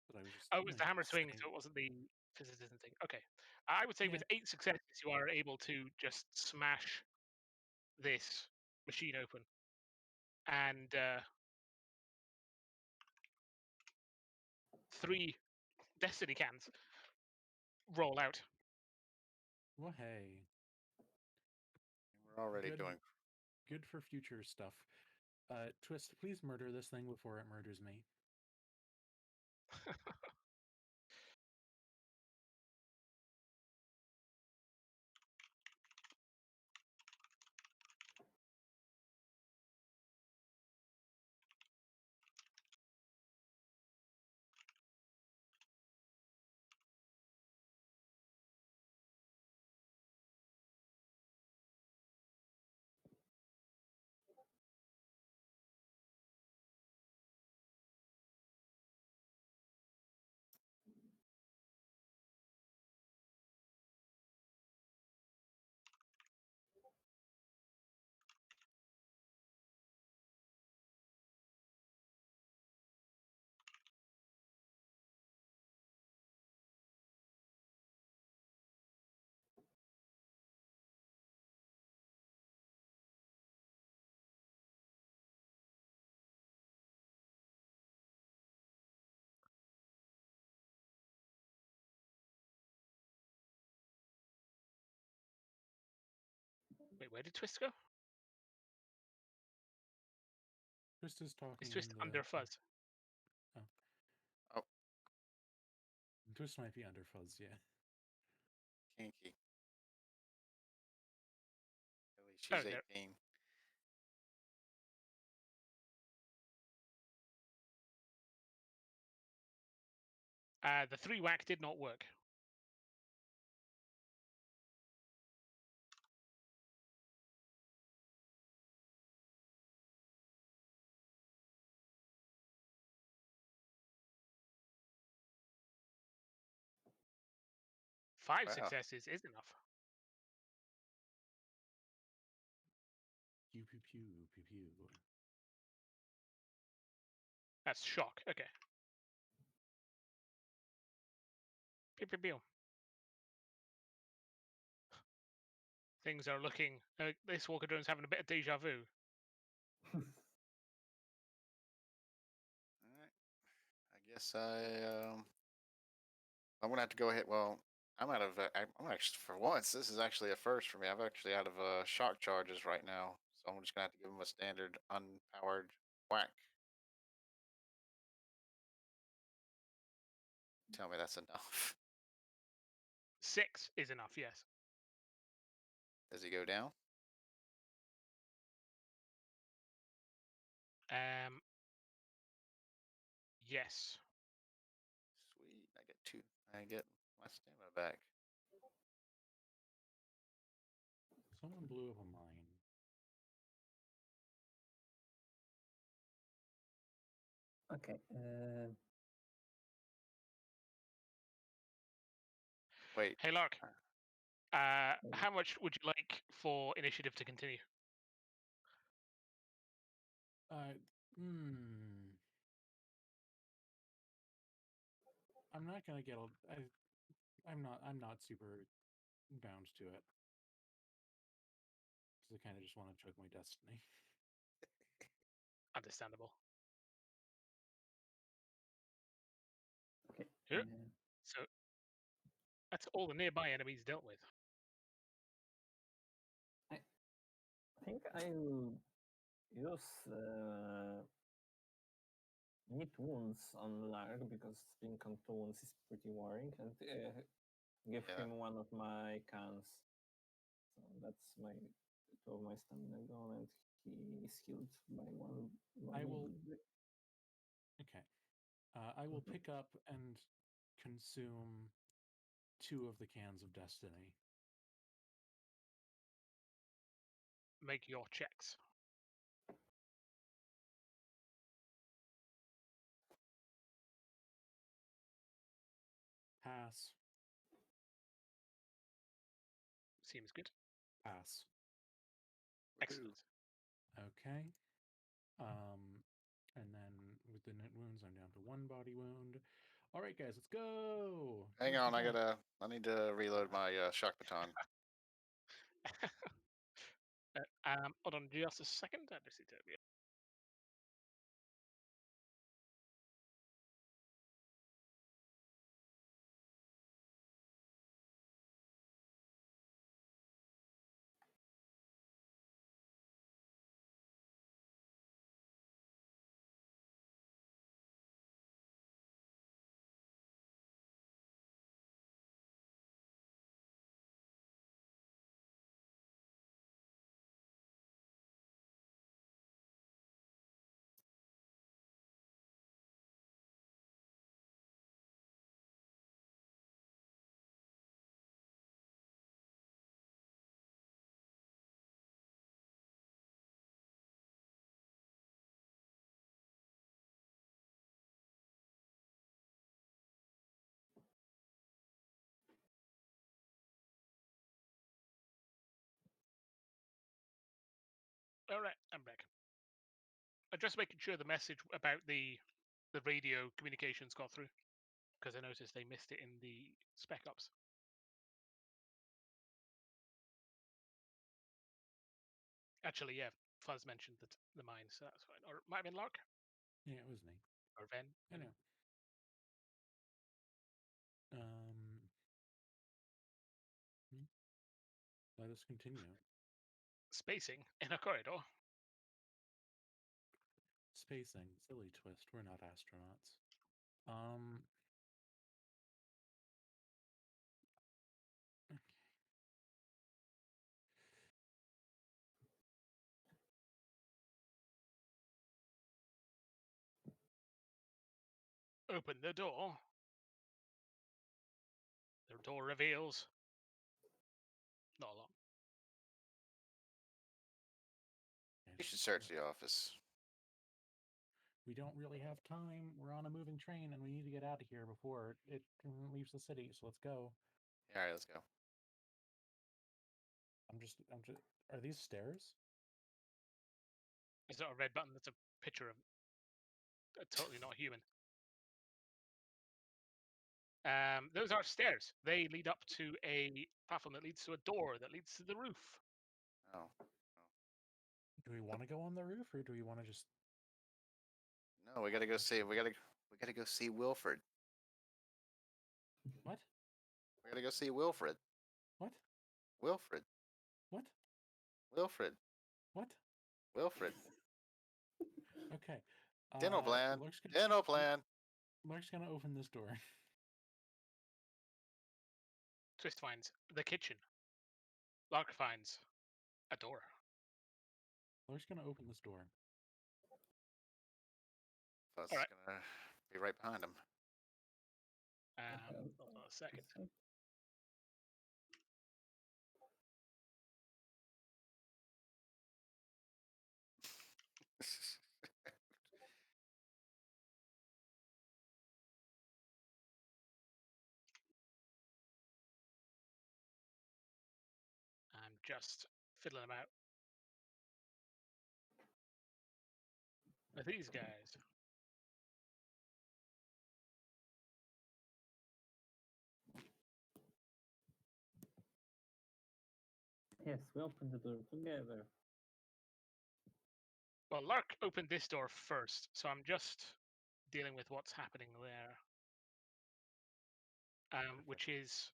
But I was just. Oh, it was the hammer swing, saying- so it wasn't the physicist thing. Okay. I would say with 8 successes, you are able to just smash this machine open. And 3 Destiny cans roll out. Well, hey, We're already Good. doing. good for future stuff. Twist, please murder this thing before it murders me. Wait, where did Twist go? Twist is talking Is Twist in under Fuzz? Oh, Twist might be under Fuzz, yeah. kinky. At least Oh, she's there. 18. The 3 whack did not work. Five Wow. successes is enough. Pew pew pew pew pew. That's shock. Okay. Pew, pew, pew. Things are looking. This Walker Drone's having a bit of deja vu. All right. I guess I'm gonna have to go ahead. Well, I'm out of. I'm actually for once. This is actually a first for me. I'm actually out of shock charges right now, so I'm just gonna have to give him a standard unpowered whack. Tell me that's enough. 6 is enough. Yes. Does he go down? Yes. Sweet. I get 2. I get my stamina back. Someone blew up a mine. Okay. Wait. Hey, Lark. uh, How much would you like for initiative to continue? Hmm. I'm not gonna get. I'm not super bound to it because I kind of just want to choke my destiny. Understandable. Okay. Yep. So that's all the nearby enemies dealt with. I think I'll use neat wounds on Larg because being on 2 wounds is pretty worrying, and give Yeah. him one of my cans. So that's my 2 of my stamina gone, and he is healed by one. I will. Okay. I will pick up and consume 2 of the cans of destiny. Make your checks. Pass. Seems good. Pass. Excellent. Okay. And then with the net wounds, I'm down to 1 body wound. All right, guys, let's go. Hang Where's on. the I guy? need to reload my shock baton. Hold on just a second. I just need to. All right, I'm back. I'm just making sure the message about the radio communications got through because I noticed they missed it in the spec ops. Actually, yeah, Fuzz mentioned the mine, so that's fine. Or it might have been Lark Yeah, it was me. or Ven. I know. Hmm. Let us continue. spacing in a corridor. Spacing, silly twist. We're not astronauts. Open the door. The door reveals not a lot. You should search the office. We don't really have time. We're on a moving train, and we need to get out of here before it leaves the city. So let's go. All right, let's go. I'm just. Are these stairs? It's not a red button. That's a picture of totally not human. Those are stairs. They lead up to a platform that leads to a door that leads to the roof. Oh, Do we want to go on the roof, or do we want to just? no, we gotta go see. We gotta go see Wilfred. What? We gotta go see Wilfred. What? Wilfred. What? Wilfred. What? Wilfred. Okay. Dental plan. Lark's gonna, Dental plan. Lark's gonna open this door. Twist finds the kitchen. Lark finds a door. Lark's gonna open this door. Fuzz All is right. gonna be right behind him. Hold on a second. I'm just fiddling about with these guys. Yes, we opened the door together. Well, Lark opened this door first, so I'm just dealing with what's happening there. Which is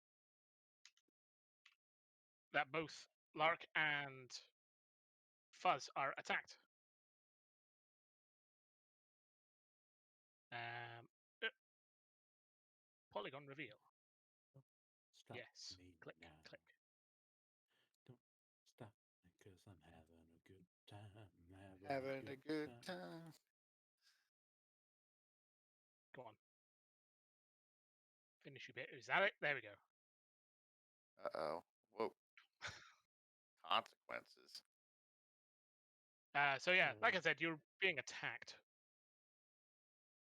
that both Lark and Fuzz are attacked. Uh, Polygon reveal. Stop Yes. me Click, now. click. Don't stop because I'm having a good time. Having a good time. Go on. Finish your bit. Is that it? There we go. Uh-oh. Whoa. Consequences. So yeah, like I said, you're being attacked.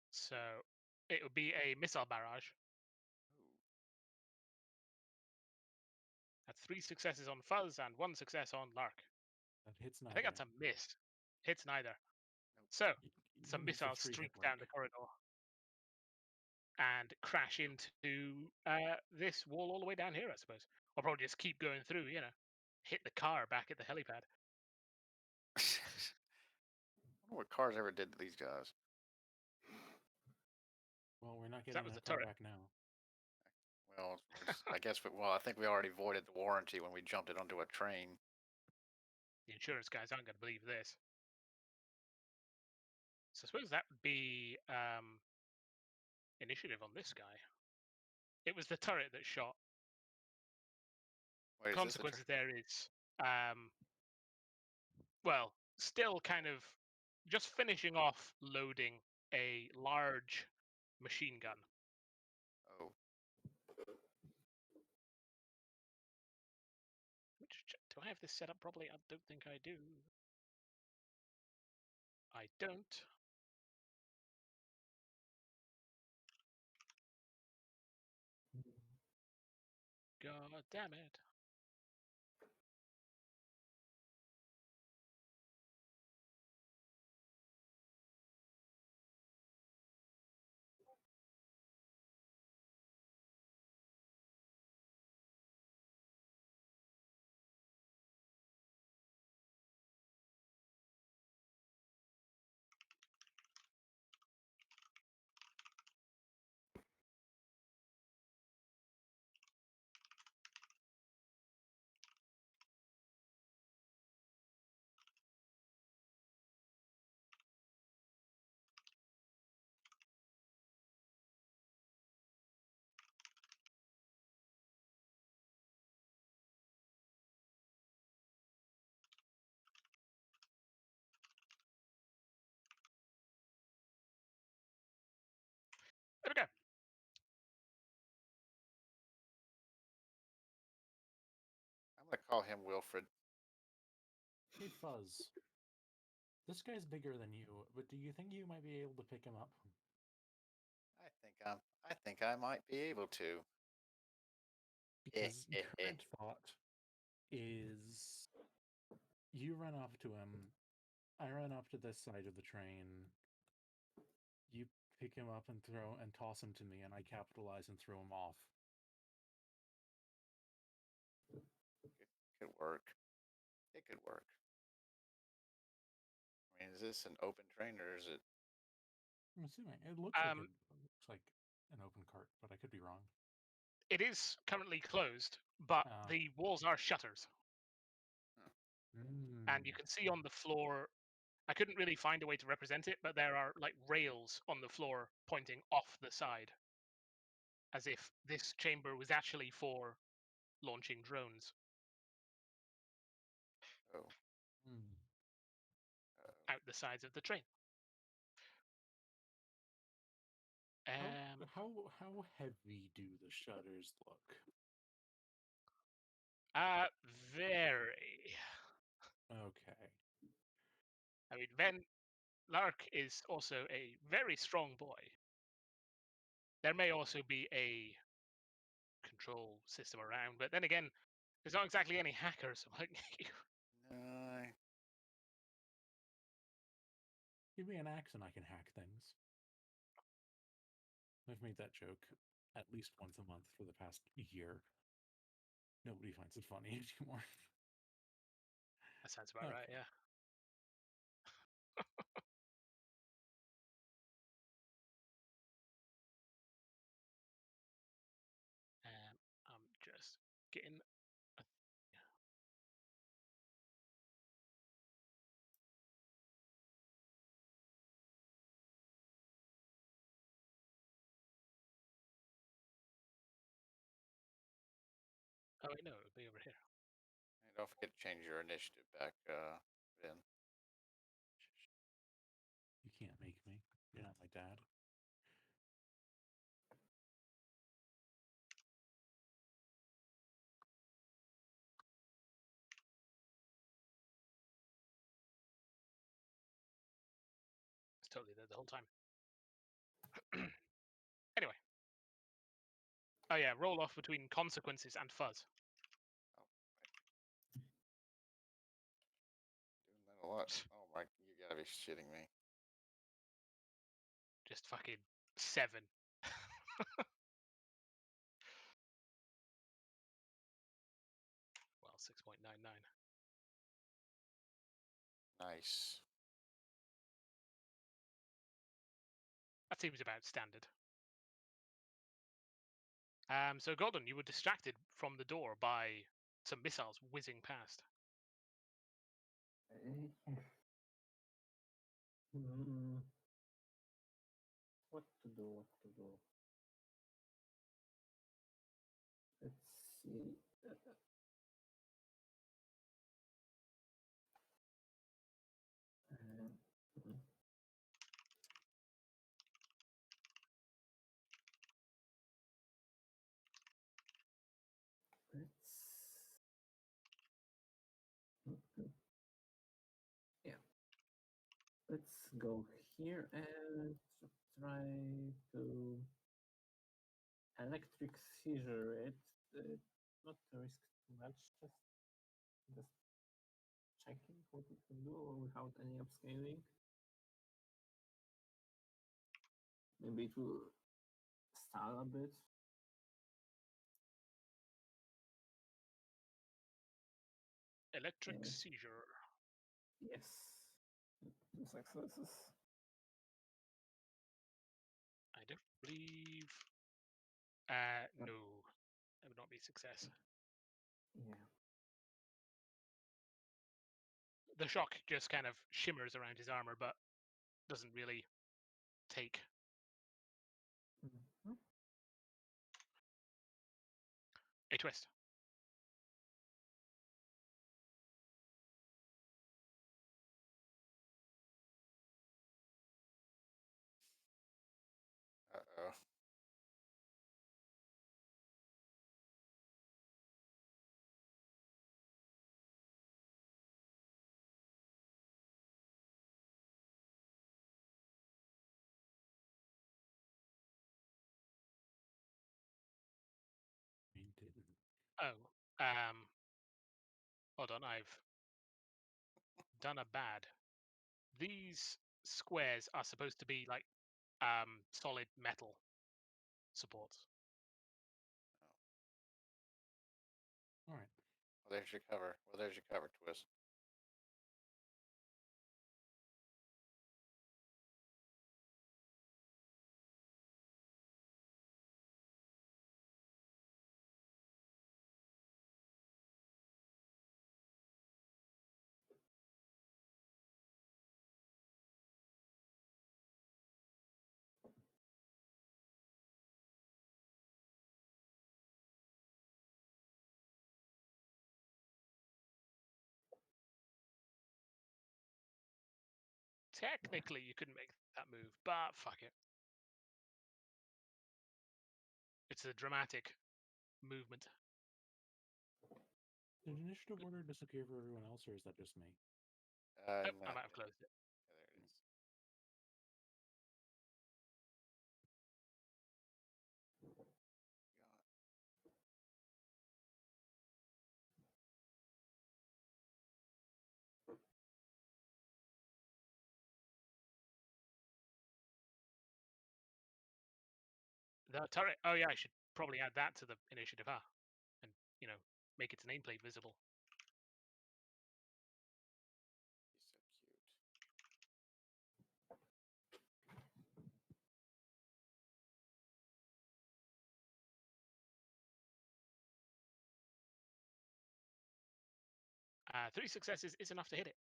So it would be a missile barrage. That's 3 successes on Fuzz and 1 success on Lark. That hits I neither. think that's a miss. Hits neither. So some It's a missiles 3-hit streak down mark. the corridor and crash into this wall all the way down here, I suppose. Or probably just keep going through, hit the car back at the helipad. I wonder what cars ever did to these guys. Well, we're not That getting was that the car turret. back now. Well, I guess. I think we already voided the warranty when we jumped it onto a train. The insurance guys aren't going to believe this. So I suppose that would be initiative on this guy. It was the turret that shot. Wait, Consequences there is, well, still kind of just finishing off loading a large machine gun. Oh. Do I have this set up properly? I don't think I do. I don't. God damn it. call him Wilfred. Hey, Fuzz. This guy's bigger than you, but do you think you might be able to pick him up? I think I might be able to. Because current thought is you run up to him, I run up to this side of the train, you pick him up and toss him to me, and I capitalize and throw him off. Could work. It could work. I mean, is this an open train or is it? I'm assuming it looks like an open cart, but I could be wrong. It is currently closed, but the walls are shutters. And you can see on the floor, I couldn't really find a way to represent it, but there are like rails on the floor pointing off the side, as if this chamber was actually for launching drones. Oh. Out the sides of the train. How heavy do the shutters look? Very. Okay. I mean, Lark is also a very strong boy. There may also be a control system around, but then again, there's not exactly any hackers among you. No. Give me an axe and I can hack things. I've made that joke at least once a month for the past year. Nobody finds it funny anymore. That sounds about right, yeah. I'm just getting a... Oh, wait, no, it'll be over here. And don't forget to change your initiative back, Ben. You can't make me. You're not my dad. It's totally there the whole time. Anyway. Oh yeah, roll off between consequences and fuzz. Doing that a lot. Oh my, you gotta be shitting me. Just fucking 7. Well, 6.99. Nice. That seems about standard. So Gordon, you were distracted from the door by some missiles whizzing past. What to do? Let's see. Let's go here and try to electric seizure it. Not to risk too much, just checking what we can do without any upscaling. Maybe it will stall a bit. Electric seizure. Yes. 2 successes. I don't believe... no. That would not be a success. Yeah. The shock just kind of shimmers around his armor, but doesn't really take. A twist. Uh-oh. Oh, hold on. I've done a bad. These squares are supposed to be like solid metal supports. All right. Well, there's your cover. Well, there's your cover, Twist. Technically, you couldn't make that move, but fuck it. It's a dramatic movement. Did initiative order disappear for everyone else, or is that just me? Oh, I Not might have yet. closed it. Yeah, there it is. Got The turret. Oh yeah, I should probably add that to the initiative, huh? And make its nameplate visible. He's so cute. 3 successes is enough to hit it.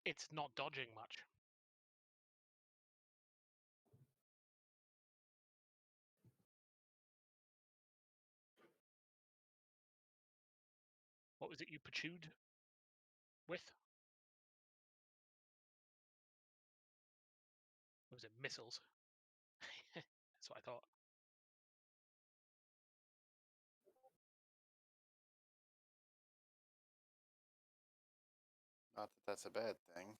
It's not dodging much. What was it you pursued with? What was it? Missiles. That's what I thought. Not that that's a bad thing.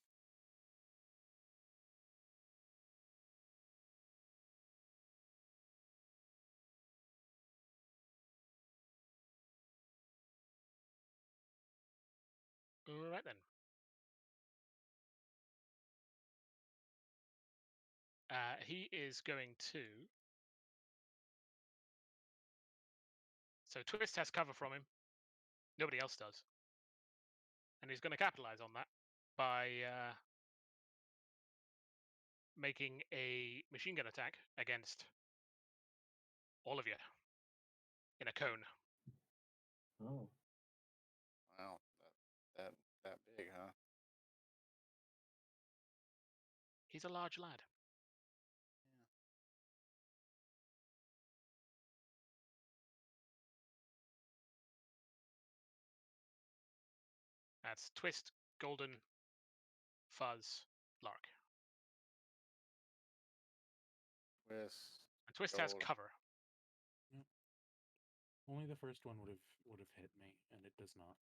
All right then. He is going to. So Twist has cover from him. Nobody else does. And he's going to capitalize on that by making a machine gun attack against all of you in a cone. Oh, Wow, that big, huh? He's a large lad. Yeah. That's Twist, Golden, Fuzz, Lark. Twist, And Twist has gold. cover. Yep. Only the first one would have hit me, and it does not.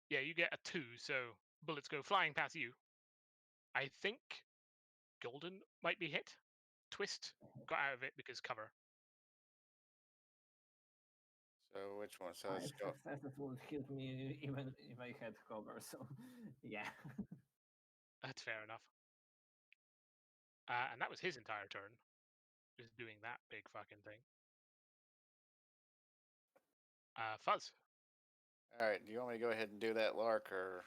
Yeah, you get a 2, so bullets go flying past you. I think Golden might be hit. Twist got out of it because cover. So which one? So 5 let's go. successes would hit me even if I had cover, so yeah. That's fair enough. And that was his entire turn. Just doing that big fucking thing. Fuzz. All right. Do you want me to go ahead and do that, Lark, or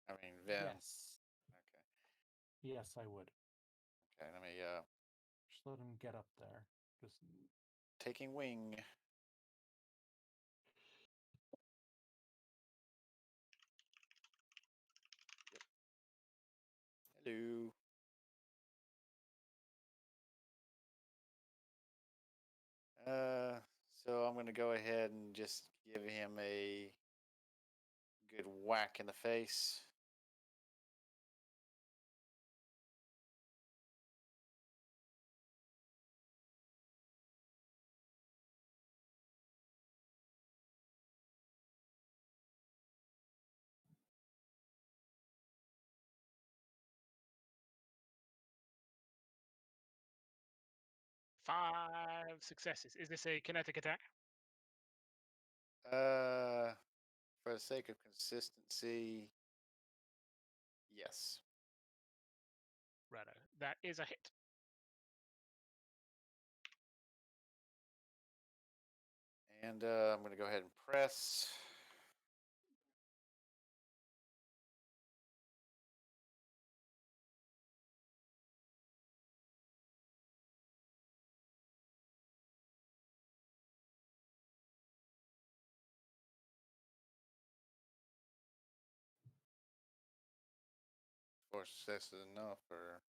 I mean, Vin? Yes. Okay. Yes, I would. Okay. Let me Just let him get up there. Just taking wing. Yep. Hello. So I'm gonna go ahead and just give him a good whack in the face. 5 successes. Is this a kinetic attack? For the sake of consistency, yes. Righto. That is a hit. And I'm going to go ahead and press. Four successes enough, or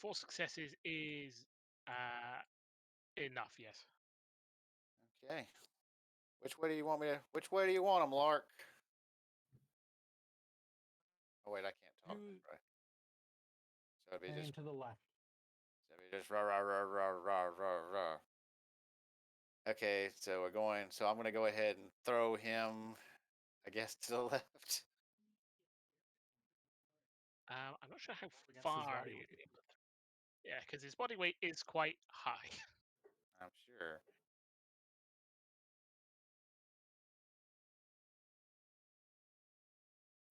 4 successes is enough, yes. okay. Which way do you want me to? Which way do you want them, Lark? Oh wait, I can't talk. To, Right. So it'd be and just. to the left. So it'd be just rah rah rah rah rah rah rah. Okay, so we're going. So I'm going to go ahead and throw him, I guess, to the left. I'm not sure how Against his far. body weight. Yeah, because his body weight is quite high. I'm sure.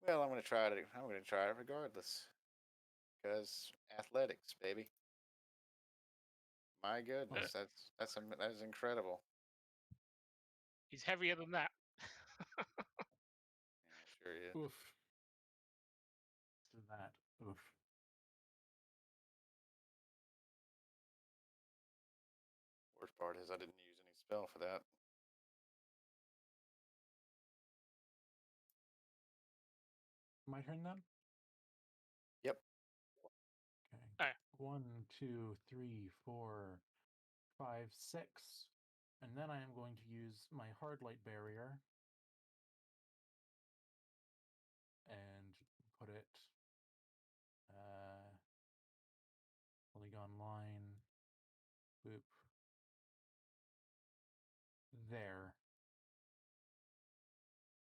Well, I'm going to try it. I'm going to try it regardless, because athletics, baby. My goodness, that is incredible. He's heavier than that. Yeah, sure is. Oof. To that. Oof. Worst part is I didn't use any spell for that. My turn then? Yep. Okay. Alright. 1, 2, 3, 4, 5, 6. And then I am going to use my hard light barrier and put it polygon line, boop, there.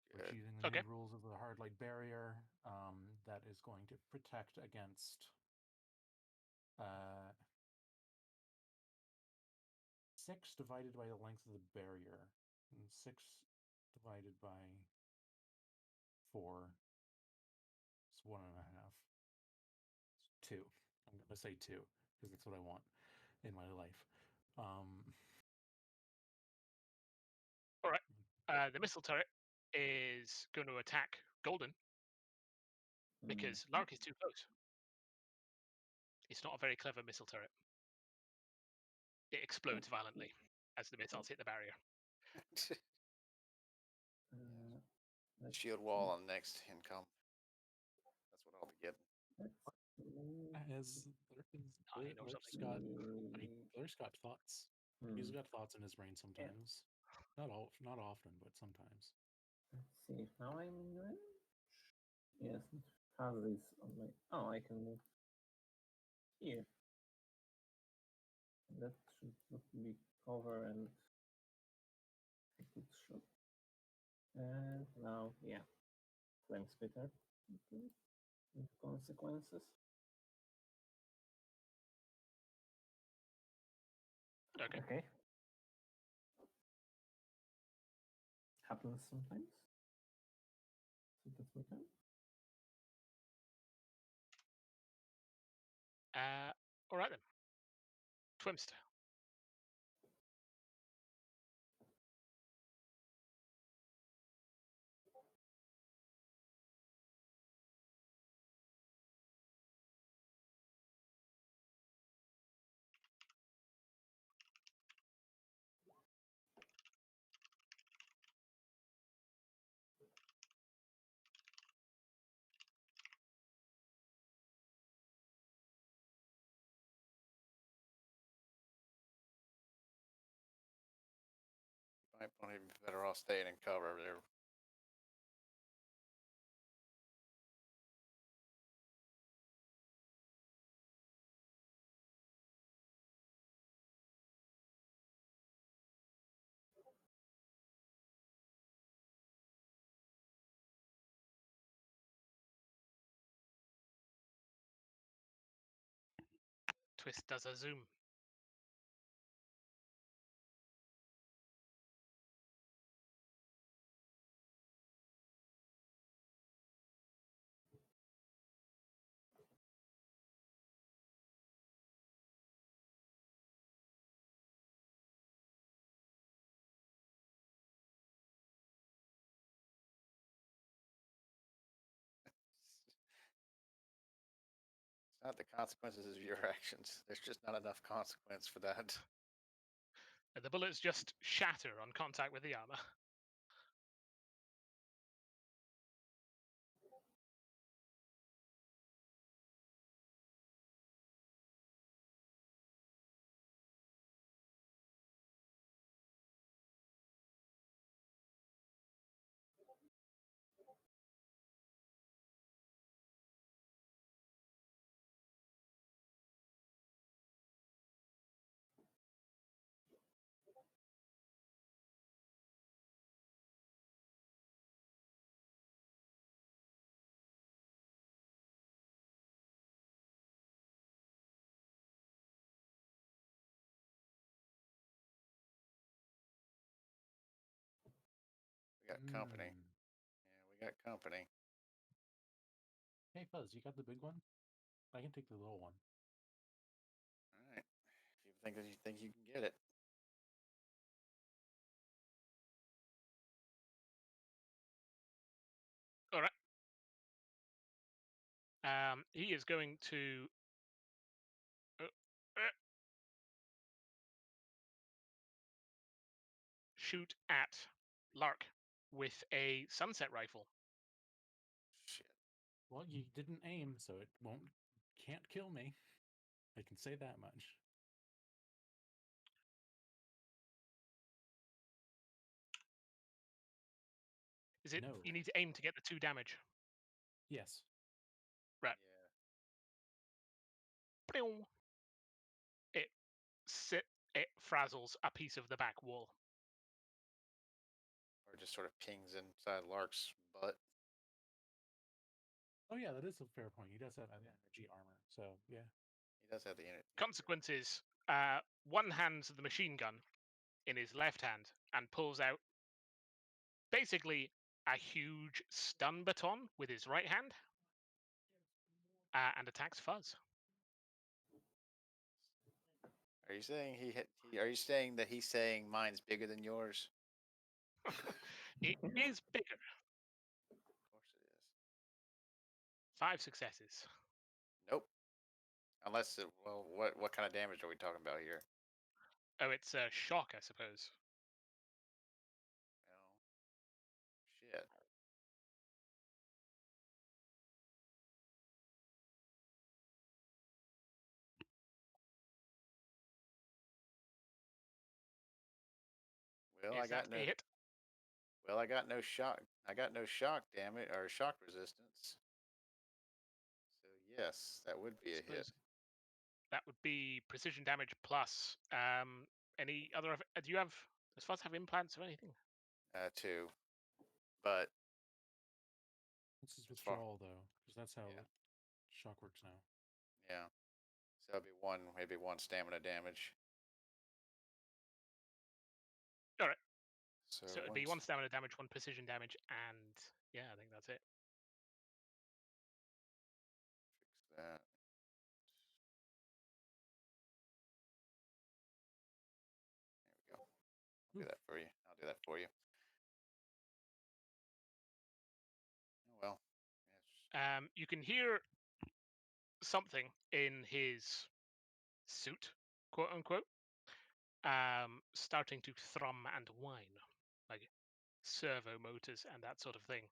Which, Good. using the Okay. new rules of the hard light barrier, that is going to protect against 6 divided by the length of the barrier, and 6 divided by 4 is 1.5. It's 2. I'm going to say 2 because that's what I want in my life. Alright. The missile turret is going to attack Golden because Lark is too close. It's not a very clever missile turret. It explodes violently as the missiles hit the barrier. Shield wall on next income. That's what I'll be getting. As I know Lurk's got thoughts. He's got thoughts in his brain sometimes. Not often, but sometimes. Let's see. Now I'm in range. Yes, it has this on my. Oh, I can move here. That should not be cover and a good shot. And now, yeah, flame spitter. Okay. With consequences. Okay. Okay. Happens sometimes. So that's my turn. Alright then. Twimster. Might be better off staying in cover there. Twist does a zoom. not the consequences of your actions. There's just not enough consequence for that. The bullets just shatter on contact with the armor. We got company. Mm. Yeah, we got company. Hey, Fuzz, you got the big one? I can take the little one. All right. If you think you can get it. All right. He is going to shoot at Lark with a sunset rifle. Shit. Well, you didn't aim, so it can't kill me. I can say that much. Is it? No. You need to aim to get the 2 damage. Yes. Right. Yeah. It frazzles a piece of the back wall. Or just sort of pings inside Lark's butt. Oh yeah, that is a fair point. He does have energy armor, so yeah. He does have the energy. Consequences: one hands the machine gun in his left hand and pulls out basically a huge stun baton with his right hand and attacks Fuzz. Are you saying Are you saying that he's saying mine's bigger than yours? It is bigger. Of course it is. 5 successes. Nope. Unless what kind of damage are we talking about here? Oh, it's a shock, I suppose. Well, shit. Well, Is that a hit? Well, I got no shock. I got no shock damage or shock resistance. So yes, that would be a hit. That would be precision damage plus any other. Do you have? Does Fuzz have implants or anything? 2. But This is as far- withdrawal though, because that's how Yeah. shock works now. yeah, so that'd be maybe 1 stamina damage. All right. So, So it'd be 1 stamina damage, 1 precision damage, and yeah, I think that's it. Fix that. There we go. I'll do that for you. I'll do that for you. Oh well. Yes. You can hear something in his suit, quote unquote, starting to thrum and whine, like servo motors and that sort of thing.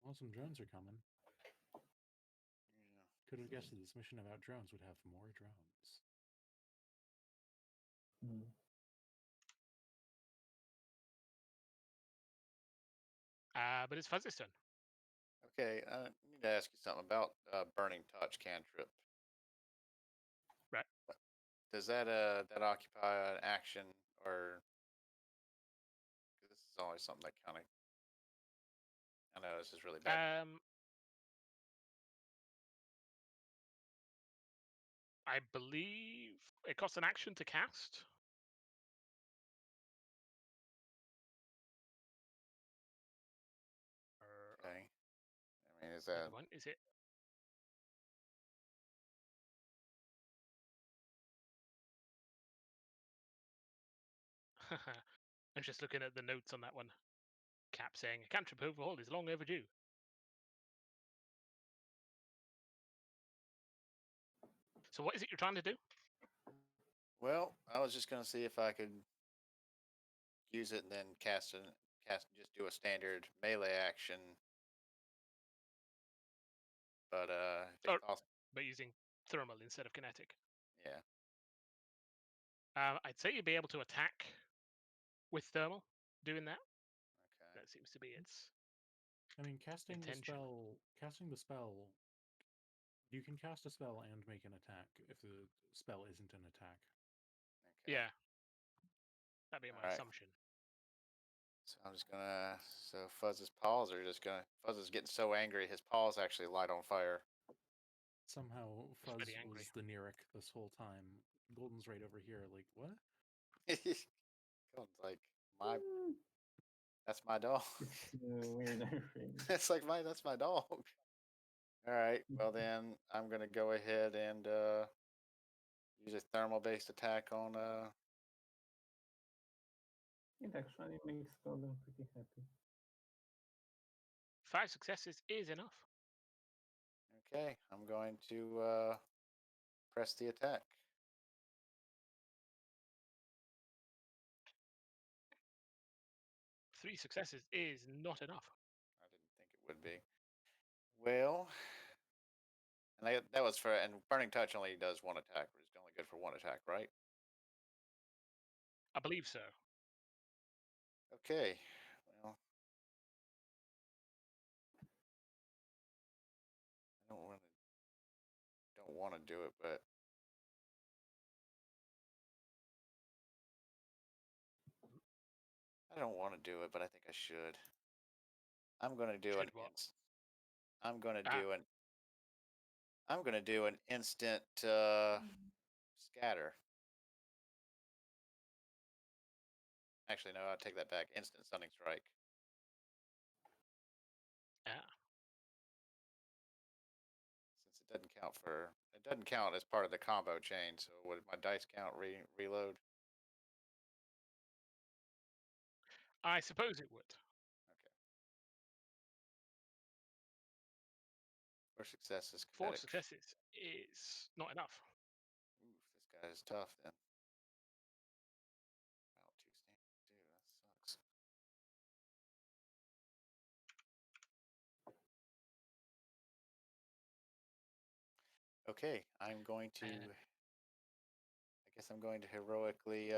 Well, some drones are coming. Yeah. Could have guessed that this mission about drones would have more drones. Hmm. But it's Fuzz's turn. Okay, I need to ask you something about burning touch cantrip. Right. Does that occupy an action, or 'cause this is always something that kind of, I know this is really bad. I believe it costs an action to cast. Okay. I mean, is Never that mind, is it? I'm just looking at the notes on that one. Cap saying a cantrip overhaul is long overdue. So what is it you're trying to do? Well, I was just gonna see if I could use it and then just do a standard melee action. But if it Or costs, by using thermal instead of kinetic? yeah, I'd say you'd be able to attack with thermal doing that. okay. That seems to be its I mean, casting the intention. spell. You can cast a spell and make an attack if the spell isn't an attack. Okay. Yeah. That'd be my All right. assumption. So I'm just gonna. So Fuzz's paws are just gonna. Fuzz is getting so angry, his paws actually light on fire. Somehow He's Fuzz pretty angry. was the Neric this whole time. Golden's right over here, like, what? Comes like my. That's my dog. It's weird, I think. It's like that's my dog. All right. Well then, I'm gonna go ahead and use a thermal-based attack on. It actually makes Golden pretty happy. 5 successes is enough. Okay, I'm going to press the attack. 3 successes is not enough. I didn't think it would be. Well, and that was for, and Burning Touch only does one attack. It's only good for one attack, right? I believe so. Okay. Well, I don't want to do it, but I don't want to do it, but I think I should. I'm going to do Should what? I'm going to Ah. do an I'm going to do an instant scatter. Actually, no, I'll take that back. Instant stunning strike. Ah. Since it doesn't count as part of the combo chain. So would my dice count reload? I suppose it would. Okay. 4 successes. 4 Kinetic. successes is not enough. Oof, this guy is tough then. Wow, 2 standing too. That sucks. Okay, I'm going to. I guess I'm going to heroically.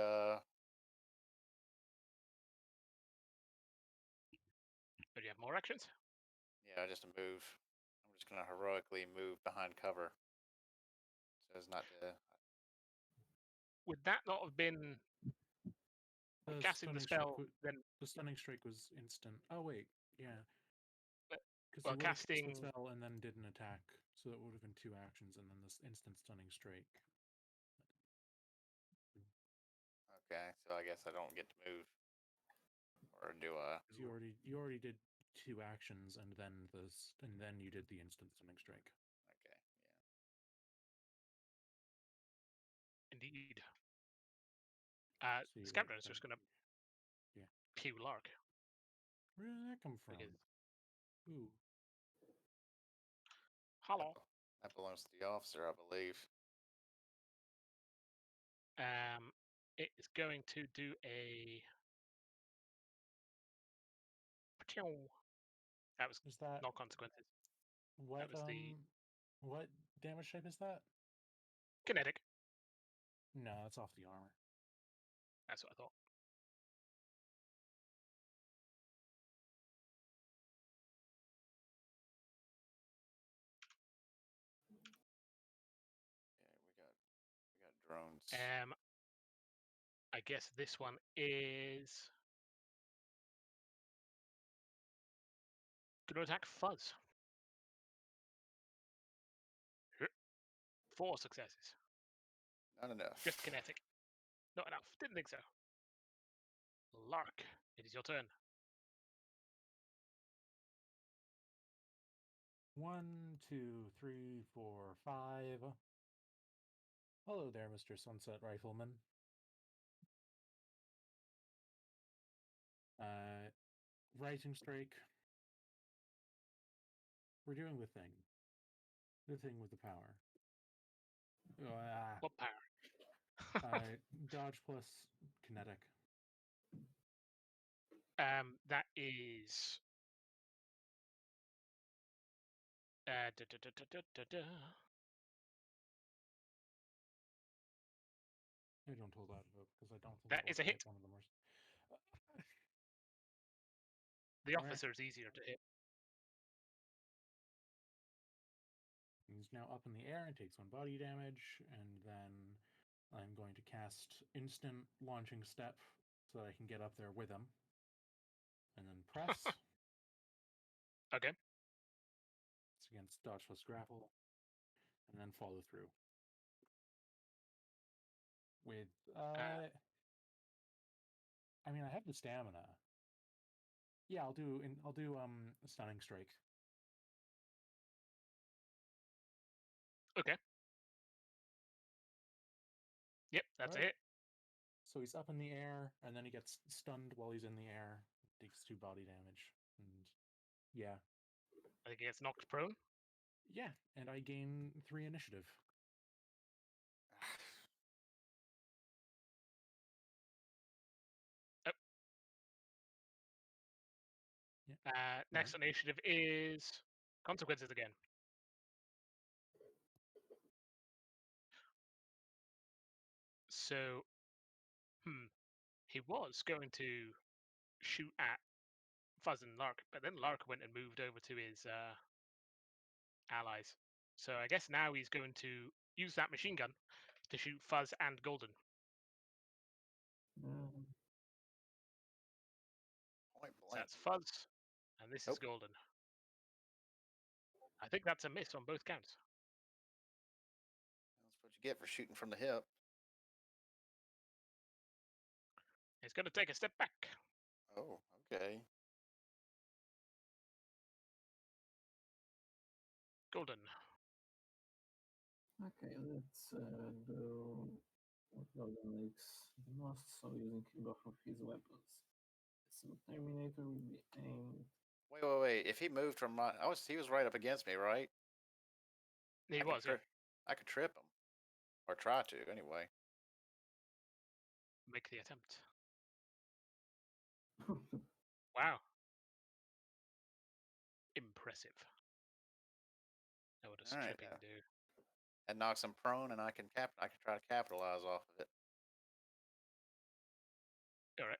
But you have more actions? Yeah, just a move. I'm just gonna heroically move behind cover, so as not to. Would that not have been The casting the stunning strike spell, then the stunning strike was instant. Oh wait, yeah. Because well, you would have cast the casting spell and then did an attack, so that would have been 2 actions, and then this instant stunning strike. Okay, so I guess I don't get to move, or do a. 'Cause you already did 2 actions, and then you did the instant stunning strike. Okay, indeed. So you Scavenger is just going to Yeah. cue Lark. Where did that come from? Because Ooh. hello. that belongs to the officer, I believe. It is going to do a. That was Is that no consequences. what was the- what damage type is that? Kinetic. No, that's off the armor. That's what I thought. Yeah, we got drones. I guess this one is going to attack Fuzz. 4 successes. Not enough. Just kinetic. Not enough. Didn't think so. Lark, it is your turn. 1, 2, 3, 4, 5. Hello there, Mr. Sunset Rifleman. Rising Strike. We're doing the thing. The thing with the power. What power? Dodge plus kinetic. That is. Da, da, da, da, da, da, da. I don't hold that up because I don't think That I'll is a hit hit. one of them. The Alright. officer is easier to hit. He's now up in the air and takes 1 body damage, and then I'm going to cast instant launching step so that I can get up there with him. And then press. Okay. It's against dodge plus grapple. And then follow through. With I mean I have the stamina. Yeah, I'll do a stunning strike. Okay. Yep, that's Alright. it. So he's up in the air, and then he gets stunned while he's in the air. Takes 2 body damage. And yeah. I think he gets knocked prone. Yeah, and I gain 3 initiative. Yeah. Next on initiative is consequences again. So, he was going to shoot at Fuzz and Lark, but then Lark went and moved over to his allies. So I guess now he's going to use that machine gun to shoot Fuzz and Golden. Point So blank. that's Fuzz, and this is Nope. Golden. I think that's a miss on both counts. That's what you get for shooting from the hip. He's going to take a step back. Oh, okay. Golden. Okay, let's do what Logan likes the most, so using both of his weapons. So Terminator will be aimed. Wait. If he moved from my, he was right up against me, right? He was, yeah. I could trip him, or try to anyway. Make the attempt. Wow. Impressive. Now what does All right, tripping do? That knocks him prone, and I can try to capitalize off of it. All right.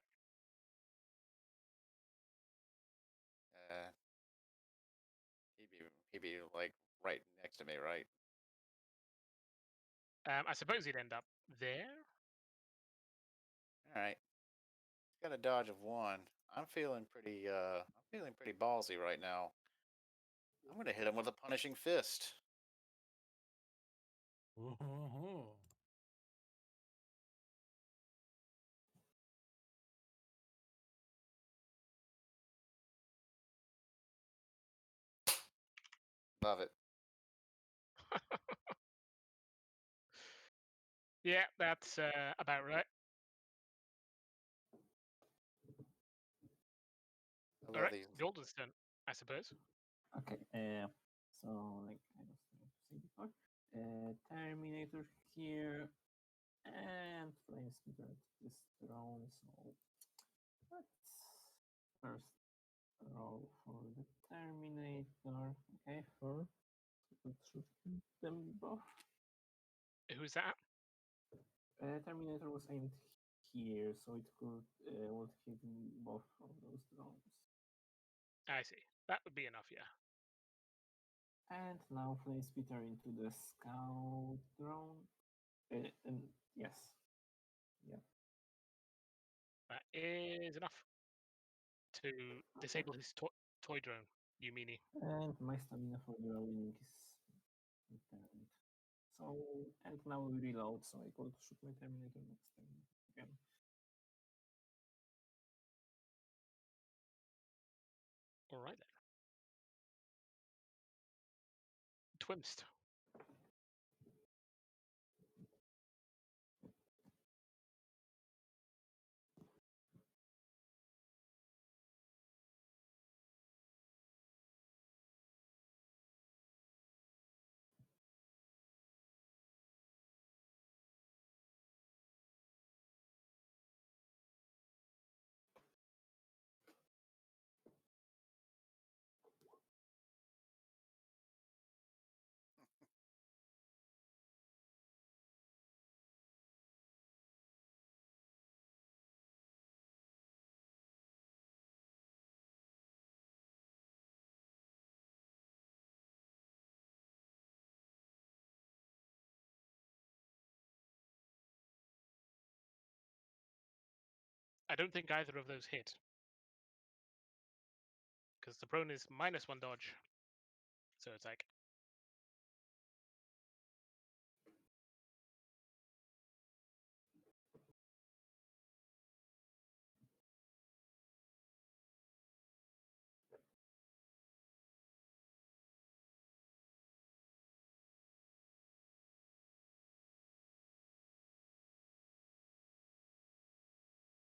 He'd be like right next to me, right? I suppose he'd end up there. All right. He's got a dodge of 1. I'm feeling pretty ballsy right now. I'm gonna hit him with a punishing fist. Love it. Yeah, that's about right. All right, these. Golden's turn, I suppose. Okay, so like I was trying to say before, Terminator here, and Flame Splitter this drone. So let's first roll for the Terminator. Okay, let's shoot them both. Who's that? Terminator was aimed here, so it would hit both of those drones. I see. That would be enough, yeah. And now Flame Splitter into the scout drone. And yes. Yeah. That is enough to disable his toy drone, you meanie. And my stamina for the rolling is returned. So, and now we reload, so I could shoot my Terminator next time again. All right then. Twimst. I don't think either of those hit. Because the prone is -1 dodge. So it's like...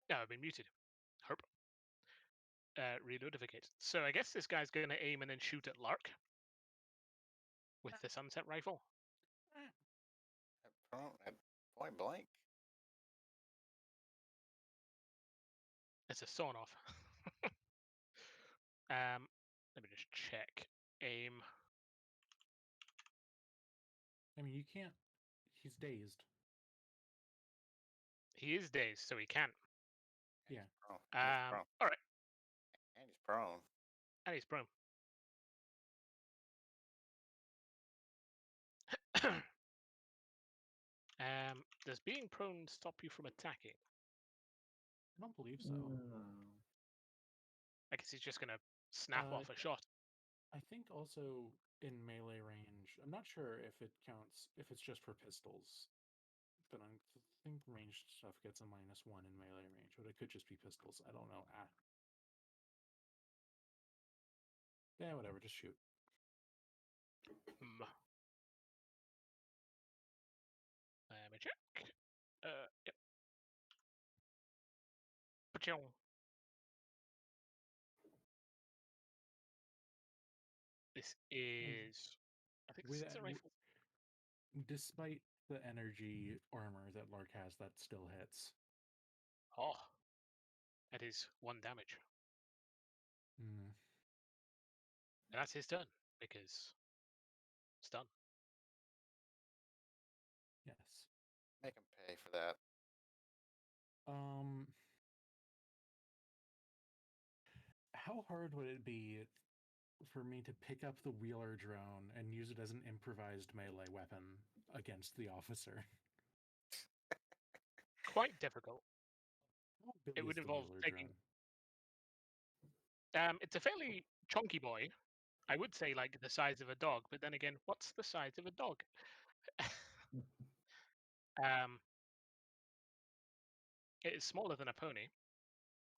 Yeah, I've been muted. Herp. Reloadificate. So I guess this guy's going to aim and then shoot at Lark. With the sunset rifle. At point blank. It's a sawn off. Let me just check. Aim. I mean, you can't. He's dazed. He is dazed, so he can't. Yeah. Prone. And he's prone. All right. And he's prone. And he's prone. Does being prone stop you from attacking? I don't believe so. No. I guess he's just gonna snap off a shot. I think also in melee range, I'm not sure if it counts, if it's just for pistols, but I think ranged stuff gets a -1 in melee range, but it could just be pistols. I don't know. Yeah, whatever, just shoot. Let me check. Yep. Pachow. This is... I think this is a rifle. Despite the energy armor that Lark has, that still hits. Oh. That is 1 damage. Mm. And that's his turn, because stun. Yes. Make him pay for that. How hard would it be for me to pick up the wheeler drone and use it as an improvised melee weapon against the officer? Quite difficult. How big It is would the involve wheeler taking... drone? It's a fairly chunky boy. I would say like the size of a dog, but then again, what's the size of a dog? It is smaller than a pony.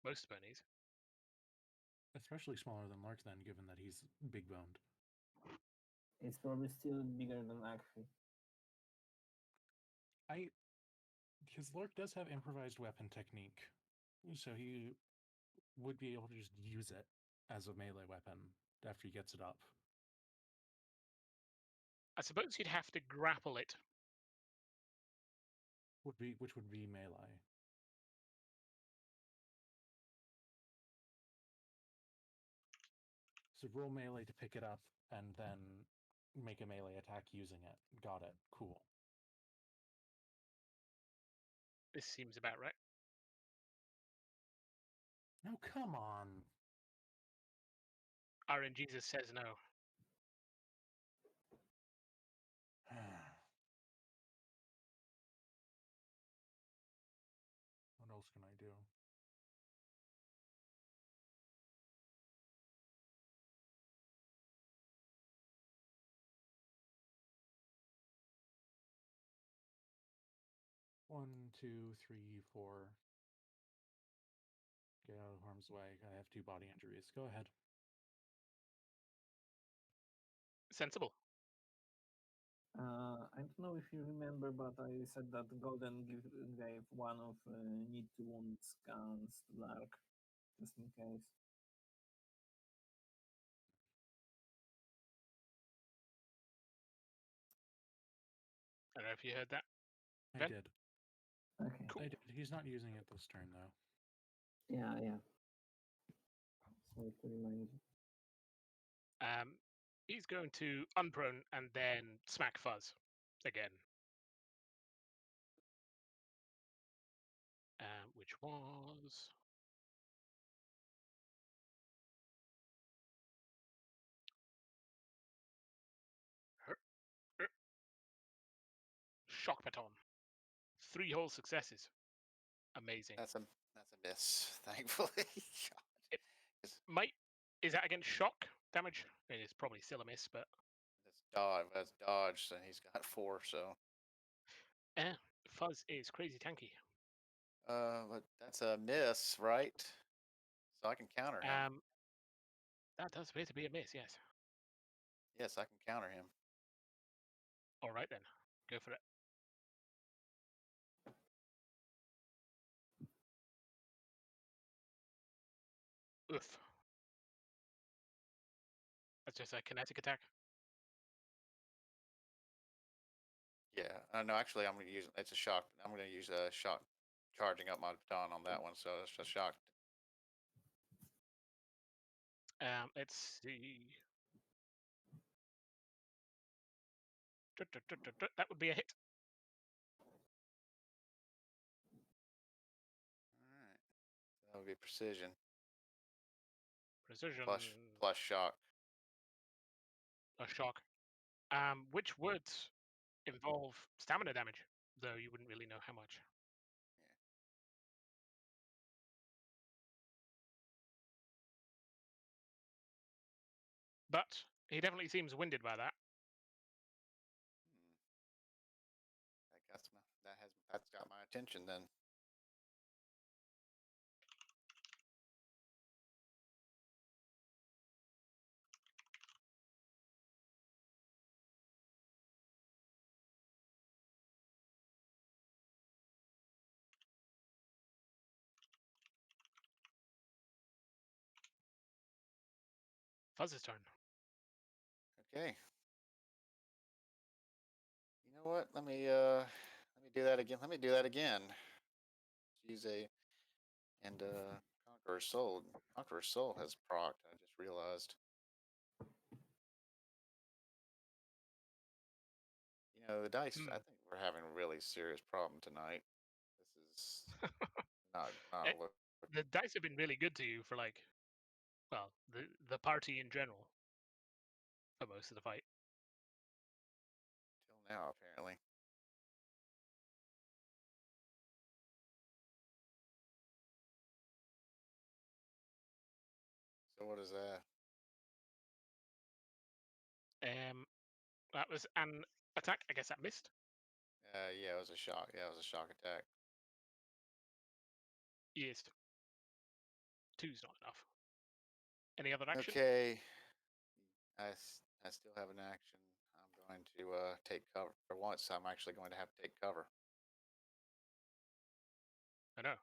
Most ponies. Especially smaller than Lark then, given that he's big boned. It's probably still bigger than Akfi. Because Lark does have improvised weapon technique, so he would be able to just use it as a melee weapon after he gets it up. I suppose you'd have to grapple it. Which would be melee. So roll melee to pick it up and then make a melee attack using it. Got it. Cool. This seems about right. No, come on. RNGesus says no. What else can I do? One, two, three, four. Get out of harm's way. I have 2 body injuries. Go ahead. Sensible. I don't know if you remember, but I said that Golden gave one of need to wound scans to Lark, just in case. I don't know if you heard that. I Ben? did. Okay. Cool. I did. He's not using it this turn, though. Yeah. Sorry to remind you. He's going to unprone and then smack Fuzz again. Which was... Shock Baton. 3 whole successes. Amazing. That's a miss, thankfully. God. It 'Cause might. Is that against shock damage? I mean, it's probably still a miss, but That's dodge. That's dodge, and he's got 4. So, Fuzz is crazy tanky. but that's a miss, right? So I can counter him. That does appear to be a miss. Yes. Yes, I can counter him. All right then, go for it. Oof. That's just a kinetic attack. Yeah. No, actually, I'm going to use it's a shock. I'm going to use a shock, charging up my baton on that one. So it's a shock. Let's see. That would be a hit. All right. So that would be precision Precision. plus shock. A shock. Which would involve stamina damage, though you wouldn't really know how much. Yeah. But he definitely seems winded by that. Hmm. That's got my attention then. Fuzz's turn. Okay. You know what? Let me do that again. Let me do that again. Use a Conqueror's Soul. Conqueror's Soul has procced. I just realized. You know, the dice. I think we're having a really serious problem tonight. This is not look. The dice have been really good to you for the party in general for most of the fight. Till now, apparently. So what is that? That was an attack. I guess that missed. Yeah, it was a shock. Yeah, it was a shock attack. Yes. 2's not enough. Any other action? Okay. I still have an action. I'm going to take cover. For once, I'm actually going to have to take cover. I know.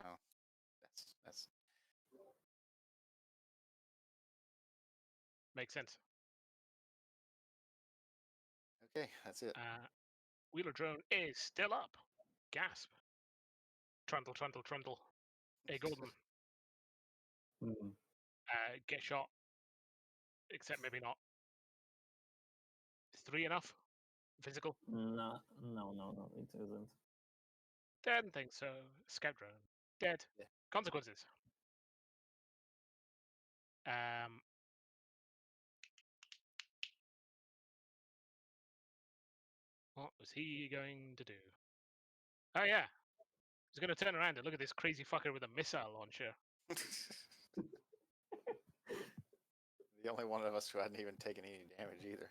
I know. That's Makes sense. okay. That's it. Wheeler drone is still up. Gasp. Trundle, trundle, trundle. Hey, Golden. Hmm. Get shot. Except maybe not. Is 3 enough? Physical? No, it isn't. Didn't think so. Scout drone. Dead. Yeah. Consequences. What was he going to do? Oh yeah. He's going to turn around and look at this crazy fucker with a missile launcher. The only one of us who hadn't even taken any damage either.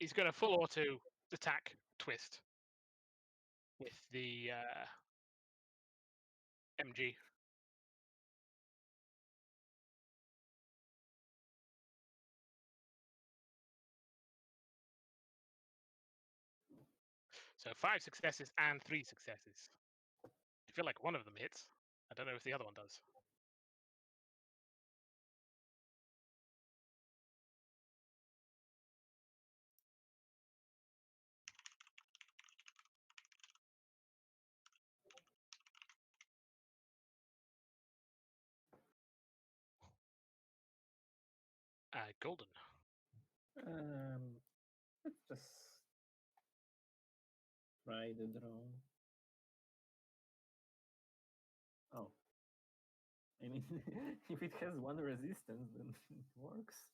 He's going to full auto attack twist with the MG. So 5 successes and 3 successes. I feel like one of them hits. I don't know if the other one does. Golden. Let's just try the drone. Oh. I mean, if it has 1 resistance, then it works.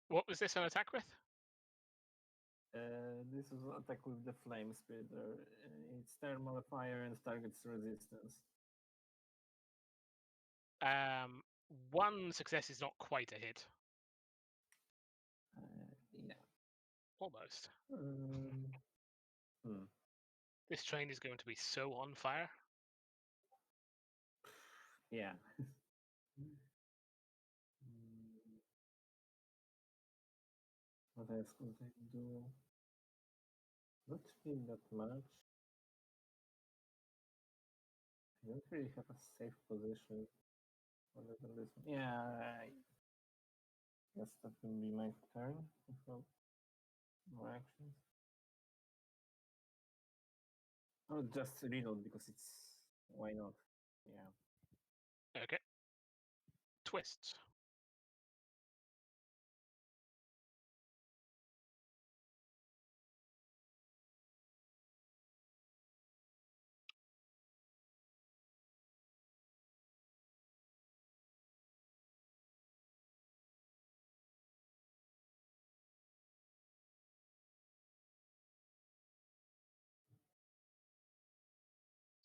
What was this an attack with? This is attack with the flame splitter. It's thermal fire and target's resistance. One success is not quite a hit. Yeah. Almost. This train is going to be so on fire. Yeah. What else could I do? Not really that much. I don't really have a safe position other than this one. Yeah, I guess that will be my turn. Without more actions. I'll just reload because it's why not? Yeah. Okay. Twists.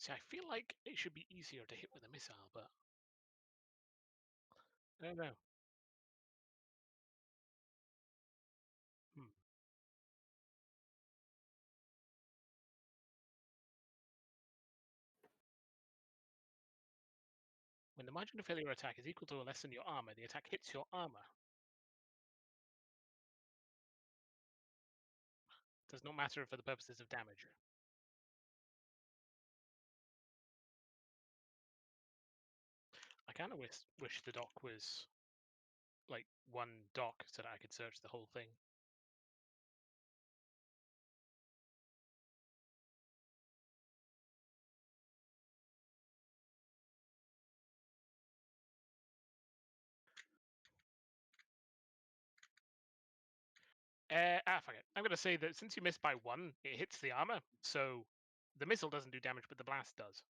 See, I feel like it should be easier to hit with a missile, but I don't know. When the margin of failure attack is equal to or less than your armor, the attack hits your armor. Does not matter for the purposes of damage. I kind of wish the dock was like one dock so that I could search the whole thing. Fuck it. I'm going to say that since you missed by one, it hits the armor, so the missile doesn't do damage, but the blast does.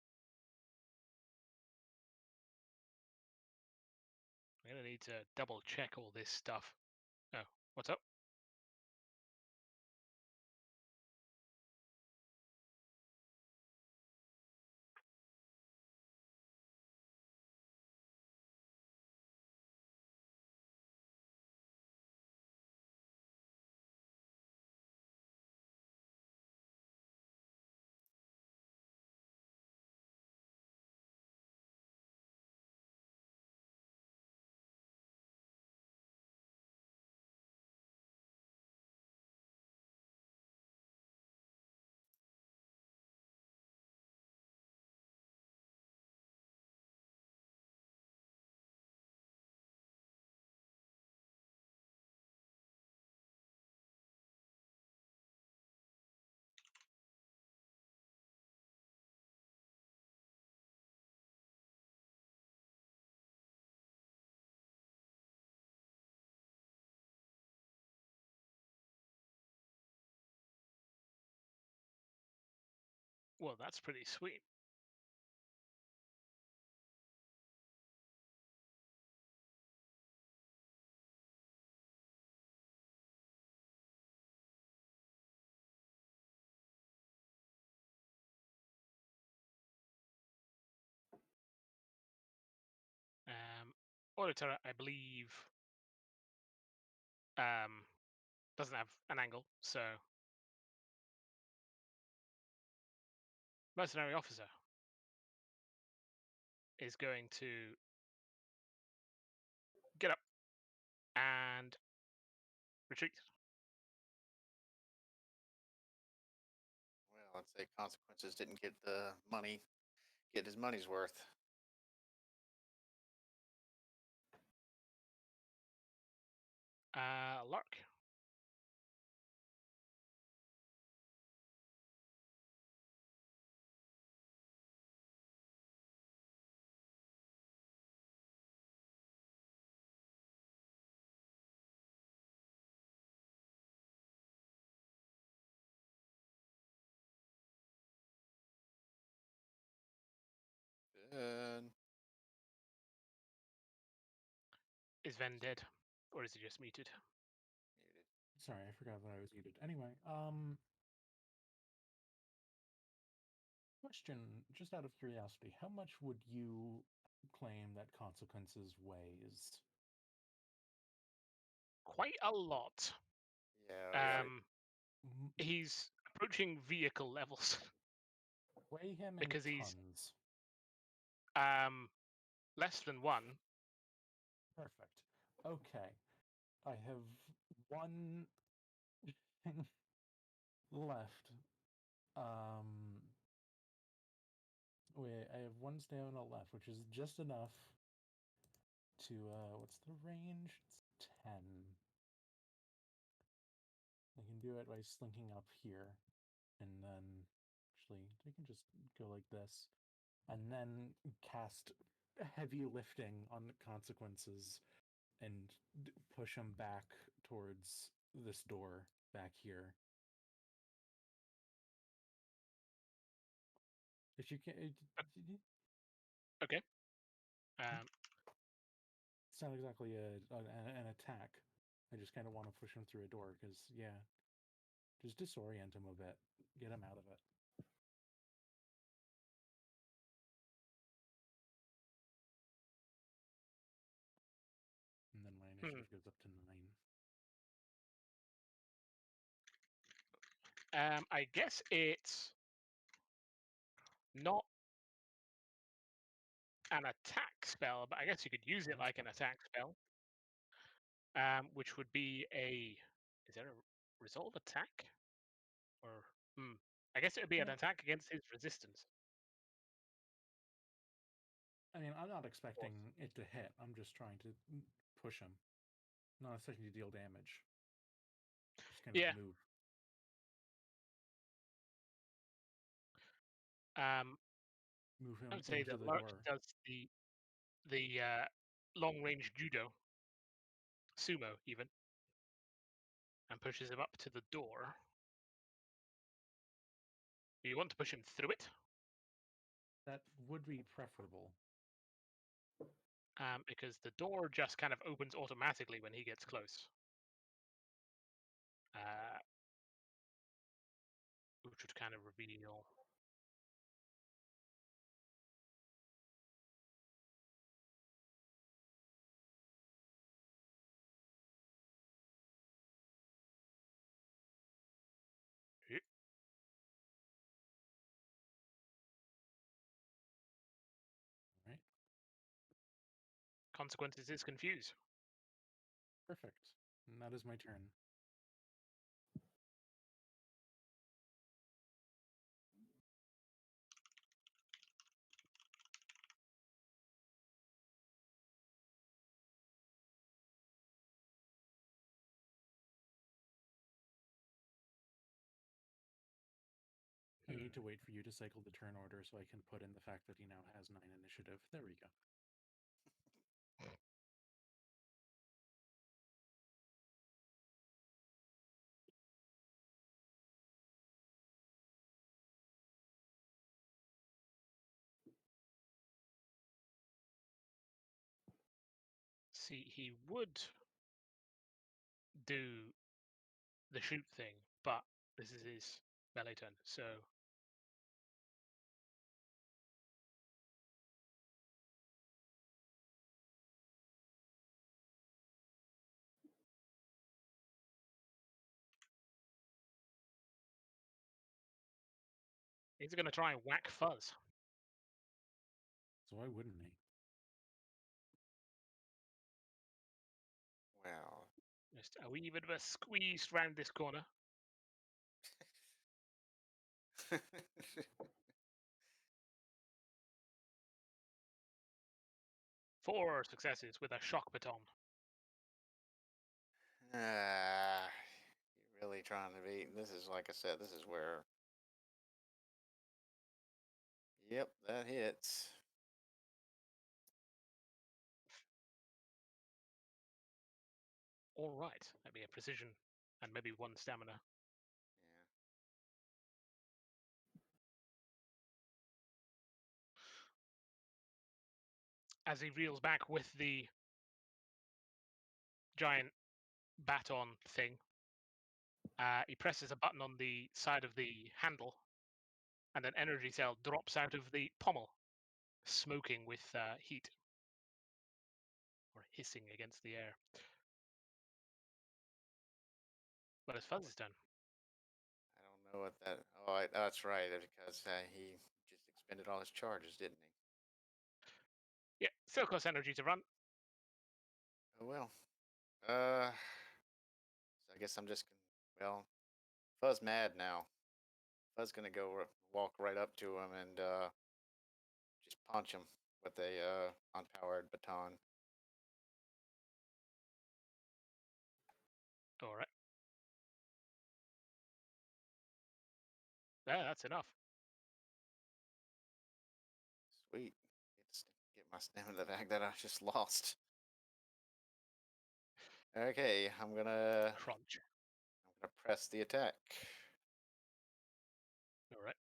I'm going to need to double check all this stuff. Oh, what's up? Well, that's pretty sweet. Auditor, I believe, doesn't have an angle, so mercenary officer is going to get up and retreat. Well, I'd say consequences didn't get the money, get his money's worth. Lark. Good. Is Ven dead? Or is he just muted? Muted. Sorry, I forgot that I was muted. Anyway, question, just out of curiosity, how much would you claim that Consequences weighs? Quite a lot. Yeah. He's approaching vehicle levels. Weigh him in because he's tons. Less than 1. Perfect. Okay. I have one left. Wait, I have one stamina left, which is just enough to, what's the range? It's 10. I can do it by slinking up here, and then, actually, I can just go like this, and then cast heavy lifting on the Consequences and push him back towards this door back here. If you can, Okay. it's not exactly an attack. I just kind of want to push him through a door because, yeah, just disorient him a bit, get him out of it. And then my initiative goes up to 9. I guess it's not an attack spell, but I guess you could use it That's like fine. an attack spell. Which would be is there a resolve attack? Or I guess it would be an attack against his resistance. I mean, I'm not expecting it to hit. I'm just trying to push him. Not expecting to deal damage. Just kind of move. Move him I would say into that the Lark door. does the long range judo, sumo even, and pushes him up to the door. Do you want to push him through it? That would be preferable. Because the door just kind of opens automatically when he gets close. Which would kind of reveal. Right. Consequences is confused. Perfect. And that is my turn. I need to wait for you to cycle the turn order so I can put in the fact that he now has 9 initiative. There we go. See, he would do the shoot thing, but this is his melee turn, so he's going to try and whack Fuzz. So why wouldn't he? Well, Just a wee bit of a squeeze round this corner. 4 successes with a shock baton. You're really trying to beat. This is, like I said, this is where. Yep, that hits. All right, that'd be a precision and maybe 1 stamina. As he reels back with the giant baton thing, He presses a button on the side of the handle, and an energy cell drops out of the pommel, smoking with heat or hissing against the air. Well, it's Fuzz's turn. I don't know what that. Oh, that's right. Because he just expended all his charges, didn't he? Yeah, still costs energy to run. Oh well. So I guess I'm just well. Fuzz mad now. Fuzz gonna go walk right up to him and just punch him with a unpowered baton. All right. Yeah, that's enough. Sweet. Get my stamina back that I just lost. Okay, I'm gonna Crunch. press the attack. All right.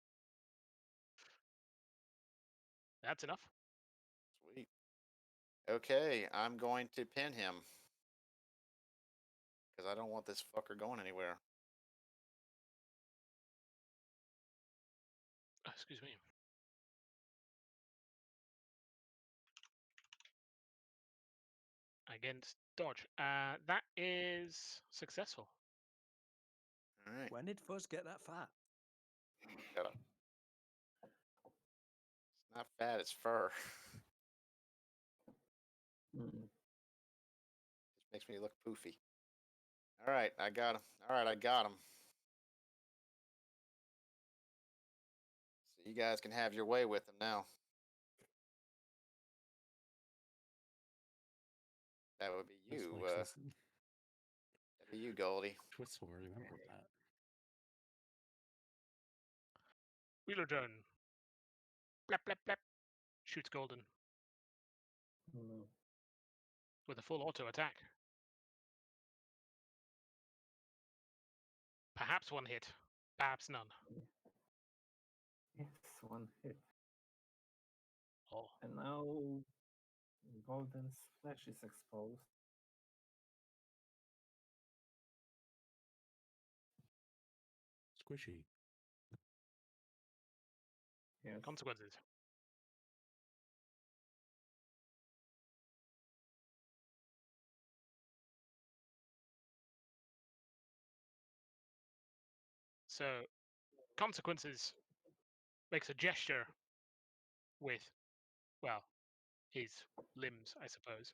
That's enough. Sweet. Okay, I'm going to pin him because I don't want this fucker going anywhere. Excuse me. Against dodge. That is successful. All right. When did Fuzz get that fat? Shut up. It's not fat, it's fur. Mm. Just makes me look poofy. All right, I got him. All right, I got him. So you guys can have your way with him now. That would be Twist you. likes this. That'd be you, Goldie. Twist will remember that. Wheeler turn. Blap, blap, blap. Shoots Golden Oh, no. with a full auto attack. Perhaps one hit. Perhaps none. Yes, one hit. Oh. And now Golden's flesh is exposed. Squishy. Yes. Consequences. So, consequences makes a gesture with, well, his limbs, I suppose.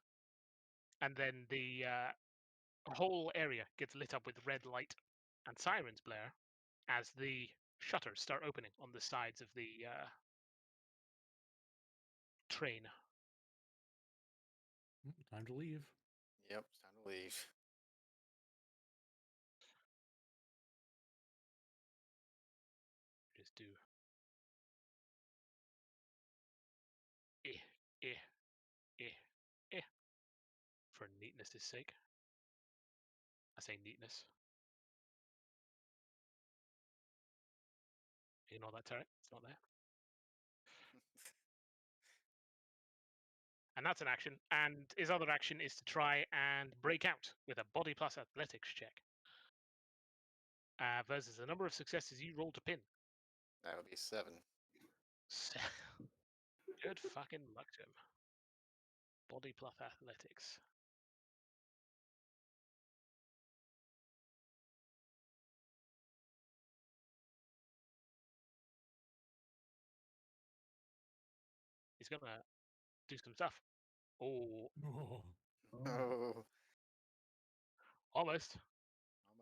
And then the whole area gets lit up with red light and sirens blare as the shutters start opening on the sides of the train. Time to leave. Yep, it's time to leave. Just do eh, eh, eh, eh, for neatness' sake. I say neatness. Ignore that turret, it's not there. And that's an action. And his other action is to try and break out with a body plus athletics check. Versus the number of successes you roll to pin. That would be 7. Good fucking luck to him. Body plus athletics. He's gonna do some stuff. Oh, Oh. Oh, almost.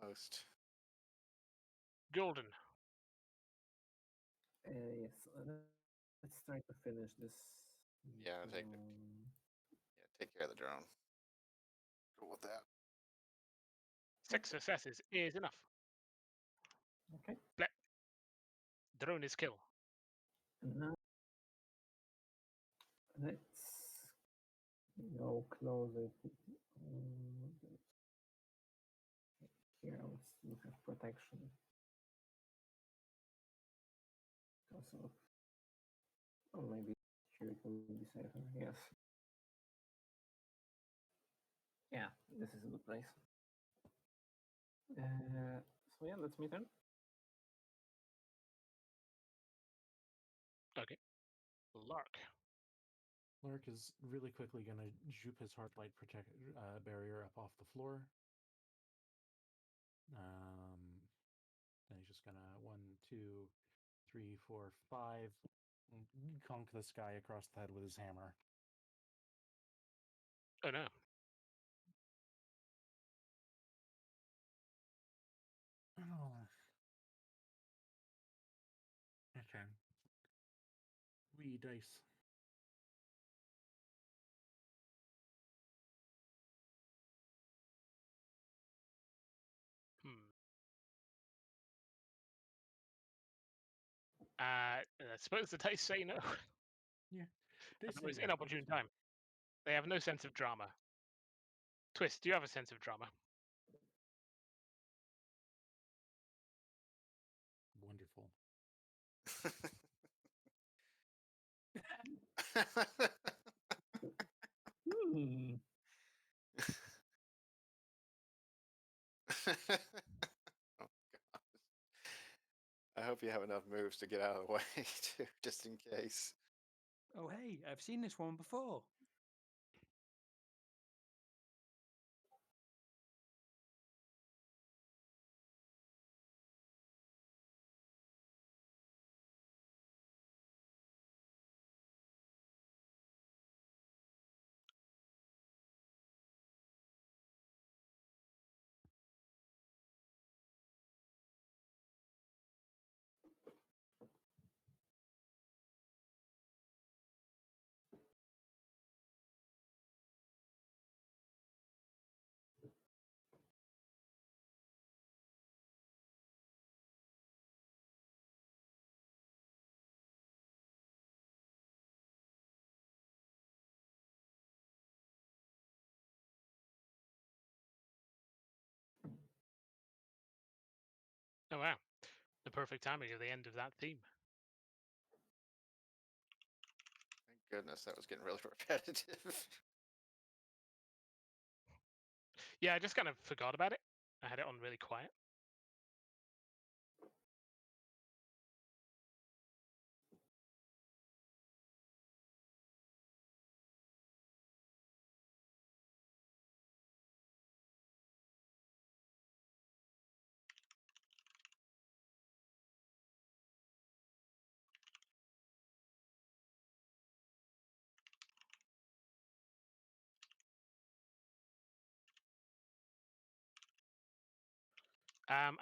almost. Golden. Yes. Let's try to finish this. Yeah, take care of the drone. Cool with that. 6 successes is enough. Okay. Blep. Drone is kill. And now let's go closer to here. We have protection because of, or maybe here it will be safer. Yes. Yeah, this is a good place. So yeah, that's my turn. Okay. Lark. Lark is really quickly going to juke his heartlight barrier up off the floor. Then he's just gonna 1, 2, 3, 4, 5 conk the sky across the head with his hammer. Oh no. Oh. Okay. Wee dice. I suppose the dice say no. Yeah. It's Say no, inopportune time. They have no sense of drama. Twist, do you have a sense of drama? Wonderful. Hmm. Oh, God. I hope you have enough moves to get out of the way, too, just in case. Oh, hey, I've seen this one before. Oh wow. The perfect timing of the end of that theme. Thank goodness, that was getting really repetitive. Yeah, I just kind of forgot about it. I had it on really quiet.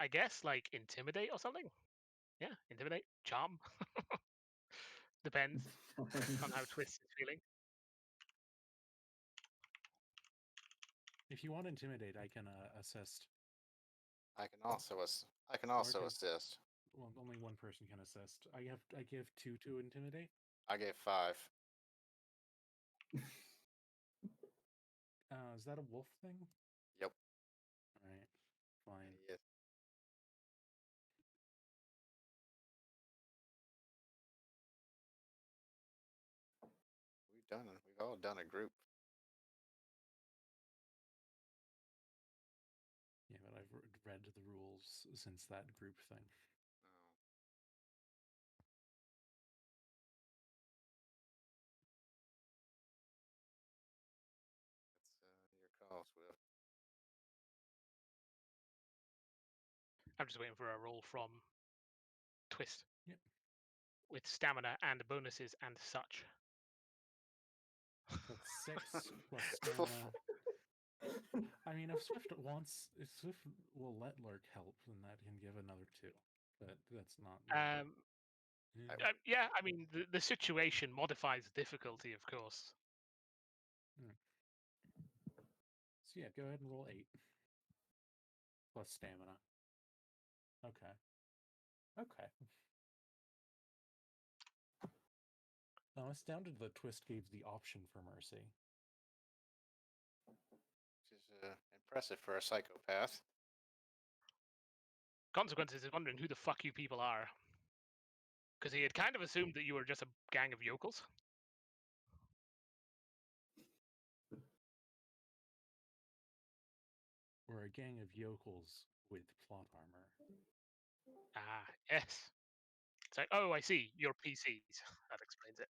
I guess like intimidate or something. Yeah, intimidate, charm. Depends on how Twist is feeling. If you want to intimidate, I can assist. I can also Okay. assist. Well, only one person can assist. I give 2 to intimidate. I gave 5. Is that a wolf thing? Yep. All right, fine. Yes. We've all done a group. Yeah, but I've read the rules since that group thing. Oh. That's your call, Swift. I'm just waiting for a roll from Twist. Yep. With stamina and bonuses and such. So it's 6 plus stamina. I mean, if Swift will let Lurk help, then that can give another 2. But that's not. Yeah, I mean, the situation modifies difficulty, of course. So yeah, go ahead and roll 8 plus stamina. Okay. Okay. Now, astounded that Twist gave the option for mercy. Which is impressive for a psychopath. Consequences is wondering who the fuck you people are. Because he had kind of assumed that you were just a gang of yokels. We're a gang of yokels with plot armor. Ah, yes. So, oh, I see. Your PCs. That explains it.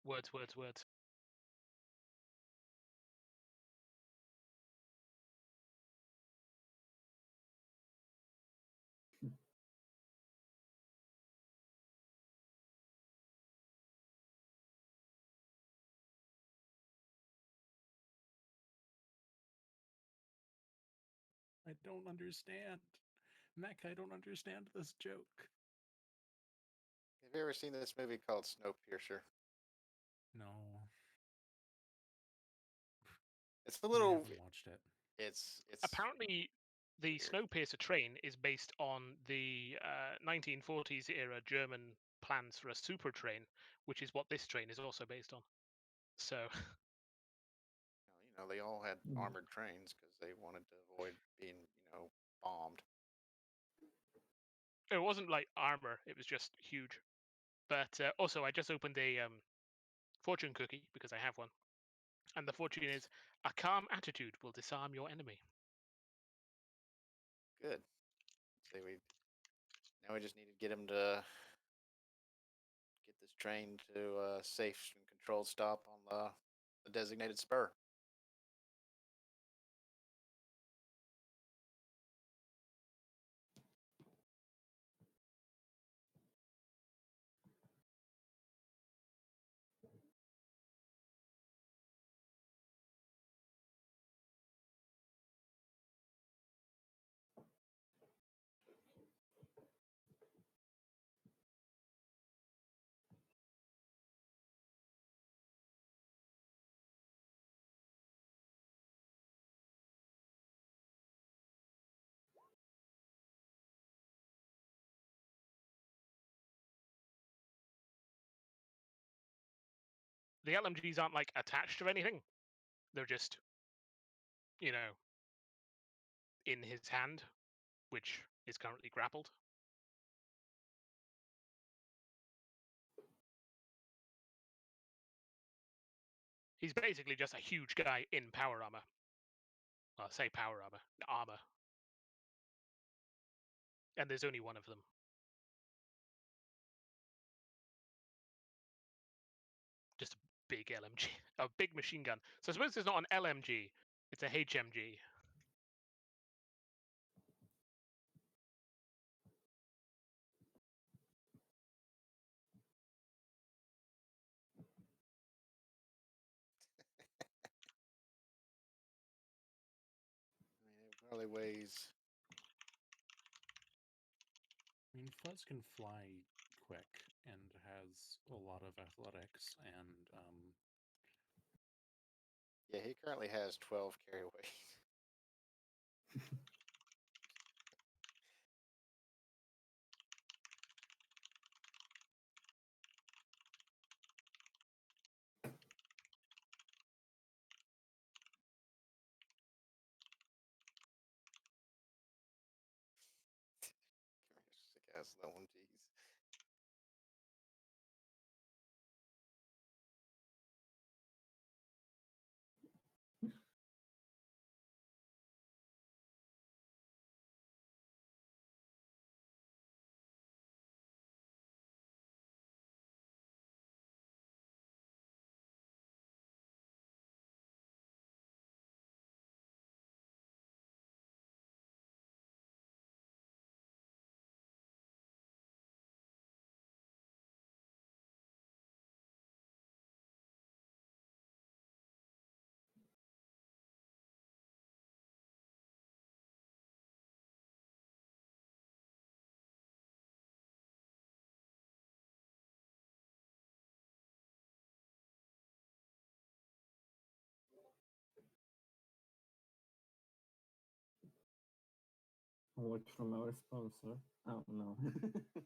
Words, words, words. I don't understand. Mech, I don't understand this joke. Have you ever seen this movie called Snowpiercer? No, It's a I little. haven't watched it. It's Apparently, the weird. Snowpiercer train is based on the 1940s era German plans for a super train, which is what this train is also based on. So, They all had Mm. armored trains because they wanted to avoid being, bombed. it wasn't like armor; it was just huge. But also, I just opened a fortune cookie because I have one, and the fortune is a calm attitude will disarm your enemy. Good. Say now we just need to get him to get this train to a safe and controlled stop on the designated spur. The LMGs aren't like attached to anything; they're just, in his hand, which is currently grappled. He's basically just a huge guy in power armor. Well, I say power armor. And there's only one of them. Just a big LMG, a big machine gun. So I suppose it's not an LMG; it's a HMG. I mean, it probably weighs. I mean, Fuzz can fly quick and has a lot of athletics, and Yeah, he currently has 12 carry weight. has that one. Jeez. A word from our sponsor. Oh no. Oh,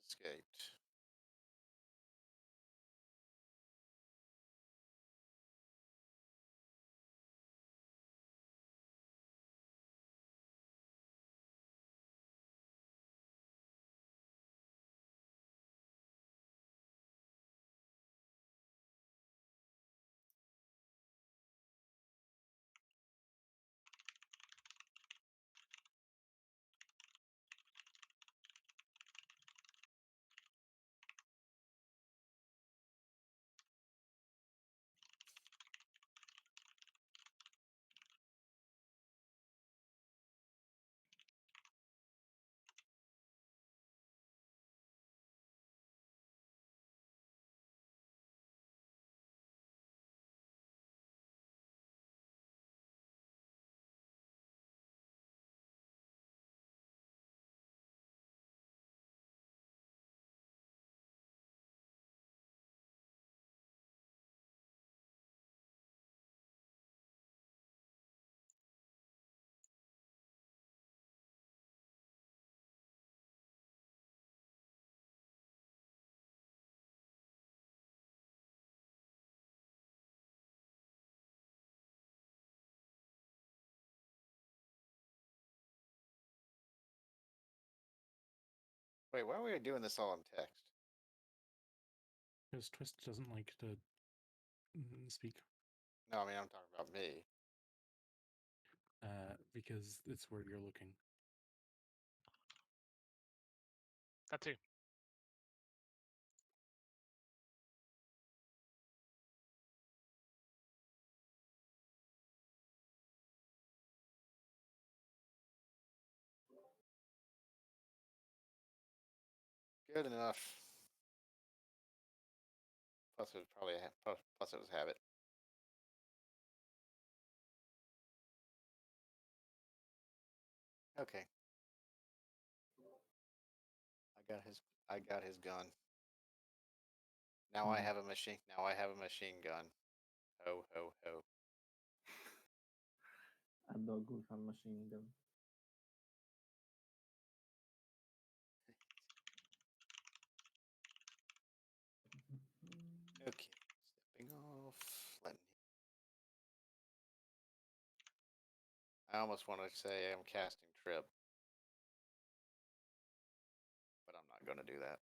he's escaped. Wait, why are we doing this all in text? Because Twist doesn't like to speak. No, I mean I'm talking about me. Because it's where you're looking. That too. Good enough. Plus it was probably plus it was habit. Okay. I got his gun. Now I have a machine. Now I have a machine gun. Ho ho ho. A dog with a machine gun. Okay. Stepping off. Letting. I almost want to say I'm casting trip, but I'm not going to do that.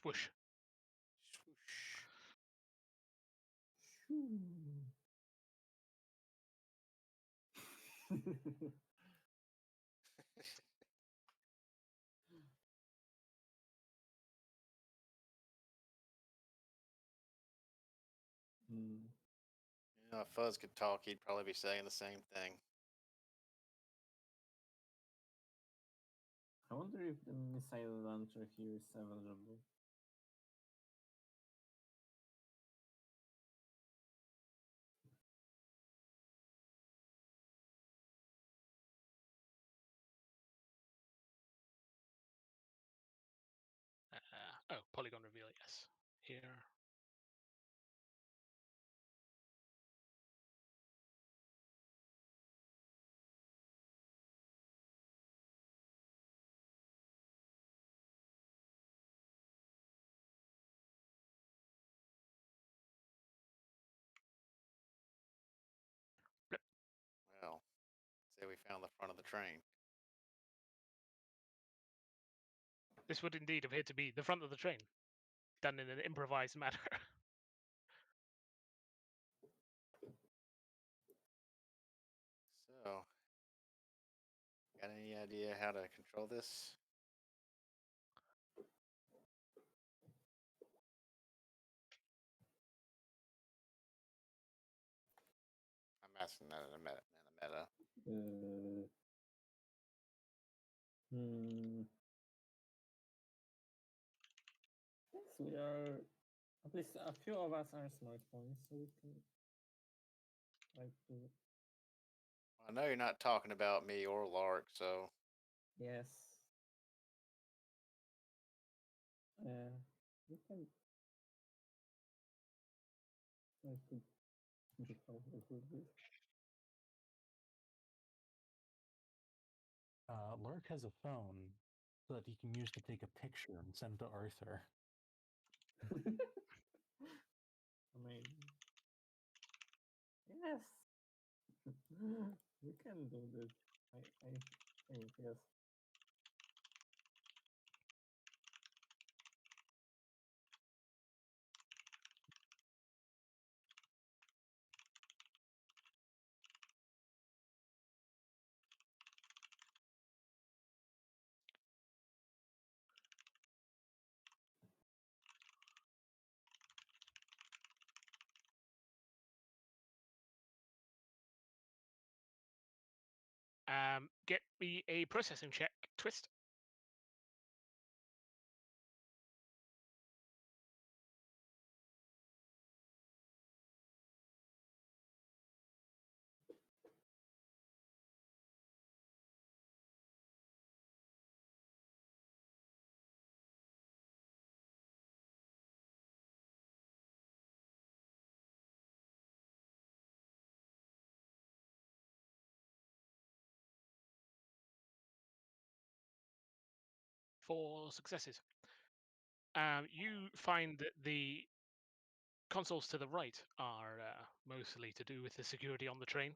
Swoosh. Swoosh. Hmm. You know, if Fuzz could talk, he'd probably be saying the same thing. I wonder if the missile launcher here is salvageable. Oh, polygon reveal, yes. Here. Well, say we found the front of the train. This would indeed appear to be the front of the train, done in an improvised manner. So, got any idea how to control this? I'm asking that in a meta. Hmm. Yes, we are. At least a few of us are smartphones, so we can try to. I know you're not talking about me or Lark, so Yes. We can try to do something with this. Lark has a phone that he can use to take a picture and send to Arthur. Amazing. Yes. We can do this. I think, yes. Get me a processing check, Twist. Four successes. You find that the consoles to the right are mostly to do with the security on the train.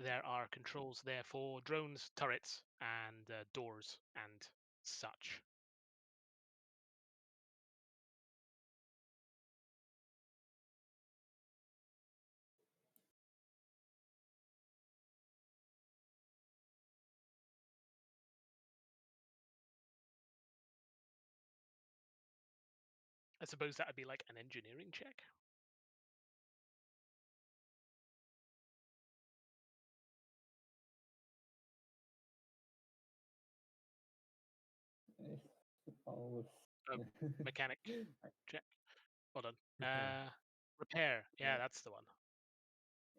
There are controls there for drones, turrets, and doors and such. I suppose that would be like an engineering check. I suppose. Mechanic check. Well done. Repair. Repair. Yeah, Yeah. that's the one.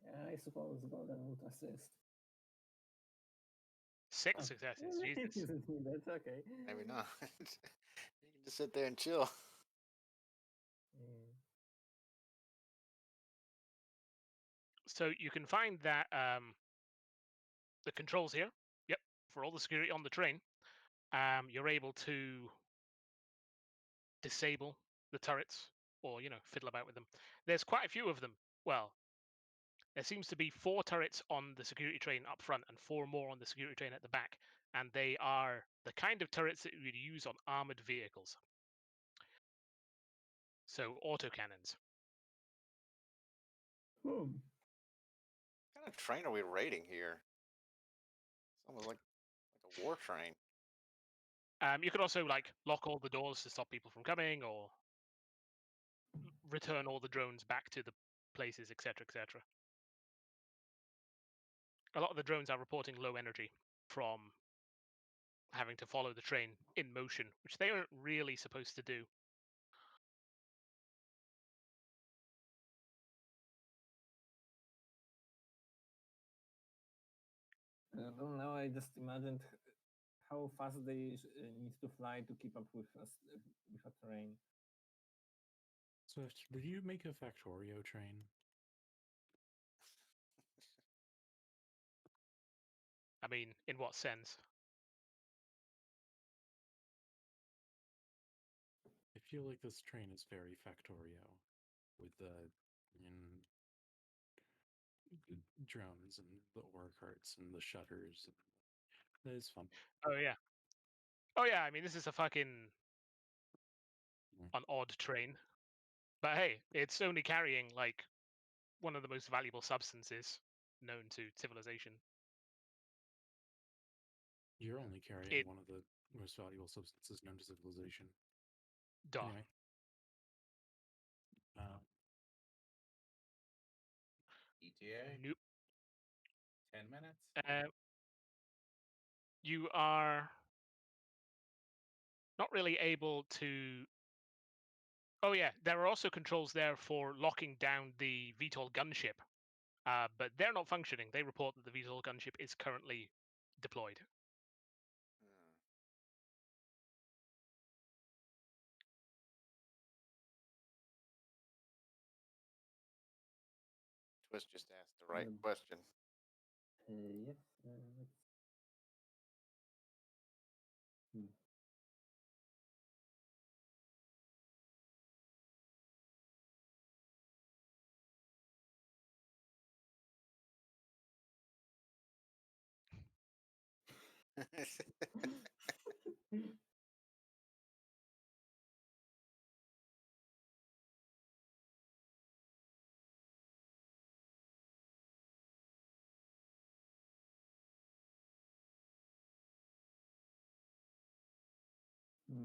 Yeah, I suppose Golden would assist. 6 Oh, successes. Jesus. That's okay. maybe not. You can just sit there and chill. Yeah. So you can find that the controls here. Yep, for all the security on the train. You're able to disable the turrets or fiddle about with them. There's quite a few of them. Well, there seems to be 4 turrets on the security train up front and 4 more on the security train at the back, and they are the kind of turrets that you would use on armored vehicles. So autocannons. Hmm. What kind of train are we raiding here? It's almost like a war train. You could also like lock all the doors to stop people from coming, or return all the drones back to the places, etc., etc. A lot of the drones are reporting low energy from having to follow the train in motion, which they aren't really supposed to do. I don't know. I just imagined how fast they need to fly to keep up with a train. Swift, did you make a Factorio train? I mean, in what sense? I feel like this train is very Factorio, with the drones and the ore carts and the shutters. That is fun. Oh yeah. Oh yeah. I mean, this is a fucking an odd train, but hey, it's only carrying like one of the most valuable substances known to civilization. You're only carrying It one of the most valuable substances known to civilization. duh. Anyway. ETA? Nope. 10 minutes? You are not really able to. Oh yeah, there are also controls there for locking down the VTOL gunship, but they're not functioning. They report that the VTOL gunship is currently deployed. Hmm. Twist just asked the right question. Yes. Hmm. Hmm.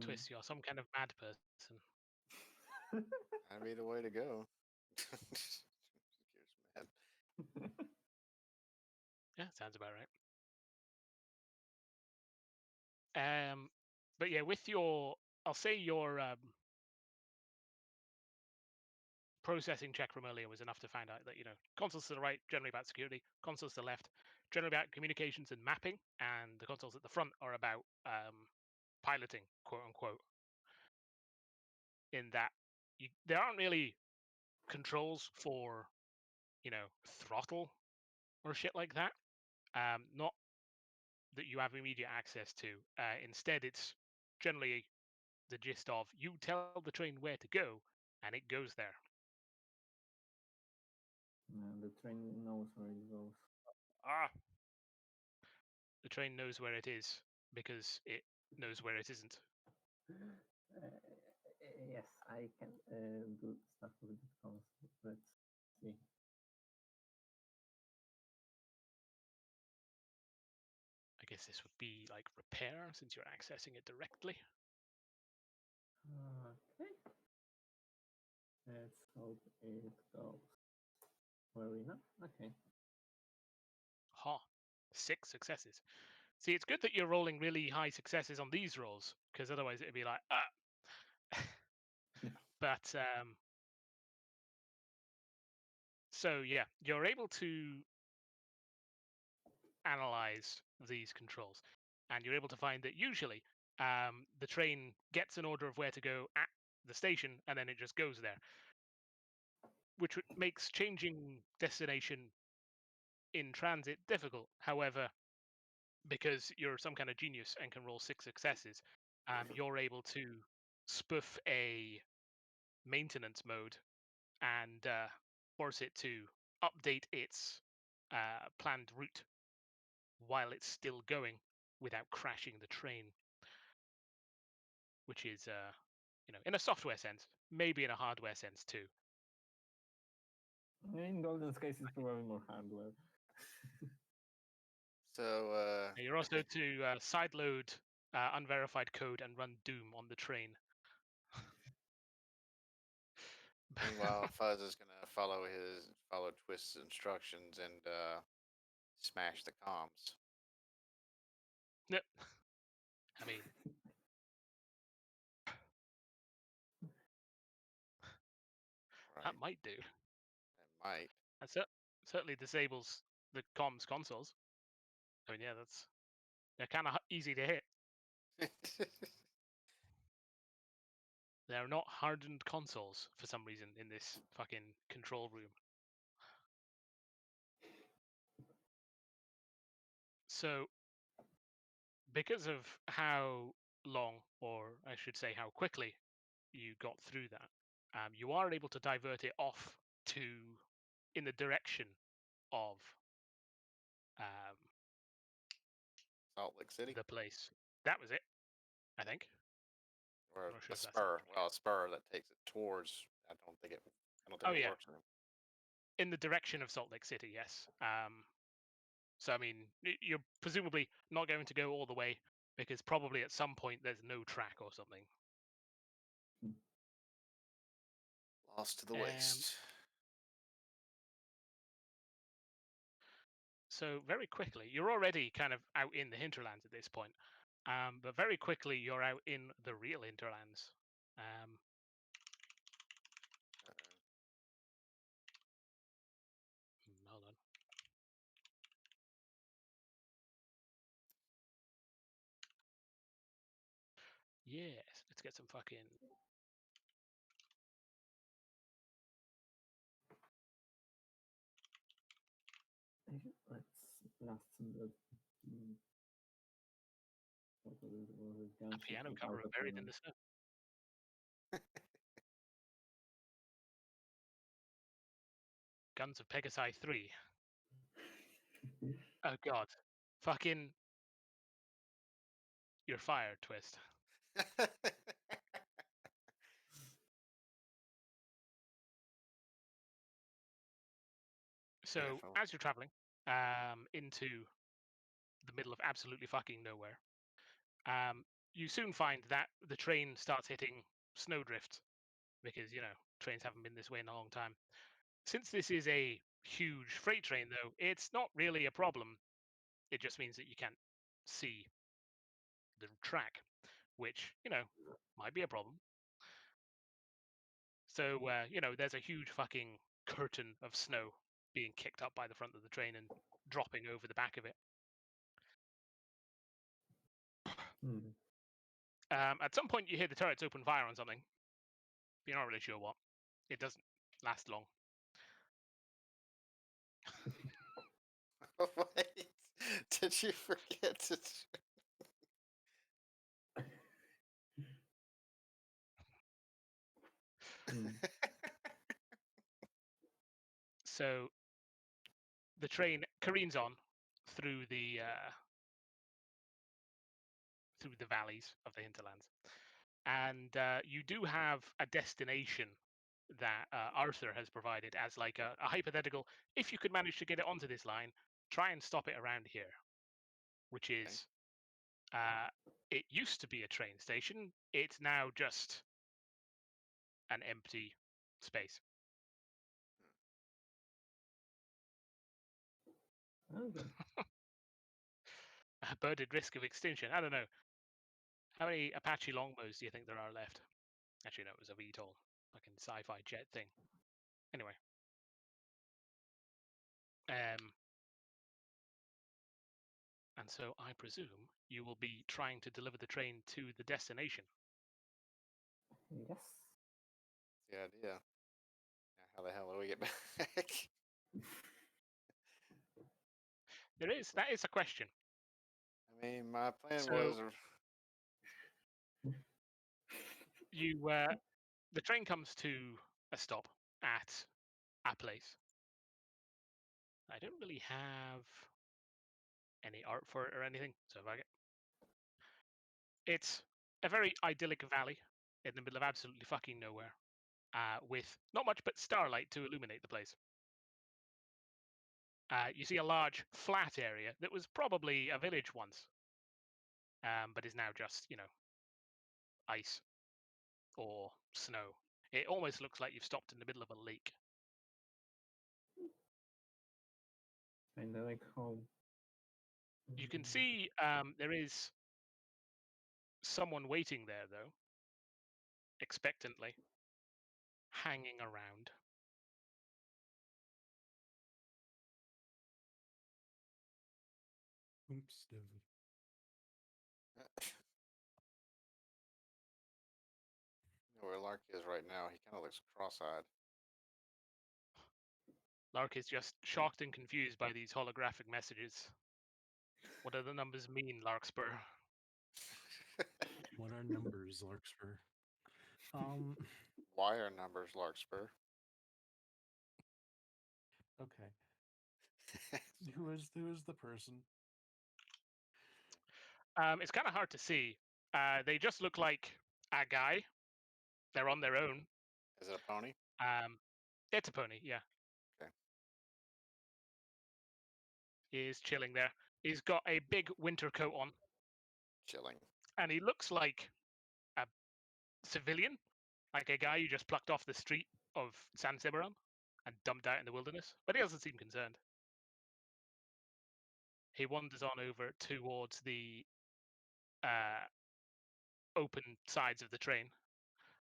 Twist, you're some kind of mad person. That'd be the way to go. Just mad. Yeah, sounds about right. But yeah, with your, I'll say your processing check from earlier was enough to find out that, you know, consoles to the right, generally about security, consoles to the left, generally about communications and mapping, and the consoles at the front are about piloting, quote unquote. In that there aren't really controls for, you know, throttle or shit like that. Not that you have immediate access to. Instead, it's generally the gist of you tell the train where to go, and it goes there. The train knows where it goes. The train knows where it is because it knows where it isn't. Yes, I can do stuff with this console. Let's see. I guess this would be like repair since you're accessing it directly. Okay. Let's hope it goes well enough. Okay. Ha! 6 successes. See, it's good that you're rolling really high successes on these rolls, because otherwise it'd be like, But so yeah, you're able to analyze these controls, and you're able to find that usually the train gets an order of where to go at the station, and then it just goes there, which makes changing destination in transit difficult. However, because you're some kind of genius and can roll 6 successes, you're able to spoof a maintenance mode and force it to update its planned route while it's still going without crashing the train, which is in a software sense, maybe in a hardware sense too. In Golden's case, it's probably more hardware. So You're also to sideload unverified code and run Doom on the train. meanwhile, Fuzz is gonna follow Twist's instructions and smash the comms. Yep. I mean, Right? that might do. It might. That certainly disables the comms consoles. I mean, yeah, they're kind of easy to hit. They're not hardened consoles for some reason in this fucking control room. So, because of how long, or I should say how quickly, you got through that, you are able to divert it off to in the direction of Salt Lake City, the place. That was it, I think. or I'm not sure the if that's spur. Well, a spur that takes it towards. I don't think it Oh, yeah. works. In the direction of Salt Lake City, yes. So I mean, you're presumably not going to go all the way because probably at some point there's no track or something. Lost to the waste. So very quickly, you're already kind of out in the hinterlands at this point, but very quickly you're out in the real hinterlands. Hold on. Yes, let's get some fucking. Let's blast some blood. A piano cover of Buried in the Snow. Guns of Pegasi 3. Oh god. Fucking. You're fired, Twist. So, Careful. as you're traveling into the middle of absolutely fucking nowhere, you soon find that the train starts hitting snowdrift because, trains haven't been this way in a long time. Since this is a huge freight train, though, it's not really a problem. It just means that you can't see the track, which, might be a problem. So, there's a huge fucking curtain of snow being kicked up by the front of the train and dropping over the back of it. At some point, you hear the turrets open fire on something. But you're not really sure what. It doesn't last long. Wait, did you forget to? So the train careens on through the valleys of the hinterlands, and you do have a destination that Arthur has provided as like a hypothetical. If you could manage to get it onto this line, try and stop it around here, which is it used to be a train station. It's now just an empty space. Okay. A bird at risk of extinction. I don't know. How many Apache longbows do you think there are left? Actually, no, it was a VTOL. Fucking sci-fi jet thing. Anyway. And so I presume you will be trying to deliver the train to the destination. Yes. The idea. How the hell do we get back? That is a question. I mean, my plan So- was. The train comes to a stop at a place. I don't really have any art for it or anything, so if I get. It's a very idyllic valley in the middle of absolutely fucking nowhere, with not much but starlight to illuminate the place. You see a large flat area that was probably a village once, but is now just, ice or snow. It almost looks like you've stopped in the middle of a lake. Kind of like home. You can see there is someone waiting there, though, expectantly, hanging around. Oops, Dev. You know where Lark is right now. He kind of looks cross-eyed. Lark is just shocked and confused by these holographic messages. What do the numbers mean, Larkspur? What are numbers, Larkspur? Why are numbers Larkspur? Okay. Who is the person? It's kind of hard to see. They just look like a guy. They're on their own. Is it a pony? It's a pony, yeah. Okay. He's chilling there. He's got a big winter coat on, Chilling. and he looks like a civilian, like a guy you just plucked off the street of San Cimarron and dumped out in the wilderness. But he doesn't seem concerned. He wanders on over towards the open sides of the train.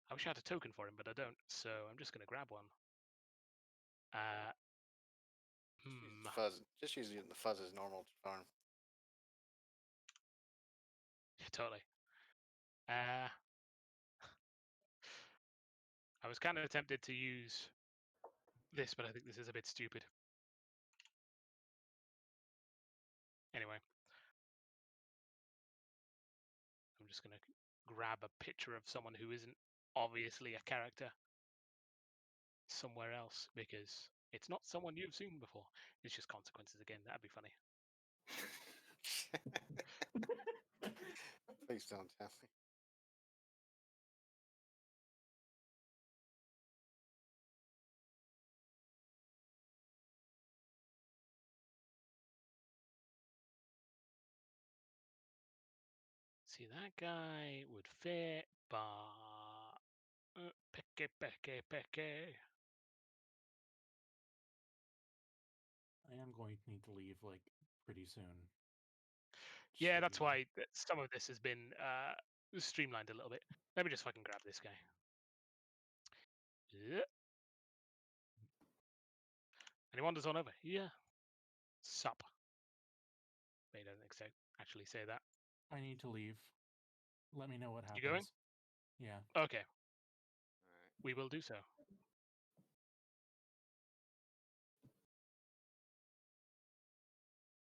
I wish I had a token for him, but I don't, so I'm just going to grab one. Fuzz. Just using the Fuzz's normal farm. Totally. I was kind of tempted to use this, but I think this is a bit stupid. Anyway. I'm just going to grab a picture of someone who isn't obviously a character somewhere else, because it's not someone you've seen before. It's just consequences again. That'd be funny. Please don't tell me. See, that guy would fit, but picky. I am going to need to leave like pretty soon. Yeah, So, that's why some of this has been streamlined a little bit. Let me just fucking grab this guy. Yeah. And he wanders on over. Yeah. Sup. But he doesn't actually say that. I need to leave. Let me know what happens. You going? Yeah. Okay. All right. We will do so.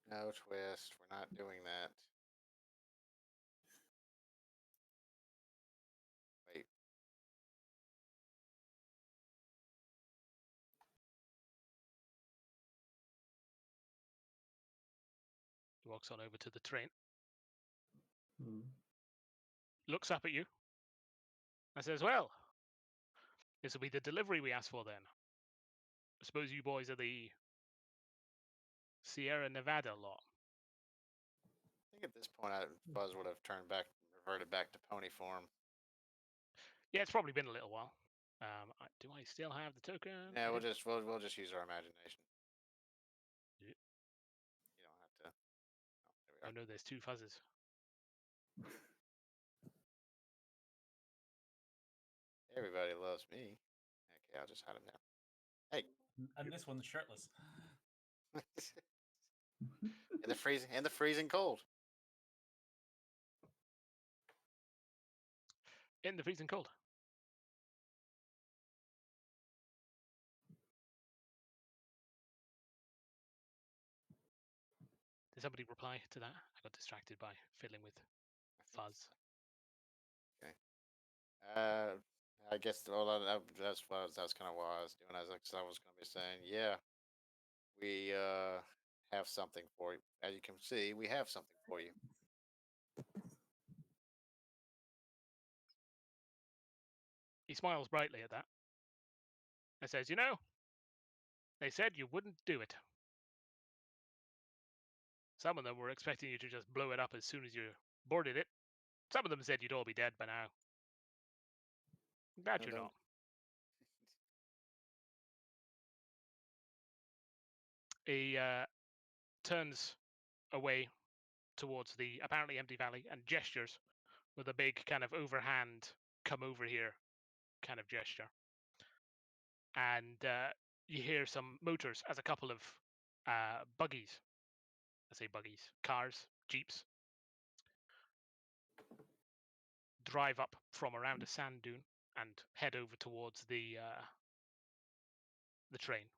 No twist. We're not doing that. Wait. He walks on over to the train. Hmm. Looks up at you. I says, well, this will be the delivery we asked for then. I suppose you boys are the Sierra Nevada lot. I think at this point, Fuzz would have reverted back to pony form. Yeah, it's probably been a little while. Do I still have the token? Yeah, we'll just use our imagination. Yeah. You don't have to. Oh, there we Oh are. no, there's two fuzzes. Everybody loves me. Okay, I'll just hide him now. Hey. And this one's shirtless. in the freezing cold. In the freezing cold. Did somebody reply to that? I got distracted by fiddling with fuzz. Okay. I guess that's kind of what I was doing. I was going to be saying, yeah, we have something for you. As you can see, we have something for you. smiles brightly at that and says, "You know, they said you wouldn't do it. Some of them were expecting you to just blow it up as soon as you boarded it. Some of them said you'd all be dead by now. Glad No, you're don't. not." He turns away towards the apparently empty valley and gestures with a big kind of overhand, come over here kind of gesture. And you hear some motors as a couple of buggies, I say buggies, cars, jeeps, drive up from around a sand dune and head over towards the train.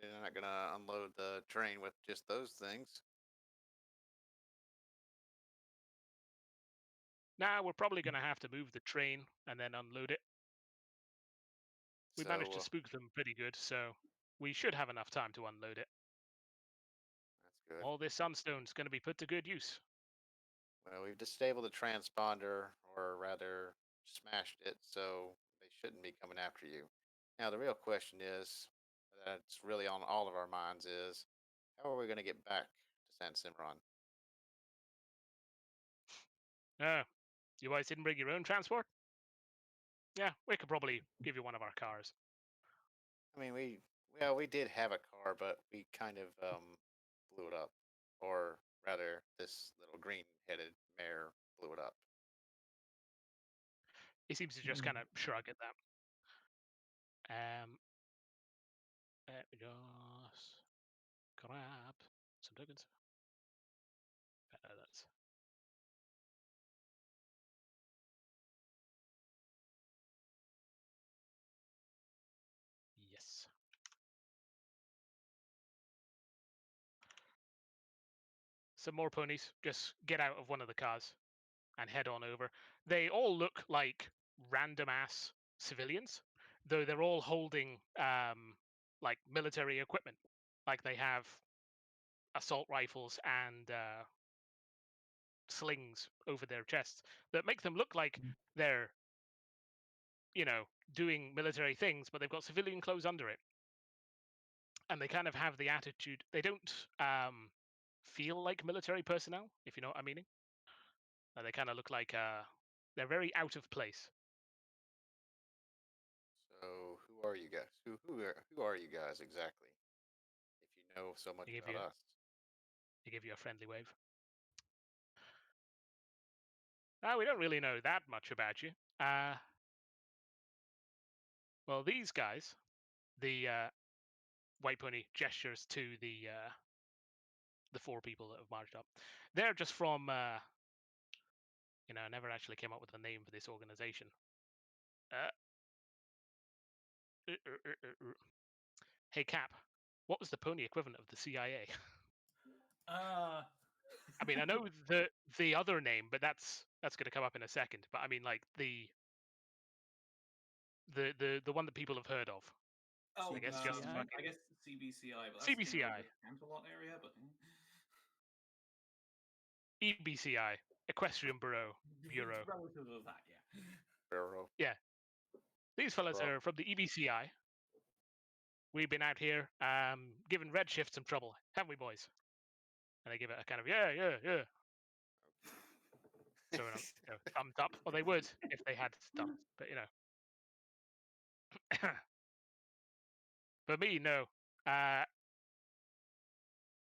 Surely they're not gonna unload the train with just those things. Now we're probably going to have to move the train and then unload it. We managed to So spook them pretty good, so we should have enough time to unload it. that's good. All this sunstone's going to be put to good use. Well, we've disabled the transponder, or rather, smashed it, so they shouldn't be coming after you. Now, the real question is, that's really on all of our minds, is how are we going to get back to San Simran? Oh, you guys didn't bring your own transport? Yeah, we could probably give you one of our cars. I mean, we did have a car, but we kind of blew it up, or rather, this little green-headed mare blew it up. He seems to just kind of shrug at that. Let me just grab some tokens. That's yes. Some more ponies just get out of one of the cars and head on over. They all look like random ass civilians, though they're all holding like military equipment. Like they have assault rifles and slings over their chests that make them look like they're, doing military things, but they've got civilian clothes under it. And they kind of have the attitude, they don't feel like military personnel, if you know what I mean. They kind of look like they're very out of place. So, who are you guys? Who are you guys exactly? If you know so much They give about you us. they give you a friendly wave. We don't really know that much about you. Well, these guys, the white pony gestures to the four people that have marched up. They're just from, I never actually came up with a name for this organization. Uh, Hey, Cap, what was the pony equivalent of the CIA? I mean, I know the other name, but that's going to come up in a second. But I mean, like the one that people have heard of. Oh, I guess just CBCI? fucking I guess CBCI, but that's CBCI, the Cantalot area. But EBCI, Equestrian Bureau. it's relative of that, yeah. Bureau. Yeah, these fellas Bureau. are from the EBCI. We've been out here giving Redshift some trouble, haven't we, boys? And they give it a kind of yeah. So thumbs up. Well, they would if they had thumbs, but But me, no.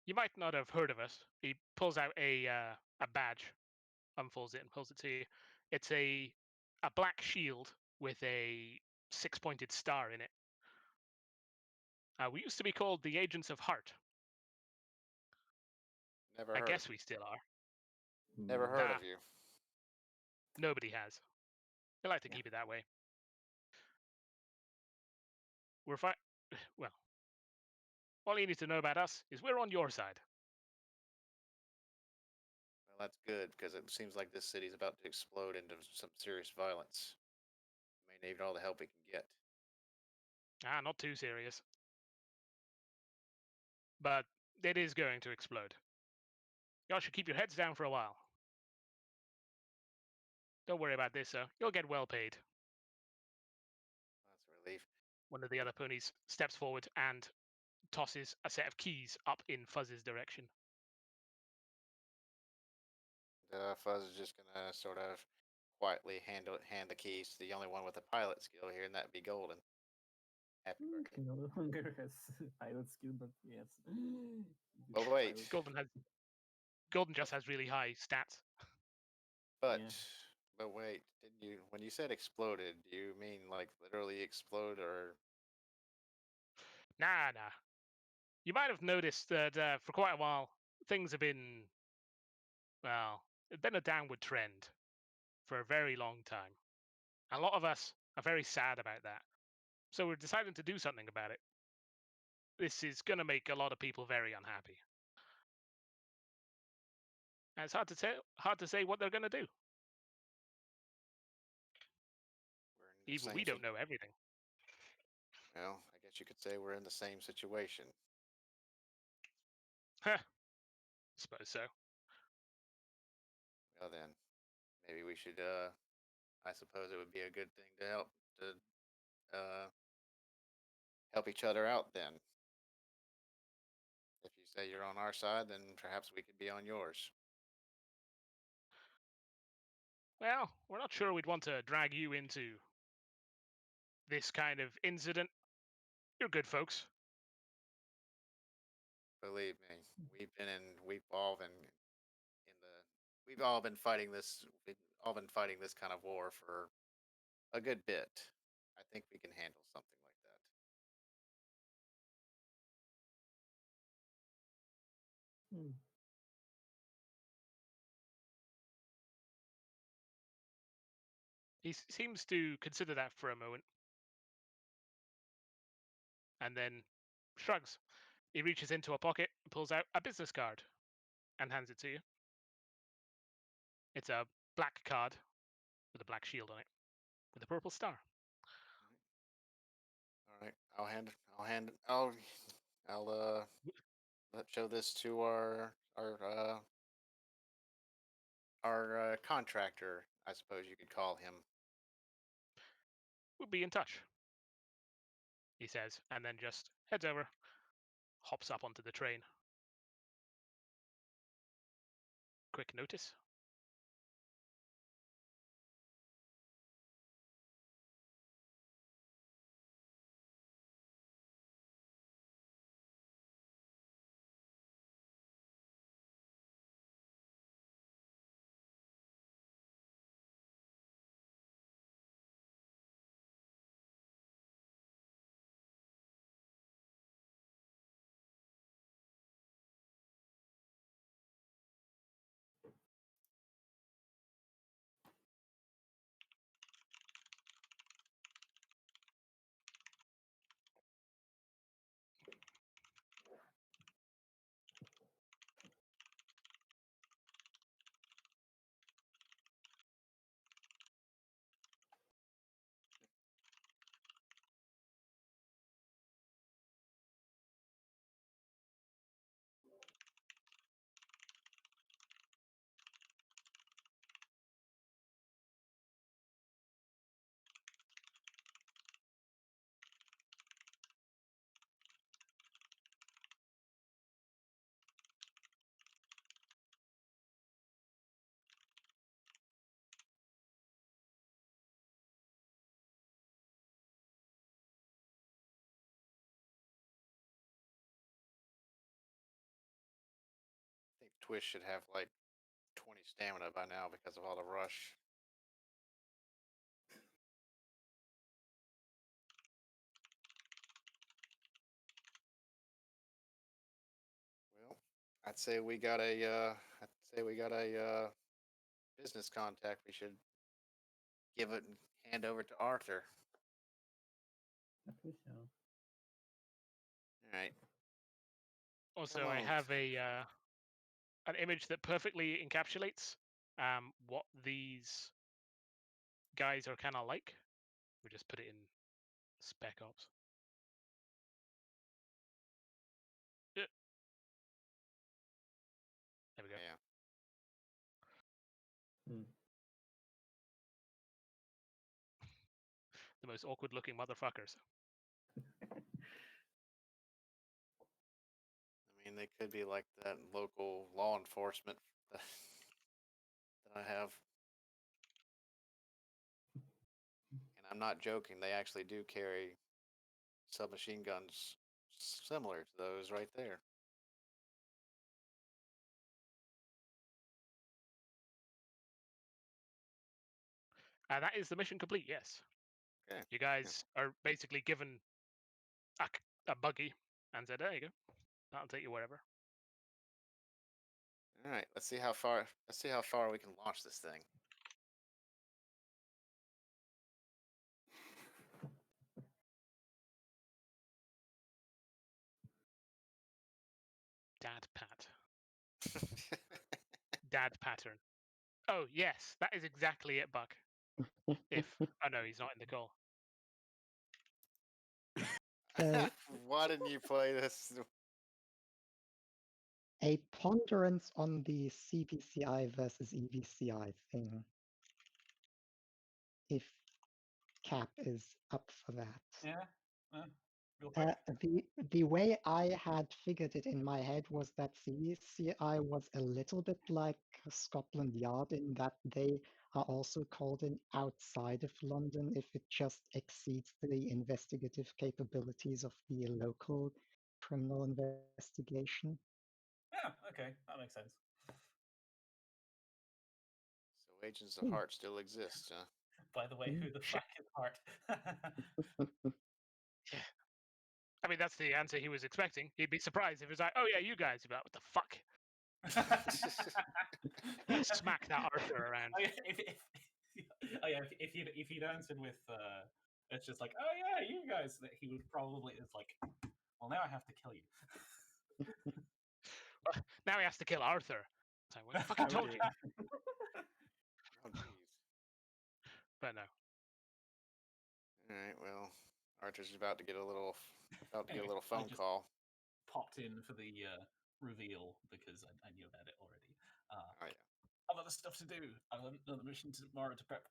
You might not have heard of us. He pulls out a badge, unfolds it, and pulls it to you. It's a black shield with a 6-pointed star in it. We used to be called the Agents of Heart. Never I heard guess of we you. still are. Never heard of you. Nobody has. We like to Yeah. keep it that way. We're fine. Well, all you need to know about us is we're on your side. Well, that's good because it seems like this city's about to explode into some serious violence. We may need all the help we can get. Not too serious. But it is going to explode. Y'all should keep your heads down for a while. Don't worry about this, sir. You'll get well paid. That's a relief. One of the other ponies steps forward and tosses a set of keys up in Fuzz's direction. Fuzz is just gonna sort of quietly hand the keys to the only one with a pilot skill here, and that'd be Golden. Happy birthday. He no longer has pilot skill, but yes. Oh wait, Golden just has really high stats. but Yeah. wait, didn't you? When you said exploded, do you mean like literally explode, or Nah. You might have noticed that for quite a while, things have been, well, it's been a downward trend for a very long time. A lot of us are very sad about that. So we're deciding to do something about it. This is going to make a lot of people very unhappy. And it's hard to say what they're going to do. we're in the Even same? we don't know everything. Well, I guess you could say we're in the same situation. Huh. Suppose so. Well then, maybe we should. I suppose it would be a good thing to uh help each other out then. If you say you're on our side, then perhaps we could be on yours. Well, we're not sure we'd want to drag you into this kind of incident. You're good folks. Believe me, we've all been fighting this. We've all been fighting this kind of war for a good bit. I think we can handle something like that. Hmm. He seems to consider that for a moment and then shrugs. He reaches into a pocket, pulls out a business card, and hands it to you. It's a black card with a black shield on it, with a purple star. All right, I'll show this to our contractor. I suppose you could call him. We'll be in touch, he says, and then just heads over, hops up onto the train. Quick notice. I think Twist should have like 20 stamina by now because of all the rush. Well, I'd say we got a business contact. We should give it and hand over to Arthur. I think so. All right. Also, I have an image that perfectly encapsulates what these guys are kind of like. We just put it in Spec Ops. Yeah. There we go. Yeah. Hmm. the most awkward-looking motherfuckers. I mean, they could be like that local law enforcement that I have. And I'm not joking. They actually do carry submachine guns similar to those right there. That is the mission complete, yes. Okay. You guys are basically given a buggy and said, there you go. That'll take you wherever. All right. Let's see how far we can launch this thing. Dad pat. Dad pattern. Oh, yes. That is exactly it, Buck. If... Oh, no, he's not in the call. So Why didn't you play this? a ponderance on the CVCI versus EVCI thing. If Cap is up for that. Yeah. Real quick. The way I had figured it in my head was that CVCI was a little bit like Scotland Yard in that they are also called in outside of London if it just exceeds the investigative capabilities of the local criminal investigation. Yeah. Okay, that makes sense. So Agents of Heart still exists, huh? By the way, who the fuck is Hart? Yeah. I mean, that's the answer he was expecting. He'd be surprised if he was like, oh, yeah, you guys. He'd be like, what the fuck? Smack that Arthur around. Oh, yeah, if he'd answered with, it's just like, oh yeah, you guys, that he would probably, it's like, well, now I have to kill you. Now he has to kill Arthur. So I fucking told you. Oh, jeez. But no. All right. Well, Archer's about to get a little Anyway, phone just call. popped in for the reveal because I knew about it already. Oh yeah. I've other stuff to do. I've another mission tomorrow to prep.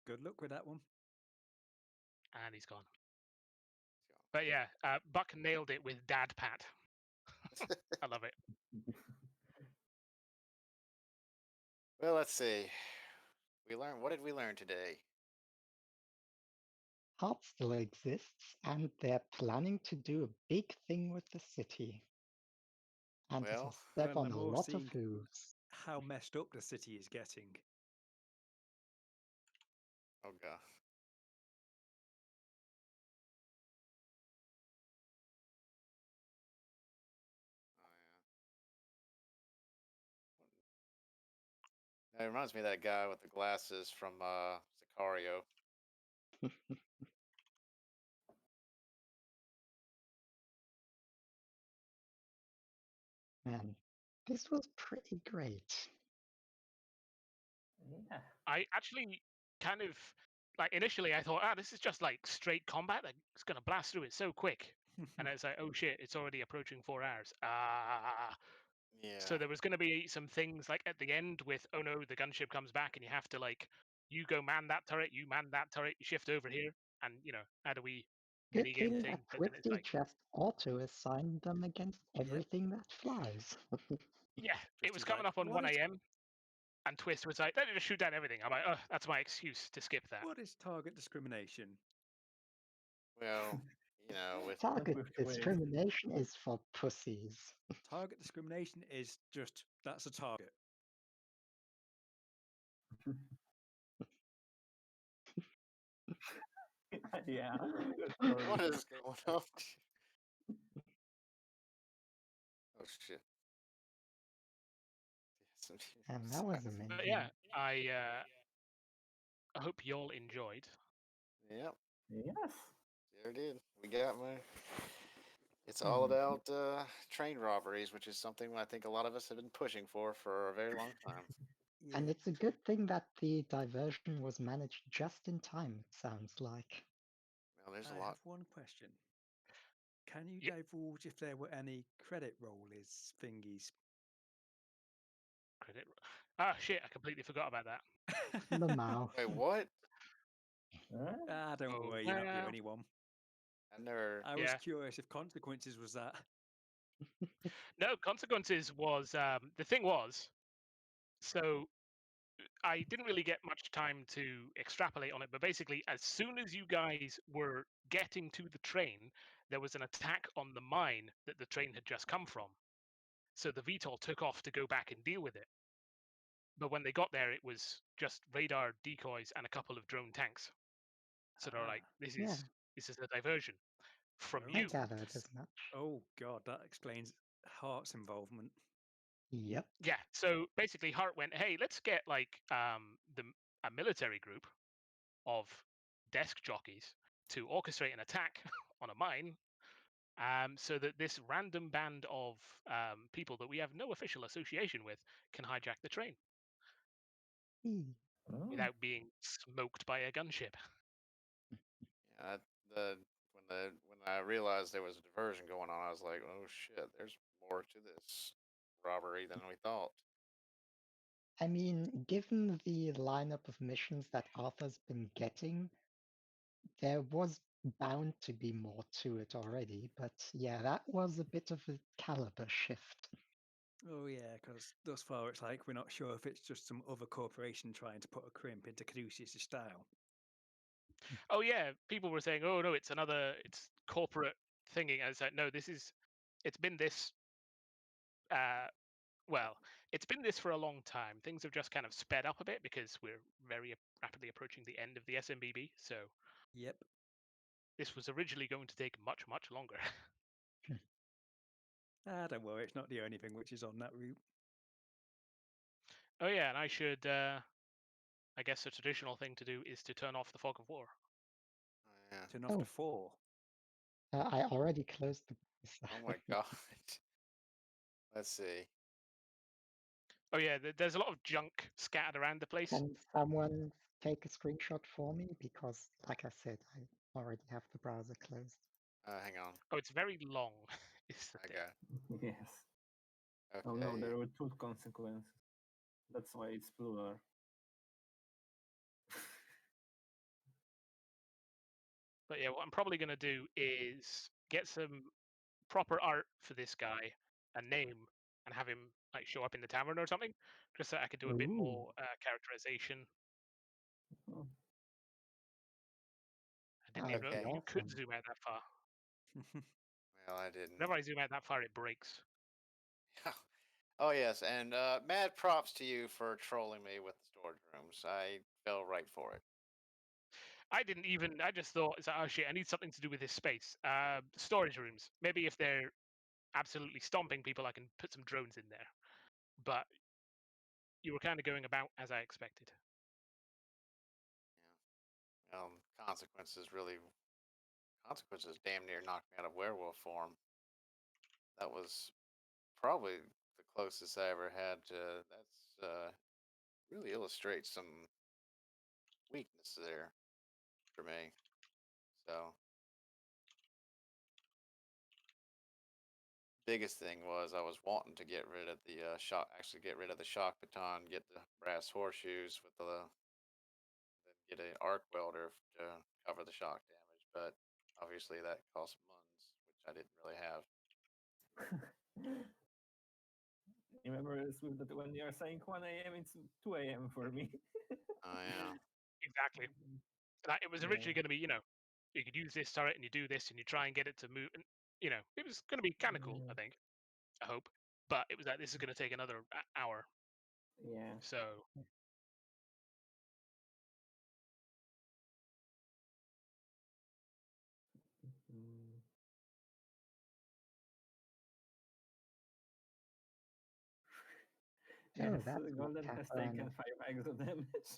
Good luck with that one. And he's gone. But yeah, Buck nailed it with Dad Pat. I love it. Well, let's see. What did we learn today? Heart still exists, and they're planning to do a big thing with the city. And it'll step on I'm a more lot of seeing hooves. how messed up the city is getting. Oh god. Oh yeah. It reminds me of that guy with the glasses from Sicario. Man, this was pretty great. Yeah. I actually kind of like initially I thought, this is just like straight combat. Like, it's gonna blast through it so quick. And it's like, oh shit, it's already approaching 4 hours. Yeah. So there was going to be some things like at the end with, oh no, the gunship comes back and you have to like, you go man that turret, you man that turret, you shift over here, and how do we Good minigame thing thing? that But then it's Twisty like, just auto-assigned them against everything that flies. yeah, it was Twisty's coming like, up on "What 1 is-" a.m. and Twist was like, they need to shoot down everything. I'm like, oh, that's my excuse to skip that. What is target discrimination? Well, with Target Which way? discrimination is for pussies. Target discrimination is just, that's a target. Yeah. what is going on? Oh shit. And that was amazing. But yeah, I hope y'all enjoyed. Yep. Yes. Sure did. We got my. It's all about train robberies, which is something I think a lot of us have been pushing for a very long time. And it's a good thing that the diversion was managed just in time, it sounds like. Well, there's I a lot. have one question. Can you Yeah. divulge if there were any credit rollers thingies? Credit. Shit, I completely forgot about that. The mouth. Wait, what? Huh? Don't Oh, worry, you're not the well, only one. I never. I was yeah. curious if consequences was that. No, consequences was the thing was. So I didn't really get much time to extrapolate on it, but basically, as soon as you guys were getting to the train, there was an attack on the mine that the train had just come from. So the VTOL took off to go back and deal with it. But when they got there, it was just radar decoys and a couple of drone tanks. So they're like, Ah, Yeah, this is a diversion from I you. gathered as much. oh god, that explains Hart's involvement. Yep. Yeah. So basically, Hart went, hey, let's get like a military group of desk jockeys to orchestrate an attack on a mine, so that this random band of people that we have no official association with can hijack the train Hmm. Oh. without being smoked by a gunship. Yeah, when I realized there was a diversion going on, I was like, oh shit, there's more to this robbery than we thought. I mean, given the lineup of missions that Arthur's been getting, there was bound to be more to it already. But yeah, that was a bit of a caliber shift. Oh yeah, because thus far it's like we're not sure if it's just some other corporation trying to put a crimp into Caduceus' style. Oh yeah, people were saying, oh no, it's corporate thingy. I was like, no, it's been this. Well, it's been this for a long time. Things have just kind of sped up a bit because we're very rapidly approaching the end of the SMBB. So Yep. this was originally going to take much, much longer. Don't worry, it's not the only thing which is on that route. Oh yeah, and I should. I guess the traditional thing to do is to turn off the fog of war. Oh, yeah. Turn off to Oh, 4. I already closed the. Oh my god. Let's see. Oh yeah, there's a lot of junk scattered around the place. Can someone take a screenshot for me? Because, like I said, I already have the browser closed. Hang on. Oh, it's very long. Is the I thing. got. Yes. Okay. Oh no, there were two consequences. That's why it's plural. But yeah, what I'm probably going to do is get some proper art for this guy, a name, and have him like show up in the tavern or something, just so I could do a bit more characterization. Oh. I didn't That even would know be Okay. that you could awesome. zoom out that far. Well, I didn't. Whenever I zoom out that far, it breaks. Oh yes, and mad props to you for trolling me with the storage rooms. I fell right for it. I didn't even. I just thought, it's like, oh shit, I need something to do with this space. Storage rooms. Maybe if they're absolutely stomping people, I can put some drones in there. But you were kind of going about as I expected. Yeah. Consequences damn near knocked me out of werewolf form. That was probably the closest I ever had to. That's really illustrates some weakness there for me. So biggest thing was I was wanting to get rid of the shock. Actually, get rid of the shock baton, get the brass horseshoes with then get an arc welder to cover the shock damage. But obviously that cost months, which I didn't really have. Remember with that when you're saying 1 a.m., it's 2 a.m. for me. Oh yeah. Exactly. It was originally going to be, you could use this turret and you do this and you try and get it to move. And, it was going to be kind of cool, I think. I hope. But it was like, this is going to take another hour. Yeah. So Mm. Oh, Yes, that's what Golden has Catherine taken 5 exo damage.